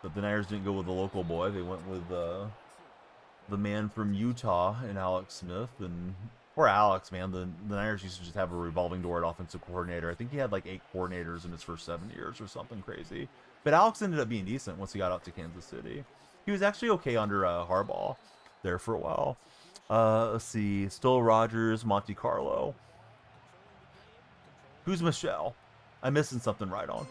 But the Niners didn't go with the local boy. They went with the man from Utah and Alex Smith. And poor Alex, man. The Niners used to just have a revolving door at offensive coordinator. I think he had like 8 coordinators in his first 7 years or something crazy. But Alex ended up being decent once he got out to Kansas City. He was actually okay under Harbaugh there for a while. Let's see. Still Rodgers, Monte Carlo. Who's Michelle? I'm missing something right on.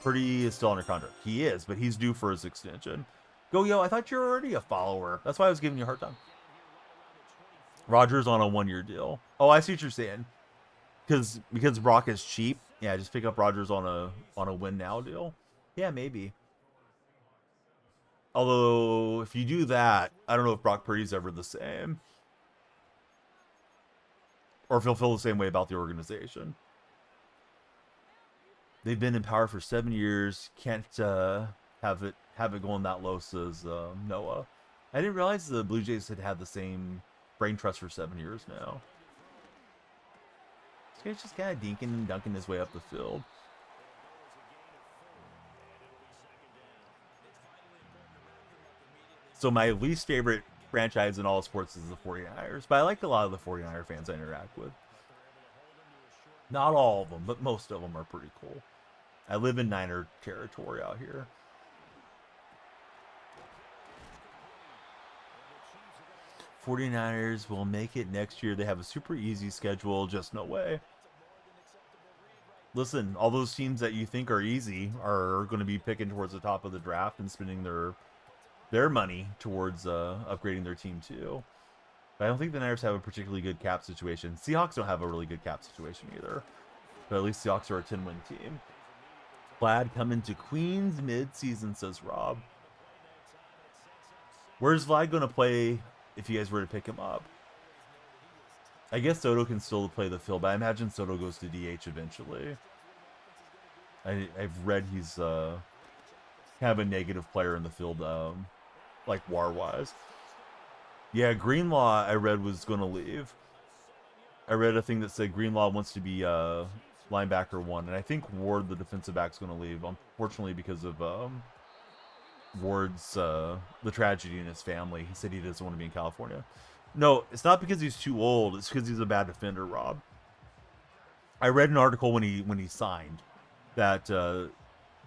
Purdy is still under contract. He is, but he's due for his extension. Go-Yo, I thought you were already a follower. That's why I was giving you a hard time. Rodgers on a 1-year deal. Oh, I see what you're saying. Because Brock is cheap. Yeah, just pick up Rodgers on a win now deal. Yeah, maybe. Although, if you do that, I don't know if Brock Purdy's ever the same. Or if he'll feel the same way about the organization. They've been in power for 7 years. Can't have it going that low, says Noah. I didn't realize the Blue Jays had the same brain trust for 7 years now. This guy's just kind of dinking and dunking his way up the field. So my least favorite franchise in all sports is the 49ers, but I like a lot of the 49er fans I interact with. Not all of them, but most of them are pretty cool. I live in Niner territory out here. '49ers will make it next year. They have a super easy schedule, just no way. Listen, all those teams that you think are easy are going to be picking towards the top of the draft and spending their money towards upgrading their team too. But I don't think the Niners have a particularly good cap situation. Seahawks don't have a really good cap situation either. But at least Seahawks are a 10-win team. Vlad coming to Queens mid-season, says Rob. Where's Vlad going to play if you guys were to pick him up? I guess Soto can still play the field, but I imagine Soto goes to DH eventually. I've read he's kind of a negative player in the field, like WAR-wise. Yeah, Greenlaw, I read, was going to leave. I read a thing that said Greenlaw wants to be linebacker 1, and I think Ward, the defensive back, is going to leave, unfortunately, because of Ward's the tragedy in his family. He said he doesn't want to be in California. No, it's not because he's too old. It's because he's a bad defender, Rob. I read an article when he signed that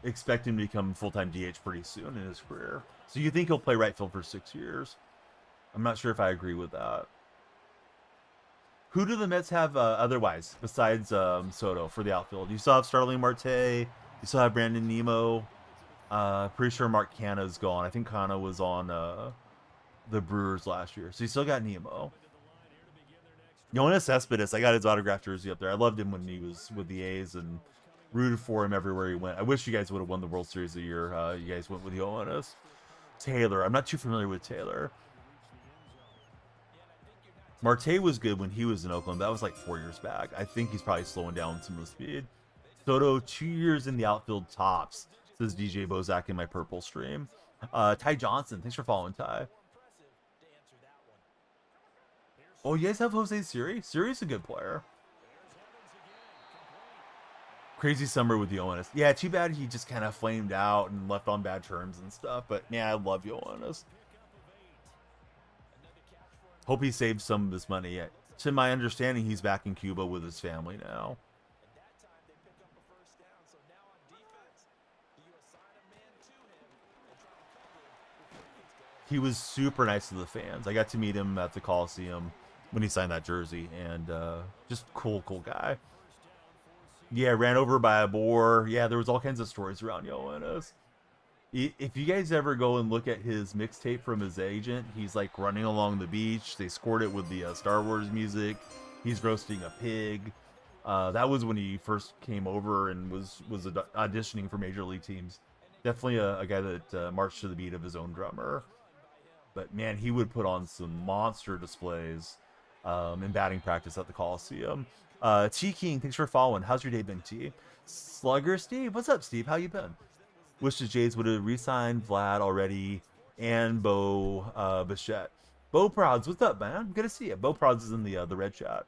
expect him to become full-time DH pretty soon in his career. So you think he'll play right field for 6 years? I'm not sure if I agree with that. Who do the Mets have otherwise besides Soto for the outfield? You still have Starling Marte. You still have Brandon Nimmo. Pretty sure Mark Canha's gone. I think Canha was on the Brewers last year. So you still got Nimmo. Yoenis Cespedes, I got his autographed jersey up there. I loved him when he was with the A's and rooted for him everywhere he went. I wish you guys would have won the World Series the year you guys went with Yoenis. Taylor, I'm not too familiar with Taylor. Marte was good when he was in Oakland. That was like 4 years back. I think he's probably slowing down some of the speed. Soto, 2 years in the outfield tops, says DJ Bozak in my purple stream. Ty Johnson, thanks for following, Ty. Oh, you guys have Jose Siri? Siri's a good player. Crazy summer with Yoenis. Yeah, too bad he just kind of flamed out and left on bad terms and stuff. But yeah, I love Yoenis. Hope he saved some of his money. To my understanding, he's back in Cuba with his family now. He was super nice to the fans. I got to meet him at the Coliseum when he signed that jersey, and just cool guy. Yeah, ran over by a boar. Yeah, there was all kinds of stories around Yoenis. If you guys ever go and look at his mixtape from his agent, he's like running along the beach. They scored it with the Star Wars music. He's roasting a pig. That was when he first came over and was auditioning for major league teams. Definitely a guy that marched to the beat of his own drummer. But man, he would put on some monster displays in batting practice at the Coliseum. T King, thanks for following. How's your day been, T? Slugger Steve, what's up, Steve? How you been? Wish the Jays would have re-signed Vlad already and Bo Bichette. Bo Prods, what's up, man? Good to see you. Bo Prods is in the red chat.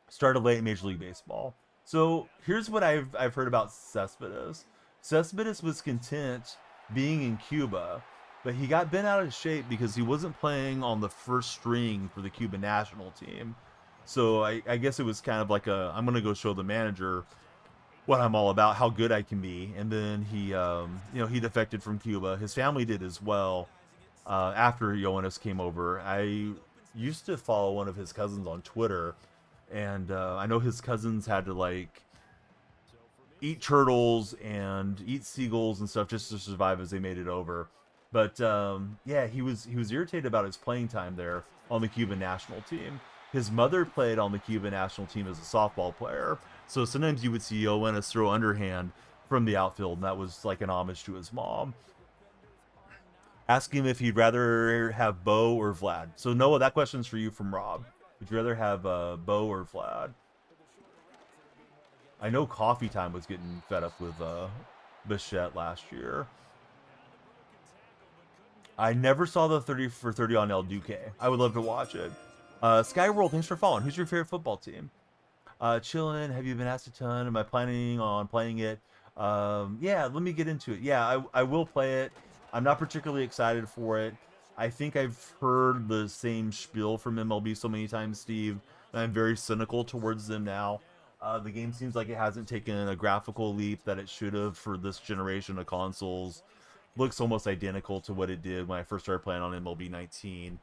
Started late in Major League Baseball. So here's what I've heard about Cespedes. Cespedes was content being in Cuba, but he got bent out of shape because he wasn't playing on the first string for the Cuban national team. So I guess it was kind of like I'm going to go show the manager what I'm all about, how good I can be. And then he, he defected from Cuba. His family did as well. After Yoenis came over, I used to follow one of his cousins on Twitter, and I know his cousins had to like eat turtles and eat seagulls and stuff just to survive as they made it over. But yeah, he was irritated about his playing time there on the Cuban national team. His mother played on the Cuban national team as a softball player. So sometimes you would see Yoenis throw underhand from the outfield, and that was like an homage to his mom. Ask him if he'd rather have Bo or Vlad. So Noah, that question's for you from Rob. Would you rather have Bo or Vlad? I know Coffee Time was getting fed up with Bichette last year. I never saw the 30 for 30 on El Duque. I would love to watch it. Skyworld, thanks for following. Who's your favorite football team? Chillin', have you been asked a ton? Am I planning on playing it? Yeah, let me get into it. Yeah, I will play it. I'm not particularly excited for it. I think I've heard the same spiel from MLB so many times, Steve, and I'm very cynical towards them now. The game seems like it hasn't taken a graphical leap that it should have for this generation of consoles. Looks almost identical to what it did when I first started playing on MLB 19.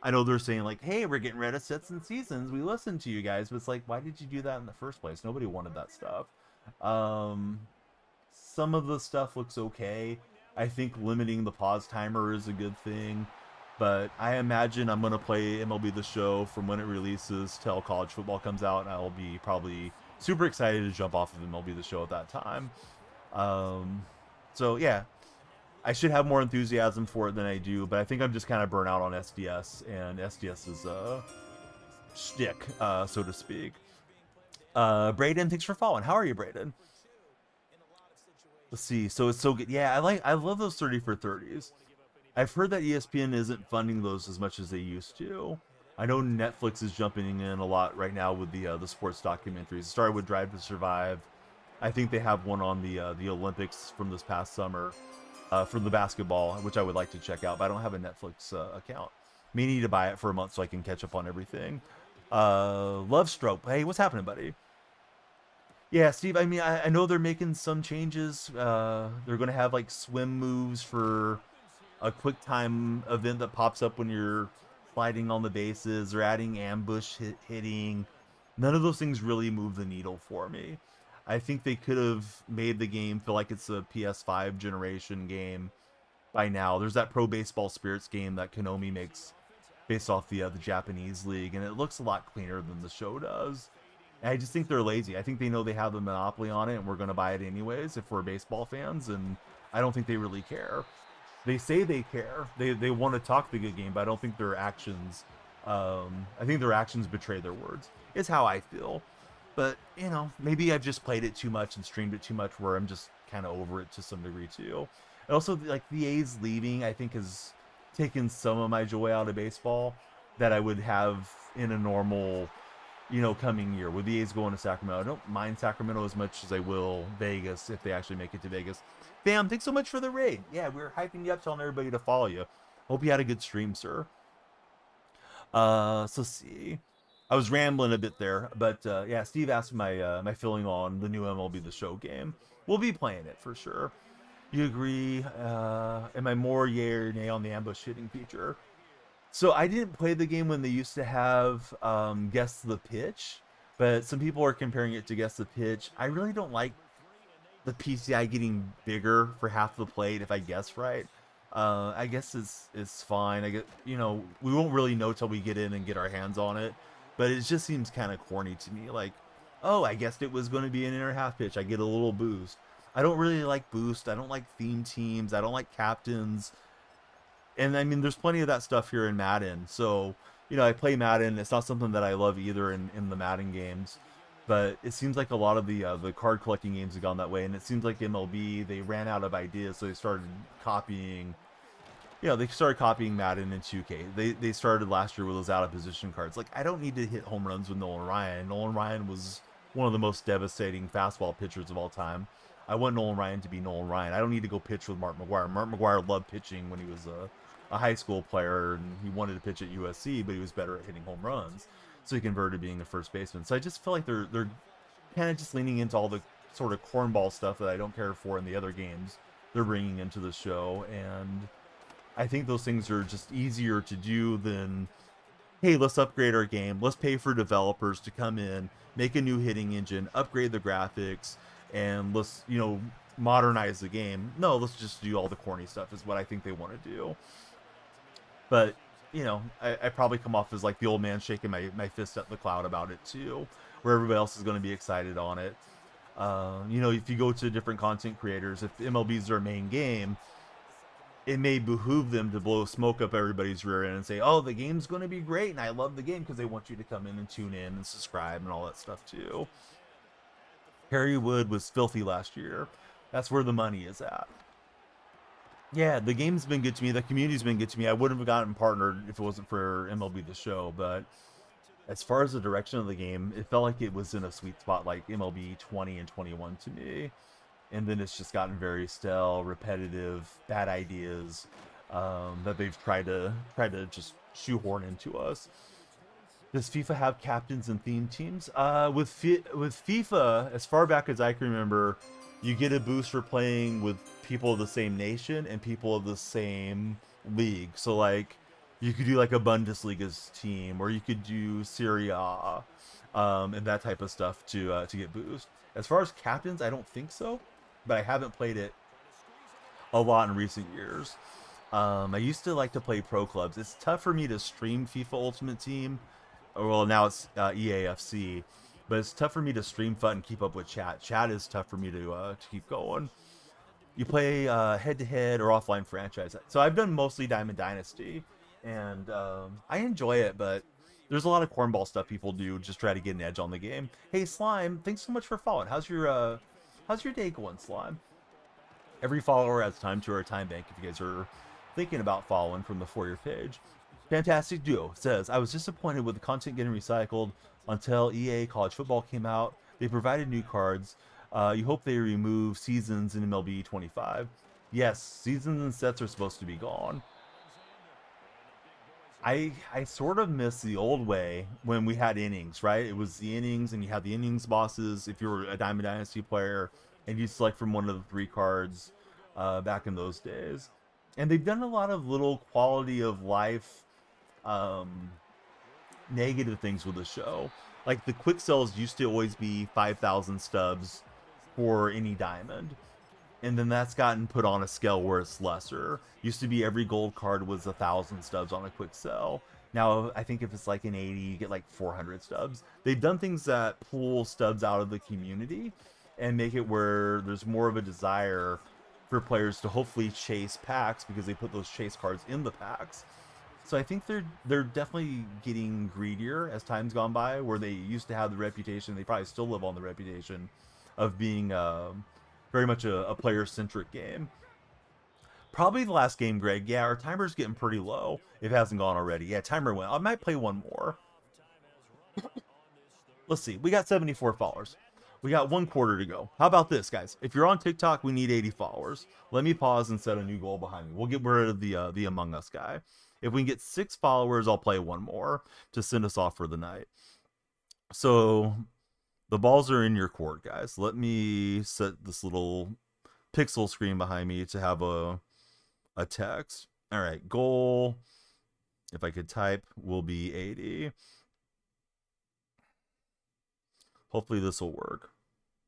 I know they're saying like, hey, we're getting rid of sets and seasons. We listened to you guys. But it's like, why did you do that in the first place? Nobody wanted that stuff. Some of the stuff looks okay. I think limiting the pause timer is a good thing. But I imagine I'm going to play MLB The Show from when it releases till college football comes out. And I'll be probably super excited to jump off of MLB The Show at that time. So, yeah. I should have more enthusiasm for it than I do, but I think I'm just kind of burnt out on SDS, and SDS is a shtick, so to speak. Braden, thanks for following. How are you, Braden? Let's see. So it's so good. Yeah, I love those 30 for 30s. I've heard that ESPN isn't funding those as much as they used to. I know Netflix is jumping in a lot right now with the sports documentaries. It started with Drive to Survive. I think they have one on the Olympics from this past summer. For the basketball, which I would like to check out, but I don't have a Netflix account. May need to buy it for a month so I can catch up on everything. Love Stroke. Hey, what's happening, buddy? Yeah, Steve, I mean, I know they're making some changes. They're going to have like swim moves for a quick time event that pops up when you're sliding on the bases. They're adding ambush hitting. None of those things really move the needle for me. I think they could have made the game feel like it's a PS5 generation game by now. There's that Pro Baseball Spirits game that Konami makes based off the Japanese league, and it looks a lot cleaner than the show does. And I just think they're lazy. I think they know they have the monopoly on it, and we're going to buy it anyways if we're baseball fans, and I don't think they really care. They say they care. They want to talk the good game, but I don't think their actions, I think their actions betray their words, is how I feel. But, you know, maybe I've just played it too much and streamed it too much where I'm just kind of over it to some degree too. And also, like, the A's leaving, I think, has taken some of my joy out of baseball that I would have in a normal, you know, coming year. With the A's going to Sacramento, I don't mind Sacramento as much as I will Vegas if they actually make it to Vegas. Bam, thanks so much for the raid. Yeah, we were hyping you up, telling everybody to follow you. Hope you had a good stream, sir. So see. I was rambling a bit there, but yeah, Steve asked my feeling on the new MLB The Show game. We'll be playing it for sure. You agree? Am I more yay or nay on the ambush hitting feature? So I didn't play the game when they used to have Guess the Pitch, but some people are comparing it to Guess the Pitch. I really don't like the PCI getting bigger for half the plate if I guess right. I guess it's fine. I get, you know, we won't really know till we get in and get our hands on it. But it just seems kind of corny to me. Like, oh, I guessed it was going to be an inner half pitch. I get a little boost. I don't really like boost. I don't like theme teams. I don't like captains. And I mean, there's plenty of that stuff here in Madden. So, you know, I play Madden. It's not something that I love either in the Madden games. But it seems like a lot of the card collecting games have gone that way. And it seems like MLB, they ran out of ideas. So they started copying... You know, they started copying Madden in 2K. They started last year with those out of position cards. Like, I don't need to hit home runs with Nolan Ryan. Nolan Ryan was one of the most devastating fastball pitchers of all time. I want Nolan Ryan to be Nolan Ryan. I don't need to go pitch with Mark McGwire. Mark McGwire loved pitching when he was a high school player, and he wanted to pitch at USC, but he was better at hitting home runs. So he converted to being a first baseman. So I just feel like they're kind of just leaning into all the sort of cornball stuff that I don't care for in the other games they're bringing into the show, and I think those things are just easier to do than, hey, let's upgrade our game. Let's pay for developers to come in, make a new hitting engine, upgrade the graphics, and let's, you know, modernize the game. No, let's just do all the corny stuff is what I think they want to do. But, you know, I probably come off as like the old man shaking my fist at the cloud about it too, where everybody else is going to be excited on it. You know, if you go to different content creators, if MLB is their main game, it may behoove them to blow smoke up everybody's rear end and say, "Oh, the game's going to be great, and I love the game," because they want you to come in and tune in and subscribe and all that stuff too. Harry Wood was filthy last year. That's where the money is at. Yeah, the game's been good to me. The community's been good to me. I wouldn't have gotten partnered if it wasn't for MLB The Show. But as far as the direction of the game, it felt like it was in a sweet spot, like MLB 20 and 21 to me. And then it's just gotten very stale, repetitive, bad ideas that they've tried to just shoehorn into us. Does FIFA have captains and theme teams? With FIFA, as far back as I can remember, you get a boost for playing with people of the same nation and people of the same league. So like, you could do like a Bundesliga's team, or you could do Serie A, and that type of stuff to get boost. As far as captains, I don't think so, but I haven't played it a lot in recent years. I used to like to play pro clubs. It's tough for me to stream FIFA Ultimate Team. Well, now it's EAFC, but it's tough for me to stream FUT and keep up with chat. Chat is tough for me to keep going. You play head-to-head or offline franchise. So I've done mostly Diamond Dynasty, and I enjoy it, but there's a lot of cornball stuff people do just try to get an edge on the game. Hey, Slime, thanks so much for following. How's your day going, Slime? Every follower adds time to our time bank if you guys are thinking about following from the For Your page. Fantastic Duo says, I was disappointed with the content getting recycled until EA College Football came out. They provided new cards. You hope they remove seasons in MLB 25. Yes, seasons and sets are supposed to be gone. I sort of miss the old way when we had innings, right? It was the innings, and you had the innings bosses if you were a Diamond Dynasty player, and you select from one of the 3 cards back in those days. And they've done a lot of little quality of life negative things with the show. Like the quick sells used to always be 5,000 stubs for any diamond, and then that's gotten put on a scale where it's lesser. Used to be every gold card was 1,000 stubs on a quick sell. Now I think if it's like an 80, you get like 400 stubs. They've done things that pull stubs out of the community and make it where there's more of a desire for players to hopefully chase packs, because they put those chase cards in the packs. So I think they're definitely getting greedier as time's gone by, where they used to have the reputation, they probably still live on the reputation of being very much a player-centric game. Probably the last game, Greg. Yeah, our timer's getting pretty low, if it hasn't gone already. Yeah, timer went. I might play one more. Let's see. We got 74 followers. We got 1 quarter to go. How about this, guys? If you're on TikTok, we need 80 followers. Let me pause and set a new goal behind me. We'll get rid of the Among Us guy. If we can get 6 followers, I'll play one more to send us off for the night. So the balls are in your court, guys. Let me set this little pixel screen behind me to have a text. All right, goal, if I could type, will be 80. Hopefully this will work.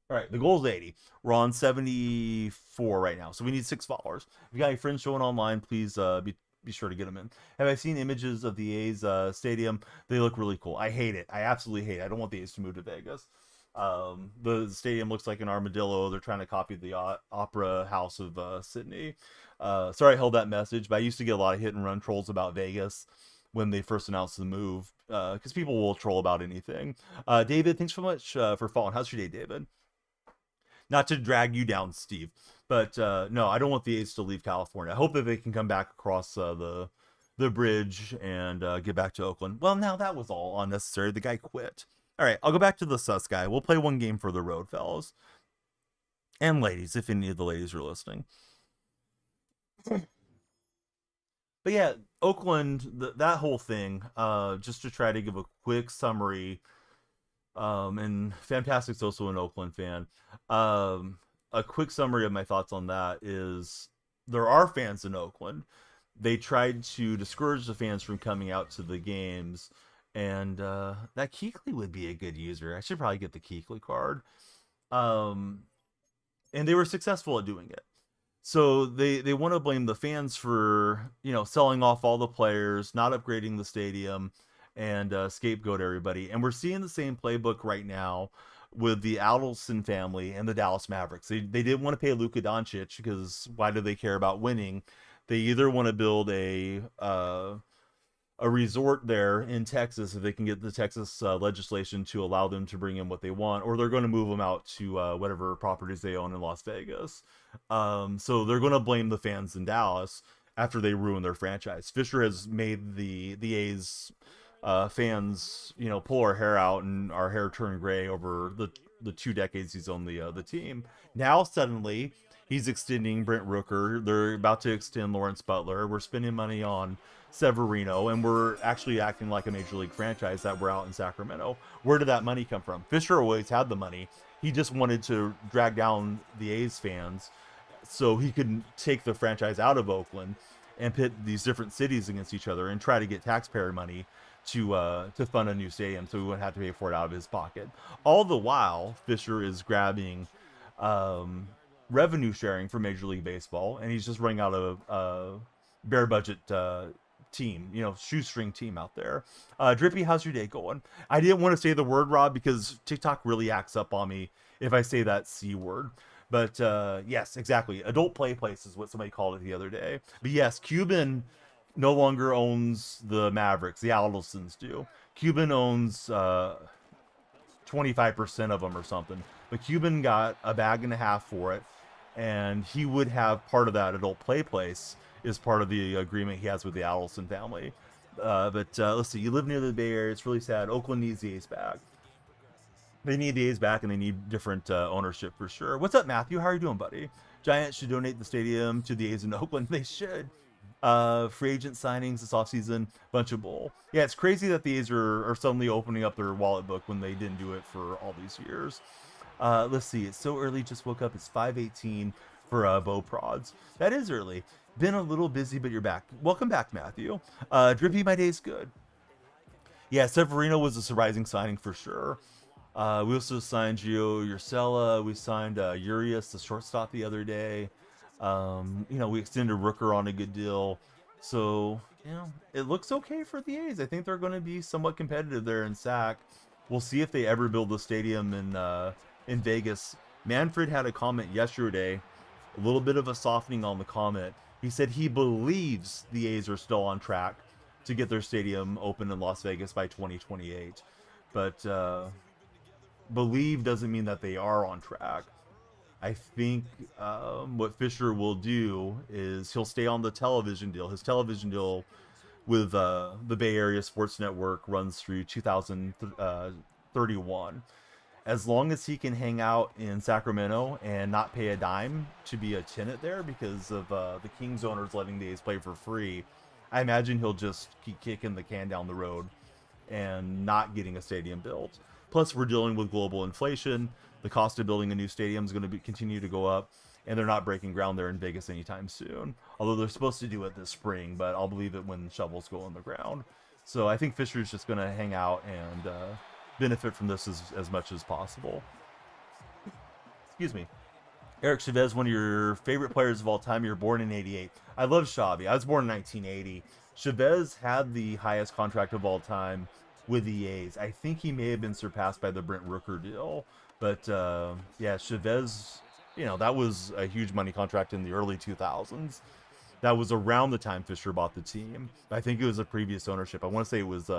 All right, the goal is 80. We're on 74 right now, so we need 6 followers. If you got any friends showing online, please be sure to get them in. Have I seen images of the A's stadium? They look really cool. I hate it. I absolutely hate it. I don't want the A's to move to Vegas. The stadium looks like an armadillo. They're trying to copy the Opera House of Sydney. Sorry I held that message, but I used to get a lot of hit and run trolls about Vegas when they first announced the move, because people will troll about anything. David, thanks so much for following. How's your day, David? Not to drag you down, Steve, but no, I don't want the A's to leave California. I hope that they can come back across the bridge and get back to Oakland. Well, now that was all unnecessary. The guy quit. All right, I'll go back to the sus guy. We'll play one game for the road, fellas. And ladies, if any of the ladies are listening. But yeah, Oakland, that whole thing, just to try to give a quick summary, and Fantastic's also an Oakland fan. A quick summary of my thoughts on that is there are fans in Oakland. They tried to discourage the fans from coming out to the games, and that Keekly would be a good user. I should probably get the Keekly card. And they were successful at doing it. So they want to blame the fans for, selling off all the players, not upgrading the stadium, and scapegoat everybody. And we're seeing the same playbook right now with the Adelson family and the Dallas Mavericks. They didn't want to pay Luka Doncic because why do they care about winning? They either want to build a resort there in Texas if they can get the Texas legislation to allow them to bring in what they want, or they're going to move them out to whatever properties they own in Las Vegas. So they're going to blame the fans in Dallas after they ruin their franchise. Fisher has made the A's fans, pull our hair out and our hair turn gray over the 2 decades he's owned the team. Now suddenly he's extending Brent Rooker. They're about to extend Lawrence Butler. We're spending money on Severino, and we're actually acting like a major league franchise that we're out in Sacramento. Where did that money come from? Fisher always had the money. He just wanted to drag down the A's fans so he could take the franchise out of Oakland and pit these different cities against each other and try to get taxpayer money to fund a new stadium so he wouldn't have to pay for it out of his pocket. All the while, Fisher is grabbing revenue sharing for Major League Baseball, and he's just running out of bare budget team, shoestring team out there. Drippy, how's your day going? I didn't want to say the word, Rob, because TikTok really acts up on me if I say that C word. But yes, exactly. Adult play place is what somebody called it the other day. But yes, Cuban no longer owns the Mavericks. The Aldelsons do. Cuban owns 25% of them or something. But Cuban got a bag and a half for it, and he would have part of that adult play place is part of the agreement he has with the Adelson family. But let's see. You live near the Bay Area. It's really sad. Oakland needs the A's back. They need the A's back, and they need different ownership for sure. What's up, Matthew? How are you doing, buddy? Giants should donate the stadium to the A's in Oakland. They should. Free agent signings this offseason, bunch of bull. Yeah, it's crazy that the A's are suddenly opening up their wallet book when they didn't do it for all these years. Let's see. It's so early. Just woke up. It's 5:18 for Bo Prods. That is early. Been a little busy, but you're back. Welcome back, Matthew. Drippy, my day's good. Yeah, Severino was a surprising signing for sure. We also signed Gio Urshela. We signed Urias, the shortstop, the other day. We extended Rooker on a good deal. So, it looks okay for the A's. I think they're going to be somewhat competitive there in SAC. We'll see if they ever build the stadium in Vegas. Manfred had a comment yesterday, a little bit of a softening on the comment. He said he believes the A's are still on track to get their stadium open in Las Vegas by 2028. But believe doesn't mean that they are on track. I think what Fisher will do is he'll stay on the television deal. His television deal with the Bay Area Sports Network runs through 2031. As long as he can hang out in Sacramento and not pay a dime to be a tenant there because of the Kings owners letting the A's play for free, I imagine he'll just keep kicking the can down the road and not getting a stadium built. Plus, we're dealing with global inflation. The cost of building a new stadium is going to continue to go up, and they're not breaking ground there in Vegas anytime soon. Although they're supposed to do it this spring, but I'll believe it when shovels go in the ground. So I think Fisher's just going to hang out and benefit from this as much as possible. Excuse me. Eric Chavez, one of your favorite players of all time. You're born in 88. I love Xavi. I was born in 1980. Chavez had the highest contract of all time with the A's. I think he may have been surpassed by the Brent Rooker deal. But, yeah, Chavez, that was a huge money contract in the early 2000s. That was around the time Fisher bought the team. I think it was a previous ownership. I want to say it was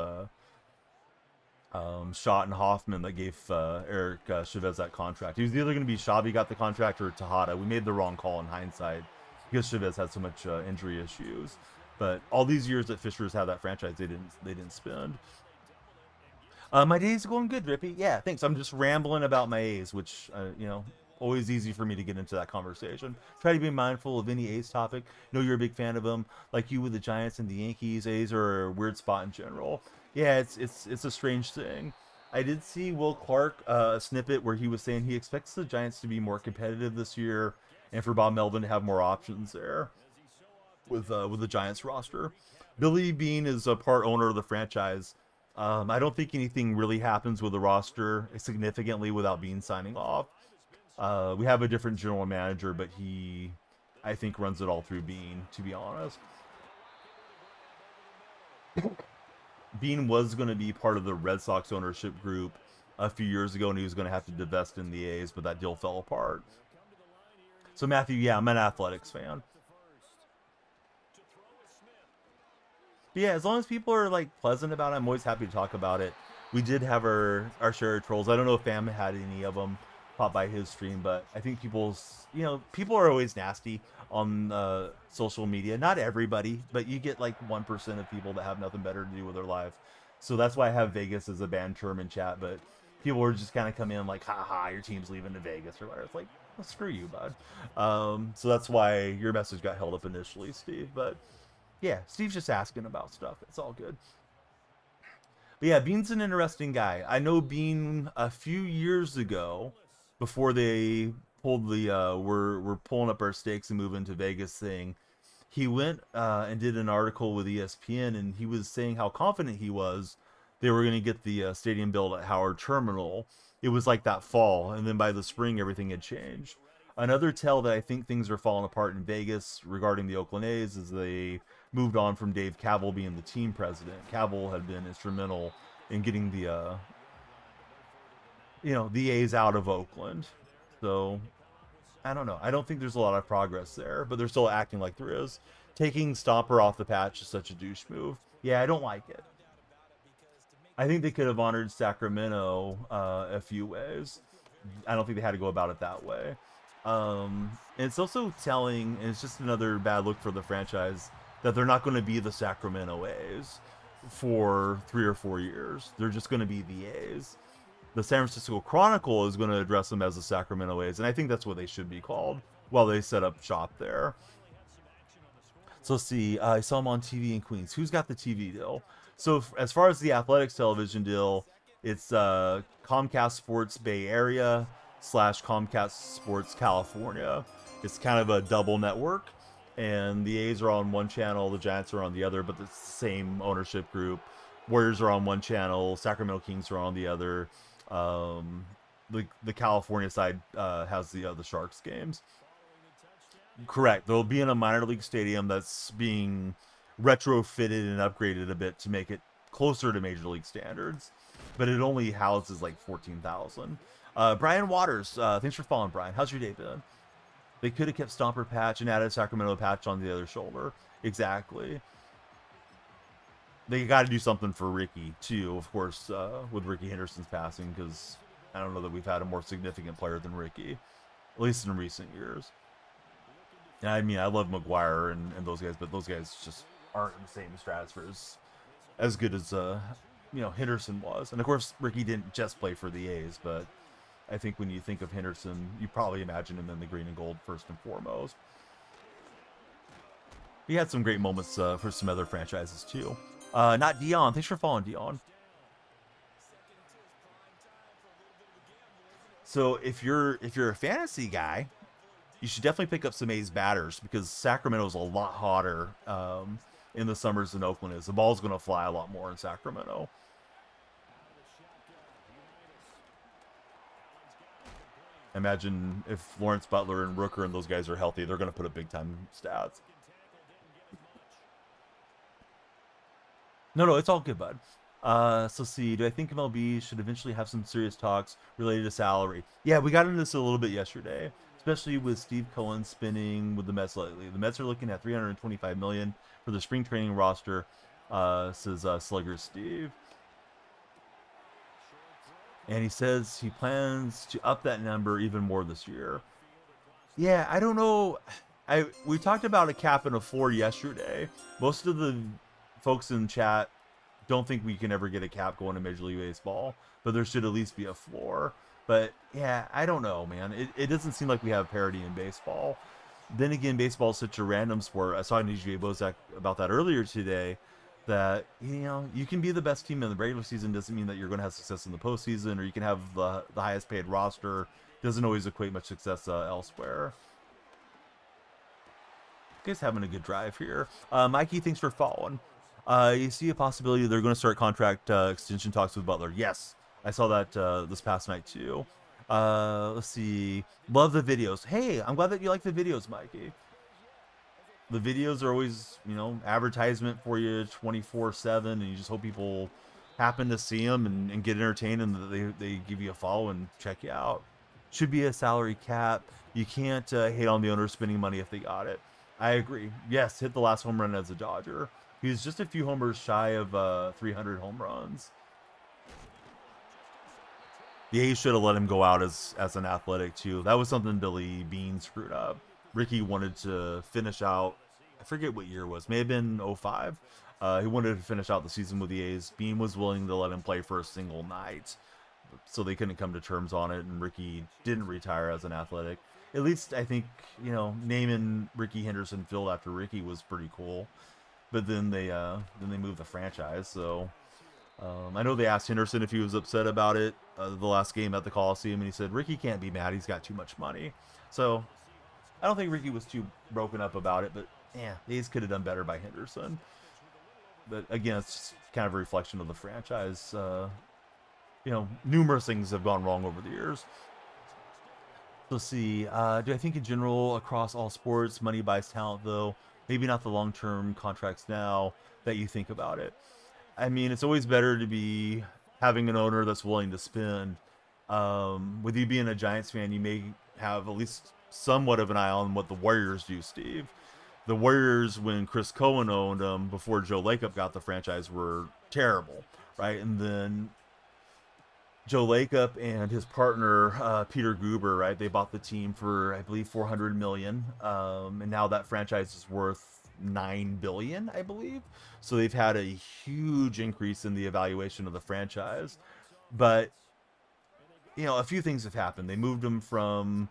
Schott and Hoffman that gave Eric Chavez that contract. He was either going to be Xavi got the contract or Tejada. We made the wrong call in hindsight because Chavez had so much injury issues. But all these years that Fisher's had that franchise, they didn't spend. My day's going good, Drippy. Yeah, thanks. I'm just rambling about my A's, which, always easy for me to get into that conversation. Try to be mindful of any A's topic. Know you're a big fan of them, like you with the Giants and the Yankees. A's are a weird spot in general. Yeah, it's a strange thing. I did see Will Clark a snippet where he was saying he expects the Giants to be more competitive this year, and for Bob Melvin to have more options there with the Giants roster. Billy Beane is a part owner of the franchise. I don't think anything really happens with the roster significantly without Beane signing off. We have a different general manager, but he, I think, runs it all through Beane, to be honest. Beane was going to be part of the Red Sox ownership group a few years ago, and he was going to have to divest in the A's, but that deal fell apart. So Matthew, yeah, I'm an Athletics fan. But yeah, as long as people are like pleasant about it, I'm always happy to talk about it. We did have our share of trolls. I don't know if Fam had any of them pop by his stream, but I think people are always nasty on social media. Not everybody, but you get like 1% of people that have nothing better to do with their life. So that's why I have Vegas as a banned term in chat. But people are just kind of come in like, haha, your team's leaving to Vegas or whatever. It's like, well, screw you, bud. So that's why your message got held up initially, Steve. But yeah, Steve's just asking about stuff. It's all good. But yeah, Bean's an interesting guy. I know Bean a few years ago, before they pulled the we're pulling up our stakes and moving to Vegas thing. He went and did an article with ESPN, and he was saying how confident he was they were going to get the stadium built at Howard Terminal. It was like that fall, and then by the spring, everything had changed. Another tell that I think things are falling apart in Vegas regarding the Oakland A's is they moved on from Dave Kaval being the team president. Kaval had been instrumental in getting the the A's out of Oakland. So I don't know. I don't think there's a lot of progress there, but they're still acting like there is. Taking Stomper off the patch is such a douche move. Yeah, I don't like it. I think they could have honored Sacramento a few ways. I don't think they had to go about it that way. And it's also telling, and it's just another bad look for the franchise, that they're not going to be the Sacramento A's for 3 or 4 years. They're just going to be the A's. The San Francisco Chronicle is going to address them as the Sacramento A's, and I think that's what they should be called while they set up shop there. So let's see. I saw him on TV in Queens. Who's got the TV deal? So as far as the Athletics television deal, it's Comcast Sports Bay Area / Comcast Sports California. It's kind of a double network, and the A's are on one channel, the Giants are on the other, but the same ownership group. Warriors are on one channel, Sacramento Kings are on the other. The California side has the Sharks games. Correct. They'll be in a minor league stadium that's being retrofitted and upgraded a bit to make it closer to major league standards, but it only houses like 14,000. Brian Waters, thanks for following, Brian. How's your day been? They could have kept Stomper patch and added Sacramento patch on the other shoulder. Exactly. They got to do something for Ricky too, of course, with Ricky Henderson's passing, because I don't know that we've had a more significant player than Ricky, at least in recent years. And I mean, I love McGuire and those guys, but those guys just aren't in the same stratosphere as good as Henderson was. And of course, Ricky didn't just play for the A's, but I think when you think of Henderson, you probably imagine him in the green and gold first and foremost. He had some great moments for some other franchises too. Not Dion. Thanks for following, Dion. So if you're a fantasy guy, you should definitely pick up some A's batters, because Sacramento's a lot hotter in the summers than Oakland is. The ball's going to fly a lot more in Sacramento. Imagine if Lawrence Butler and Rooker and those guys are healthy, they're going to put up big time stats. No, it's all good, bud. So see, do I think MLB should eventually have some serious talks related to salary? Yeah, we got into this a little bit yesterday, especially with Steve Cohen spinning with the Mets lately. The Mets are looking at $325 million for the spring training roster, says Slugger Steve. And he says he plans to up that number even more this year. Yeah, I don't know. We talked about a cap and a floor yesterday. Most of the folks in chat don't think we can ever get a cap going to Major League Baseball, but there should at least be a floor. But yeah, I don't know, man. It doesn't seem like we have parity in baseball. Then again, baseball is such a random sport. I saw DJ Bozak about that earlier today, that you can be the best team in the regular season doesn't mean that you're going to have success in the postseason, or you can have the highest paid roster. Doesn't always equate much success elsewhere. You guys having a good drive here. Mikey, thanks for following. You see a possibility they're going to start contract extension talks with Butler? Yes, I saw that this past night too. Let's see. Love the videos. Hey, I'm glad that you like the videos, Mikey. The videos are always, advertisement for you 24/7, and you just hope people happen to see them and get entertained, and they give you a follow and check you out. Should be a salary cap. You can't hate on the owner spending money if they got it. I agree. Yes, hit the last home run as a Dodger. He was just a few homers shy of 300 home runs. The A's should have let him go out as an athletic too. That was something Billy Beane screwed up. Ricky wanted to finish out, I forget what year it was, may have been 05. He wanted to finish out the season with the A's. Beane was willing to let him play for a single night, so they couldn't come to terms on it, and Ricky didn't retire as an athletic. At least I think, naming Ricky Henderson Field after Ricky was pretty cool. But then they moved the franchise, so I know they asked Henderson if he was upset about it the last game at the Coliseum, and he said Ricky can't be mad. He's got too much money. So I don't think Ricky was too broken up about it, but yeah, the A's could have done better by Henderson. But again, it's just kind of a reflection of the franchise. Numerous things have gone wrong over the years. Let's see. Do I think in general across all sports, money buys talent, though? Maybe not the long-term contracts now that you think about it. I mean, it's always better to be having an owner that's willing to spend. With you being a Giants fan, you may have at least somewhat of an eye on what the Warriors do, Steve. The Warriors, when Chris Cohen owned them before Joe Lacob got the franchise, were terrible, right? And then Joe Lacob and his partner Peter Guber, right? They bought the team for, I believe, $400 million, and now that franchise is worth $9 billion, I believe. So they've had a huge increase in the evaluation of the franchise. But a few things have happened. They moved them from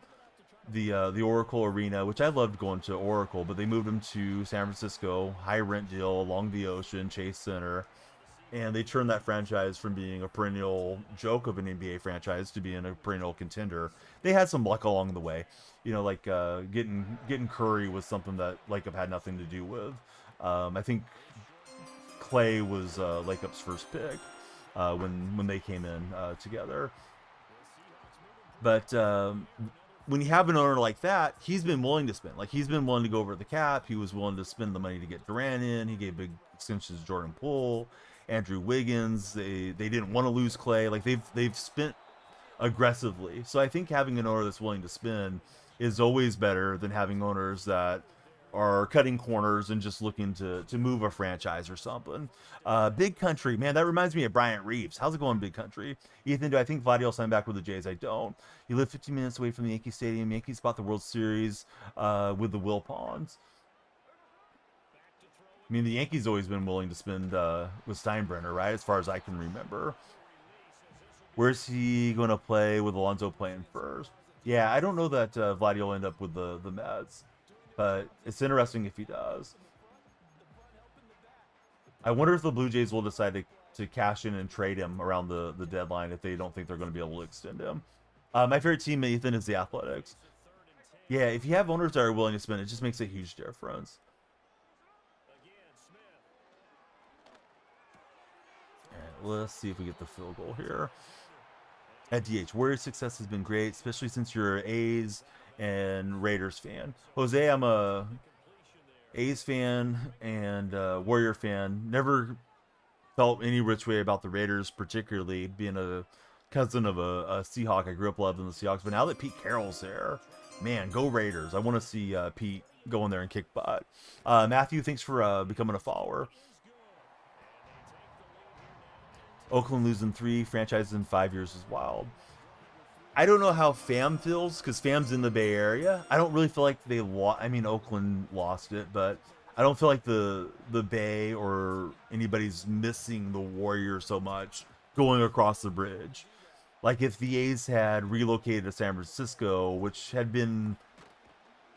the Oracle Arena, which I loved going to Oracle, but they moved them to San Francisco, high rent deal along the ocean, Chase Center. And they turned that franchise from being a perennial joke of an NBA franchise to being a perennial contender. They had some luck along the way, getting Curry was something that Lacob had nothing to do with. I think Clay was Lacob's first pick when they came in together. But when you have an owner like that, he's been willing to spend. Like, he's been willing to go over the cap. He was willing to spend the money to get Durant in. He gave big extensions to Jordan Poole, Andrew Wiggins. They didn't want to lose Clay. Like, they've spent aggressively. So I think having an owner that's willing to spend is always better than having owners that are cutting corners and just looking to move a franchise or something. Big Country, man, that reminds me of Bryant Reeves. How's it going, Big Country? Ethan, do I think Vladdy will sign back with the Jays? I don't. You live 15 minutes away from the Yankee Stadium. Yankees bought the World Series with the Wilpons. I mean, the Yankees always been willing to spend with Steinbrenner, right? As far as I can remember. Where's he going to play with Alonso playing first? Yeah, I don't know that Vladdy will end up with the Mets. But it's interesting if he does. I wonder if the Blue Jays will decide to cash in and trade him around the deadline if they don't think they're going to be able to extend him. My favorite team, Ethan, is the Athletics. Yeah, if you have owners that are willing to spend, it just makes a huge difference. And let's see if we get the field goal here. At DH, Warriors' success has been great, especially since you're A's and Raiders fan. Jose, I'm a A's fan and Warrior fan. Never felt any rich way about the Raiders, particularly being a cousin of a Seahawk. I grew up loving the Seahawks, but now that Pete Carroll's there, man, go Raiders. I want to see Pete go in there and kick butt. Matthew, thanks for becoming a follower. Oakland losing 3 franchises in 5 years is wild. I don't know how Fam feels, because Fam's in the Bay Area. I don't really feel like they lost. I mean, Oakland lost it, but I don't feel like the Bay or anybody's missing the Warriors so much going across the bridge. Like, if the A's had relocated to San Francisco, which had been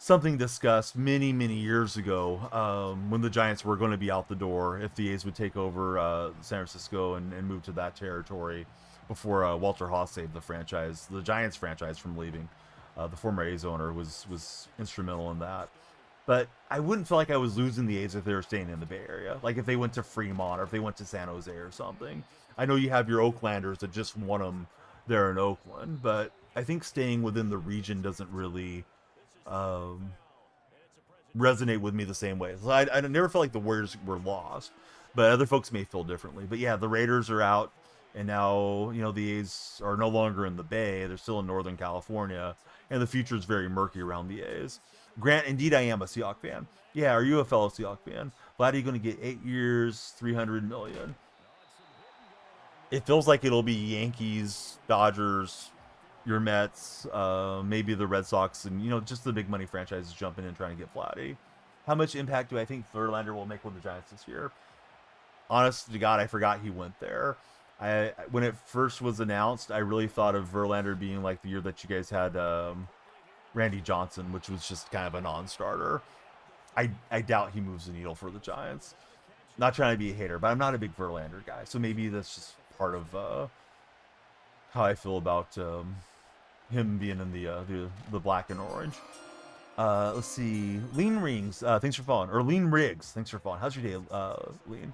something discussed many, many years ago, when the Giants were going to be out the door, if the A's would take over San Francisco and move to that territory before Walter Haas saved the franchise, the Giants franchise, from leaving. The former A's owner was instrumental in that. But I wouldn't feel like I was losing the A's if they were staying in the Bay Area. Like if they went to Fremont or if they went to San Jose or something. I know you have your Oaklanders that just want them there in Oakland, but I think staying within the region doesn't really resonate with me the same way. So I never felt like the Warriors were lost. but other folks may feel differently. But yeah, the Raiders are out, and now the A's are no longer in the Bay; they're still in Northern California, and the future is very murky around the A's. Grant, indeed, I am a Seahawks fan. Yeah, are you a fellow Seahawks fan? Vlad, are you going to get 8 years, $300 million? It feels like it'll be Yankees, Dodgers, your Mets, maybe the Red Sox, and just the big money franchises jumping in and trying to get Vladdy. How much impact do I think Verlander will make with the Giants this year? Honest to God, I forgot he went there. When it first was announced, I really thought of Verlander being like the year that you guys had Randy Johnson, which was just kind of a non-starter. I doubt he moves the needle for the Giants. Not trying to be a hater, but I'm not a big Verlander guy, so maybe that's just part of how I feel about him being in the black and orange. Let's see. Lean Rings, thanks for following. Or Lean Riggs, thanks for following. How's your day, Lean?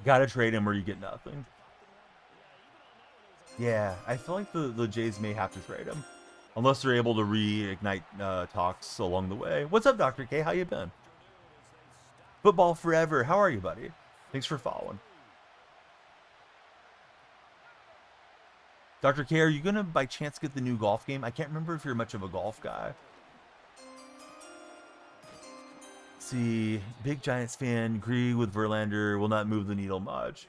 Gotta trade him or you get nothing. Yeah, I feel like the Jays may have to trade him. Unless they're able to reignite talks along the way. What's up, Dr. K? How you been? Football forever. How are you, buddy? Thanks for following. Dr. K, are you going to by chance get the new golf game? I can't remember if you're much of a golf guy. See, big Giants fan, agree with Verlander, will not move the needle much.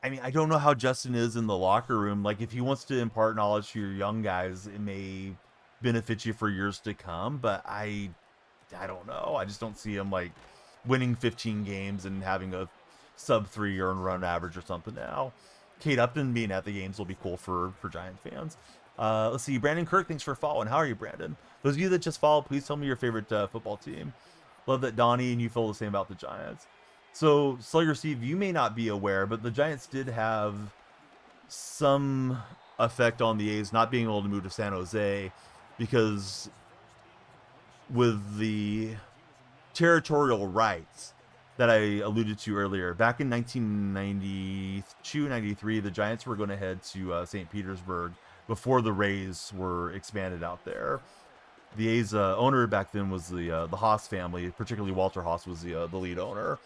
I mean, I don't know how Justin is in the locker room. Like, if he wants to impart knowledge to your young guys, it may benefit you for years to come. But I don't know. I just don't see him, like, winning 15 games and having a sub-3 earned run average or something now. Kate Upton being at the games will be cool for Giant fans. Let's see. Brandon Kirk, thanks for following. How are you, Brandon? Those of you that just follow, please tell me your favorite football team. Love that Donnie and you feel the same about the Giants. So, Slayer Steve, you may not be aware, but the Giants did have some effect on the A's not being able to move to San Jose because with the territorial rights that I alluded to earlier, back in 1992-93, the Giants were going to head to St. Petersburg before the Rays were expanded out there. The A's owner back then was the Haas family, particularly Walter Haas was the lead owner.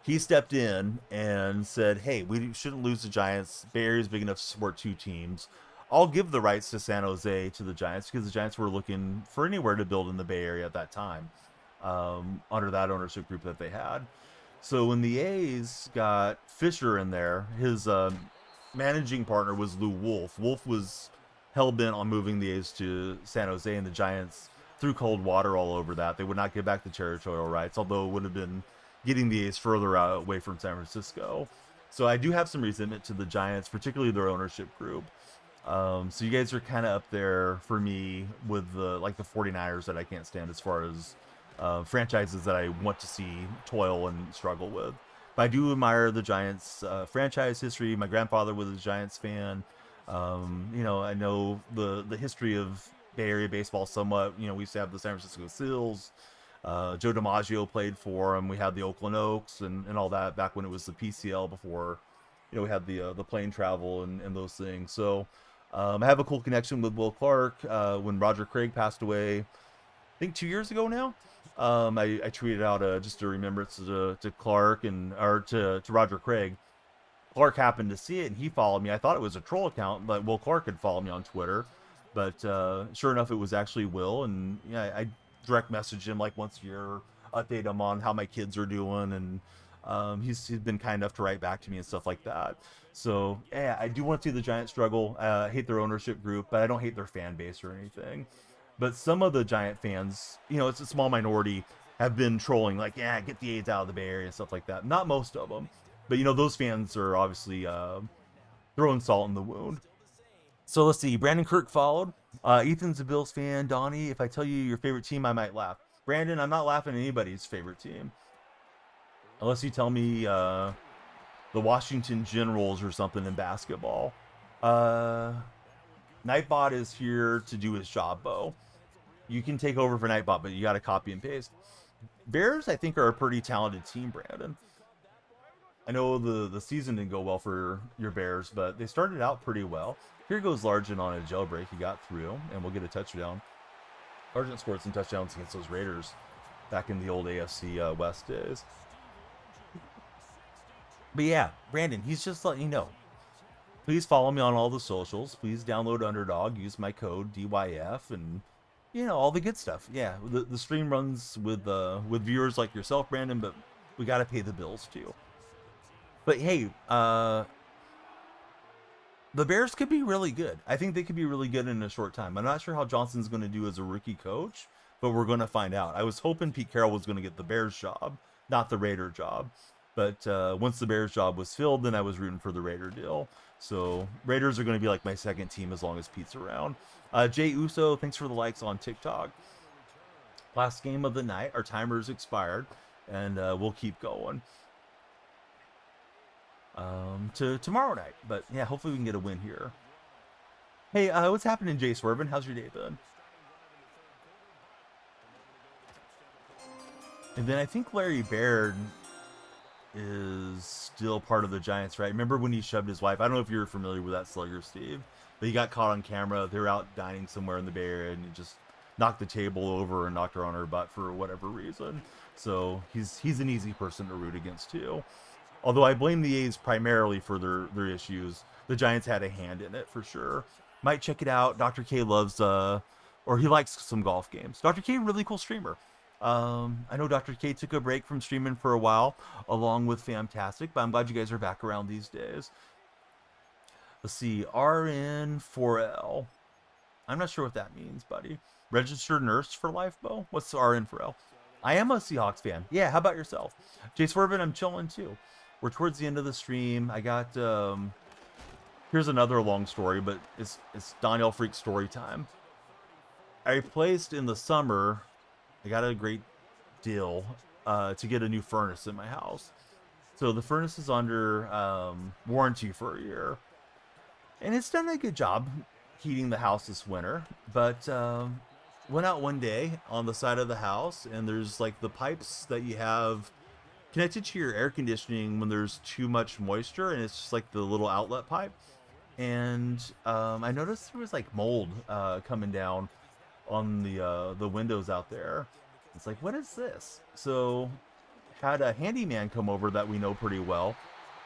He stepped in and said, hey, we shouldn't lose the Giants. Bay Area's big enough to support 2 teams. I'll give the rights to San Jose to the Giants because the Giants were looking for anywhere to build in the Bay Area at that time under that ownership group that they had. So when the A's got Fisher in there, his managing partner was Lou Wolf. Wolf was hell-bent on moving the A's to San Jose, and the Giants threw cold water all over that. They would not give back the territorial rights, although it would have been getting the A's further away from San Francisco. So I do have some resentment to the Giants, particularly their ownership group. So you guys are kind of up there for me with the 49ers that I can't stand as far as franchises that I want to see toil and struggle with. But I do admire the Giants franchise history. My grandfather was a Giants fan. I know the history of Bay Area baseball somewhat. We used to have the San Francisco Seals. Joe DiMaggio played for him. We had the Oakland Oaks and all that back when it was the PCL before, we had the plane travel and those things. So I have a cool connection with Will Clark. When Roger Craig passed away, I think 2 years ago now, I tweeted out just a remembrance to Clark or to Roger Craig. Clark happened to see it and he followed me. I thought it was a troll account, but Will Clark had followed me on Twitter. But sure enough, it was actually Will, and I direct message him like once a year, update him on how my kids are doing, and he's been kind enough to write back to me and stuff like that. So yeah, I do want to see the Giants struggle. I hate their ownership group, but I don't hate their fan base or anything. But some of the Giant fans, it's a small minority, have been trolling like, yeah, get the A's out of the Bay Area and stuff like that. Not most of them, but those fans are obviously throwing salt in the wound. So let's see. Brandon Kirk followed. Ethan's a Bills fan. Donnie, if I tell you your favorite team, I might laugh. Brandon, I'm not laughing at anybody's favorite team. Unless you tell me the Washington Generals or something in basketball. Nightbot is here to do his job, Bo. You can take over for Nightbot, but you got to copy and paste. Bears, I think, are a pretty talented team, Brandon. I know the season didn't go well for your Bears, but they started out pretty well. Here goes Largent on a jailbreak. He got through, and we'll get a touchdown. Largent scored some touchdowns against those Raiders back in the old AFC West days. But yeah, Brandon, he's just letting you know. Please follow me on all the socials. Please download Underdog. Use my code DYF, and all the good stuff. Yeah, the stream runs with viewers like yourself, Brandon. But we got to pay the bills too. But hey, the Bears could be really good. I think they could be really good in a short time. I'm not sure how Johnson's going to do as a rookie coach, but we're going to find out. I was hoping Pete Carroll was going to get the Bears job, not the Raider job. But once the Bears job was filled, then I was rooting for the Raider deal. So Raiders are going to be like my second team as long as Pete's around. Jay Uso, thanks for the likes on TikTok. Last game of the night. Our timer's expired, and we'll keep going to tomorrow night. But yeah, hopefully we can get a win here. Hey, what's happening, Jay Swervin? How's your day been? And then I think Larry Baird is still part of the Giants, right? Remember when he shoved his wife? I don't know if you're familiar with that slugger, Steve, but he got caught on camera. They were out dining somewhere in the Bay Area, and he just knocked the table over and knocked her on her butt for whatever reason. So he's an easy person to root against too. Although I blame the A's primarily for their issues. The Giants had a hand in it for sure. Might check it out. Dr. K loves or he likes some golf games. Dr. K, really cool streamer. I know Dr. K took a break from streaming for a while, along with Fantastic, but I'm glad you guys are back around these days. Let's see, RN4L. I'm not sure what that means, buddy. Registered nurse for life, Bo? What's RN4L? I am a Seahawks fan. Yeah, how about yourself? Jay Swervin, I'm chilling too. We're towards the end of the stream. I got, here's another long story, but it's DonyellFreak story time. I placed in the summer, I got a great deal to get a new furnace in my house. So the furnace is under warranty for a year. And it's done a good job heating the house this winter. But went out one day on the side of the house, and there's like the pipes that you have connected to your air conditioning when there's too much moisture, and it's just like the little outlet pipe. And I noticed there was like mold coming down on the windows out there. It's like, what is this? So had a handyman come over that we know pretty well.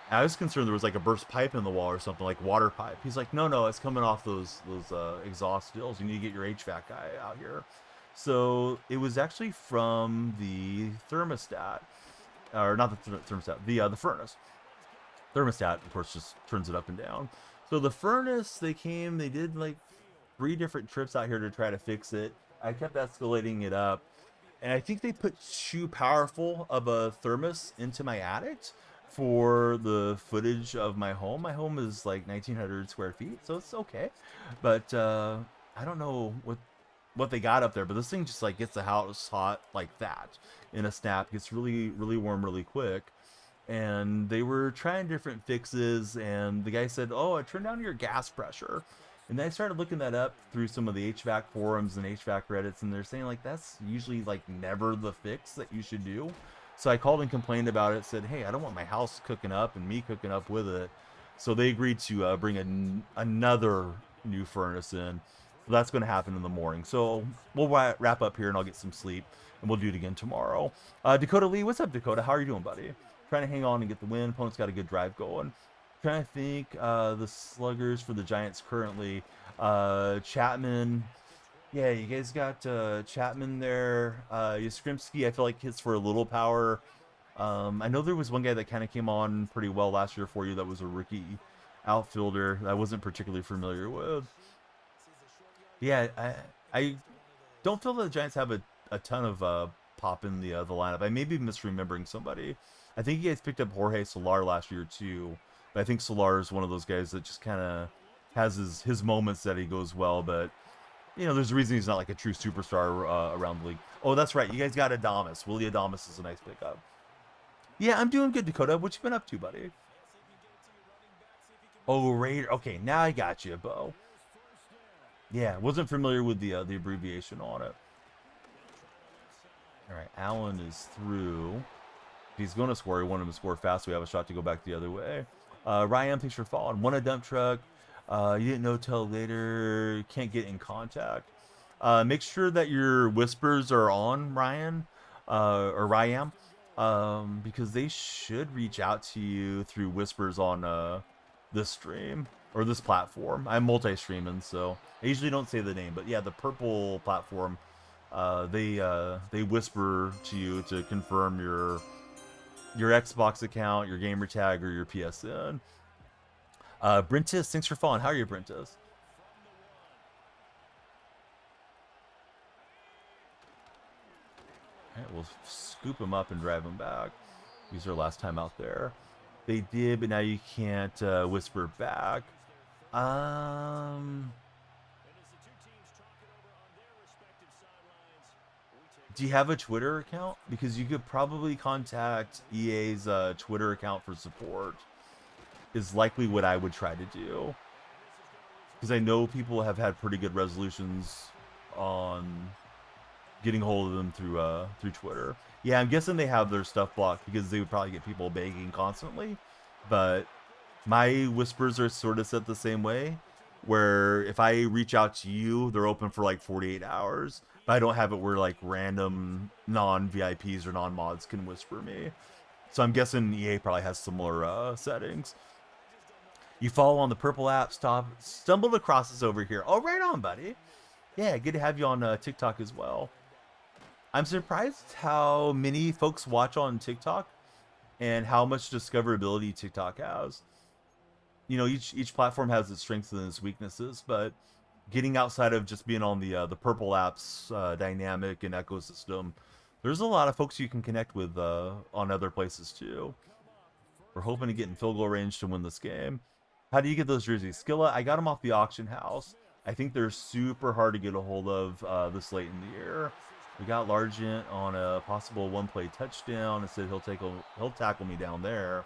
I was concerned there was like a burst pipe in the wall or something, like water pipe. He's like, no, it's coming off those exhaust stills. You need to get your HVAC guy out here. So it was actually from the thermostat, or not the thermostat, the furnace. Thermostat, of course, just turns it up and down. So the furnace, they did like 3 different trips out here to try to fix it. I kept escalating it up, and I think they put too powerful of a thermos into my attic for the footage of my home. My home is like 1,900 square feet, so it's okay. But I don't know what they got up there, but this thing just like gets the house hot like that in a snap. Gets really, really warm really quick. And they were trying different fixes, and the guy said, oh, I turned down your gas pressure. And then I started looking that up through some of the HVAC forums and HVAC Reddits, and they're saying like that's usually like never the fix that you should do. So I called and complained about it, said, hey, I don't want my house cooking up and me cooking up with it. So they agreed to bring another new furnace in. So that's going to happen in the morning. So we'll wrap up here, and I'll get some sleep, and we'll do it again tomorrow. Dakota Lee, what's up, Dakota? How are you doing, buddy? Trying to hang on and get the win. Opponent's got a good drive going. Trying to think the sluggers for the Giants currently. Chapman. Yeah, you guys got Chapman there. Yastrzemski, I feel like hits for a little power. I know there was one guy that kind of came on pretty well last year for you that was a rookie outfielder that I wasn't particularly familiar with. Yeah, I don't feel that the Giants have a ton of pop in the lineup. I may be misremembering somebody. I think you guys picked up Jorge Solar last year too. But I think Solar is one of those guys that just kind of has his moments that he goes well. But, there's a reason he's not like a true superstar around the league. Oh, that's right. You guys got Adames. Willie Adames is a nice pickup. Yeah, I'm doing good, Dakota. What you been up to, buddy? Oh, Raider. Okay, now I got you, Bo. Yeah, wasn't familiar with the abbreviation on it. All right, Allen is through. If he's going to score, we want him to score fast, so we have a shot to go back the other way. Ryan, thanks for following. Won a dump truck. You didn't know till later. Can't get in contact. Make sure that your whispers are on, Ryan, or Ryan. Because they should reach out to you through whispers on this stream or this platform. I'm multi-streaming, so I usually don't say the name, but yeah, the purple platform. They whisper to you to confirm your Xbox account, your gamer tag, or your PSN. Brentis, thanks for following. How are you, Brentis? All right, we'll scoop him up and drive him back. Use our last time out there. They did, but now you can't whisper back. Do you have a Twitter account? Because you could probably contact EA's Twitter account for support. Is likely what I would try to do. Because I know people have had pretty good resolutions on getting hold of them through Twitter. Yeah, I'm guessing they have their stuff blocked because they would probably get people begging constantly. But my whispers are sort of set the same way, where if I reach out to you, they're open for like 48 hours. But I don't have it where like random non-VIPs or non-mods can whisper me. So I'm guessing EA probably has similar settings. You follow on the purple app, stumbled across us over here. Oh, right on, buddy. Yeah, good to have you on TikTok as well. I'm surprised how many folks watch on TikTok and how much discoverability TikTok has. You know, each platform has its strengths and its weaknesses, but getting outside of just being on the purple apps dynamic and ecosystem, there's a lot of folks you can connect with on other places too. We're hoping to get in field goal range to win this game. How do you get those jerseys? Skilla, I got them off the auction house. I think they're super hard to get a hold of this late in the year. We got Largent on a possible one-play touchdown. It said he'll tackle me down there.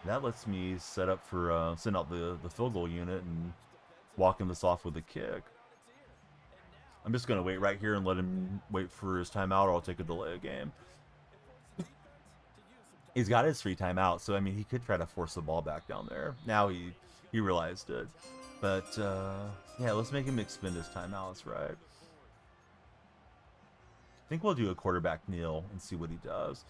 That lets me set up for send out the field goal unit and walking this off with a kick. I'm just gonna wait right here and let him wait for his timeout, or I'll take a delay of game. He's got his free timeout, so I mean he could try to force the ball back down there. Now he realized it, but yeah, let's make him expend his timeouts, right? I think we'll do a quarterback kneel and see what he does.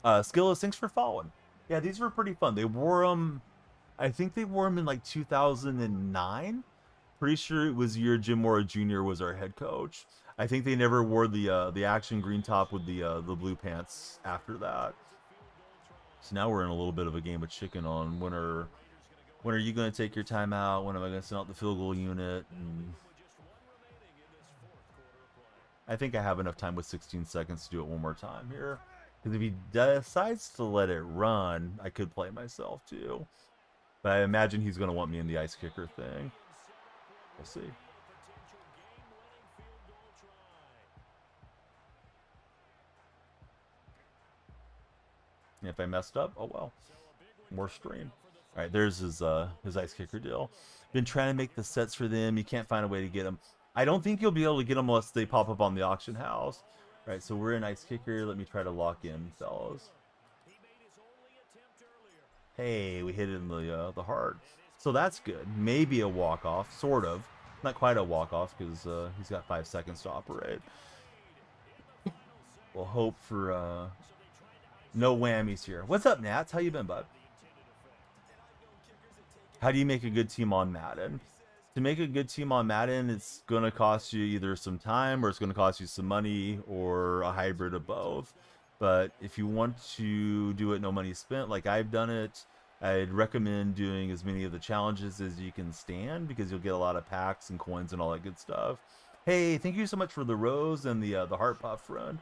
Skillless, thanks for following. Yeah, these were pretty fun. They wore them, I think they wore them in like 2009. Pretty sure it was the year Jim Mora Jr. was our head coach. I think they never wore the action green top with the blue pants after that. So now we're in a little bit of a game of chicken on when are you going to take your timeout? When am I going to send out the field goal unit? And I think I have enough time with 16 seconds to do it one more time here. Because if he decides to let it run, I could play myself too. But I imagine he's going to want me in the ice kicker thing. We'll see. And if I messed up, oh well. More stream. All right, there's his ice kicker deal. Been trying to make the sets for them. You can't find a way to get them. I don't think you'll be able to get them unless they pop up on the auction house. All right, so we're in ice kicker. Let me try to lock in, fellas. Hey, we hit it in the heart. So that's good. Maybe a walk-off, sort of. Not quite a walk-off because he's got 5 seconds to operate. We'll hope for no whammies here. What's up, Nats? How you been, bud? How do you make a good team on Madden? To make a good team on Madden, it's going to cost you either some time or it's going to cost you some money or a hybrid of both. But if you want to do it no money spent, like I've done it, I'd recommend doing as many of the challenges as you can stand because you'll get a lot of packs and coins and all that good stuff. Hey, thank you so much for the rose and the heart puff run.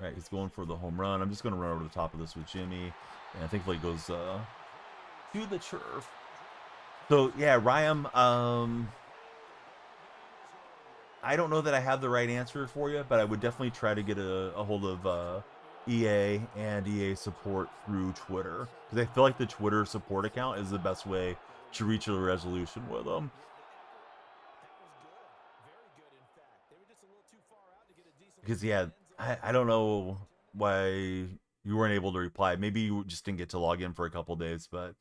All right, he's going for the home run. I'm just going to run over the top of this with Jimmy. And thankfully it goes to the turf. So, yeah, Ryam, I don't know that I have the right answer for you, but I would definitely try to get a hold of EA and EA support through Twitter. Because I feel like the Twitter support account is the best way to reach a resolution with them. Because, yeah, I don't know why you weren't able to reply. Maybe you just didn't get to log in for a couple days, but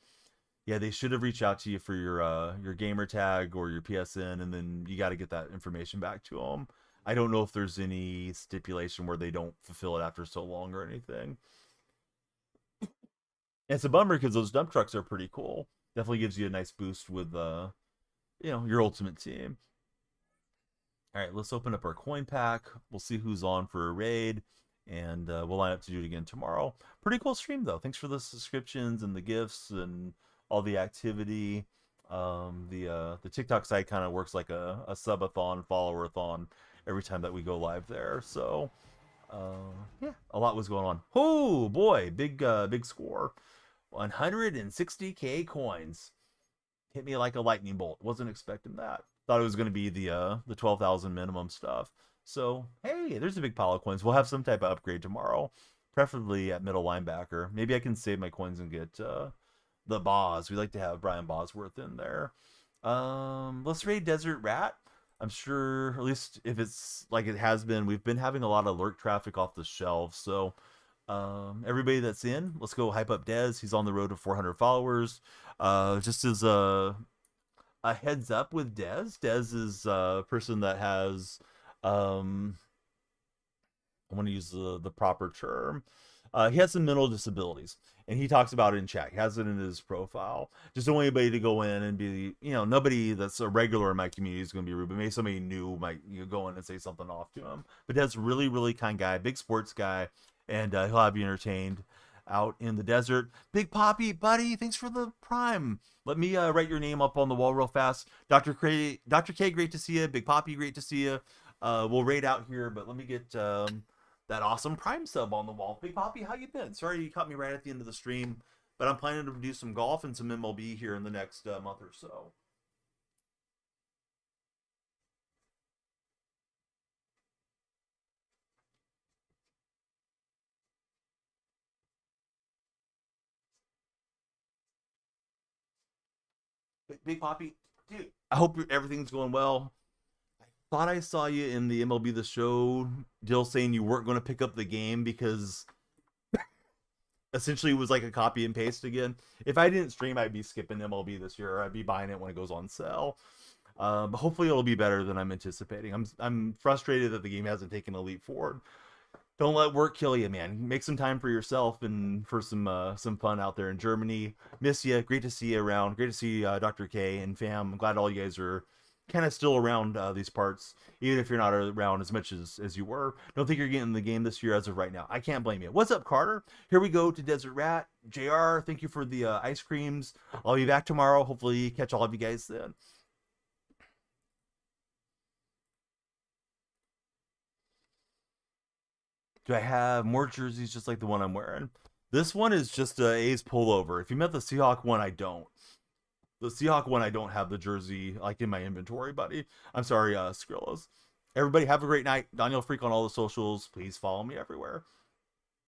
yeah, they should have reached out to you for your gamer tag or your PSN, and then you got to get that information back to them. I don't know if there's any stipulation where they don't fulfill it after so long or anything. And it's a bummer because those dump trucks are pretty cool. Definitely gives you a nice boost with your ultimate team. All right, let's open up our coin pack. We'll see who's on for a raid, and we'll line up to do it again tomorrow. Pretty cool stream though. Thanks for the subscriptions and the gifts and all the activity. The TikTok site kind of works like a subathon, follower-a-thon every time that we go live there. So yeah, a lot was going on. Oh boy, big score. 160k coins. Hit me like a lightning bolt. Wasn't expecting that. Thought it was going to be the 12,000 minimum stuff. So hey, there's a big pile of coins. We'll have some type of upgrade tomorrow, preferably at middle linebacker. Maybe I can save my coins and get the Boz. We like to have Brian Bosworth in there. Let's raid Desert Rat. I'm sure, at least if it's like it has been, we've been having a lot of lurk traffic off the shelf. So everybody that's in, let's go hype up Dez. He's on the road to 400 followers. Just as a heads up with Dez. Dez is a person that has, I want to use the proper term. He has some mental disabilities, and he talks about it in chat. He has it in his profile. Just don't want anybody to go in and be, nobody that's a regular in my community is going to be rude, but maybe somebody new might go in and say something off to him. But Dez, really, really kind guy, big sports guy, and he'll have you entertained out in the desert. Big Poppy, buddy, thanks for the prime. Let me write your name up on the wall real fast. Dr. K, great to see you. Big Poppy, great to see you. We'll raid out here, but let me get that awesome prime sub on the wall. Big Poppy, how you been? Sorry you caught me right at the end of the stream, but I'm planning to do some golf and some MLB here in the next month or so. Big Poppy, dude, I hope everything's going well. I thought I saw you in the MLB The Show deal saying you weren't going to pick up the game because essentially it was like a copy and paste again. If I didn't stream, I'd be skipping MLB this year. Or I'd be buying it when it goes on sale. But hopefully it'll be better than I'm anticipating. I'm frustrated that the game hasn't taken a leap forward. Don't let work kill you, man. Make some time for yourself and for some fun out there in Germany. Miss you. Great to see you around. Great to see Dr. K and fam. I'm glad all you guys are kind of still around these parts, even if you're not around as much as you were. Don't think you're getting the game this year as of right now. I can't blame you. What's up, Carter? Here we go to Desert Rat. JR, thank you for the ice creams. I'll be back tomorrow. Hopefully catch all of you guys then. Do I have more jerseys just like the one I'm wearing? This one is just a A's pullover. If you met the Seahawk one, I don't. The Seahawk one, I don't have the jersey like in my inventory, buddy. I'm sorry, Skrillos. Everybody have a great night. DonyellFreak on all the socials. Please follow me everywhere.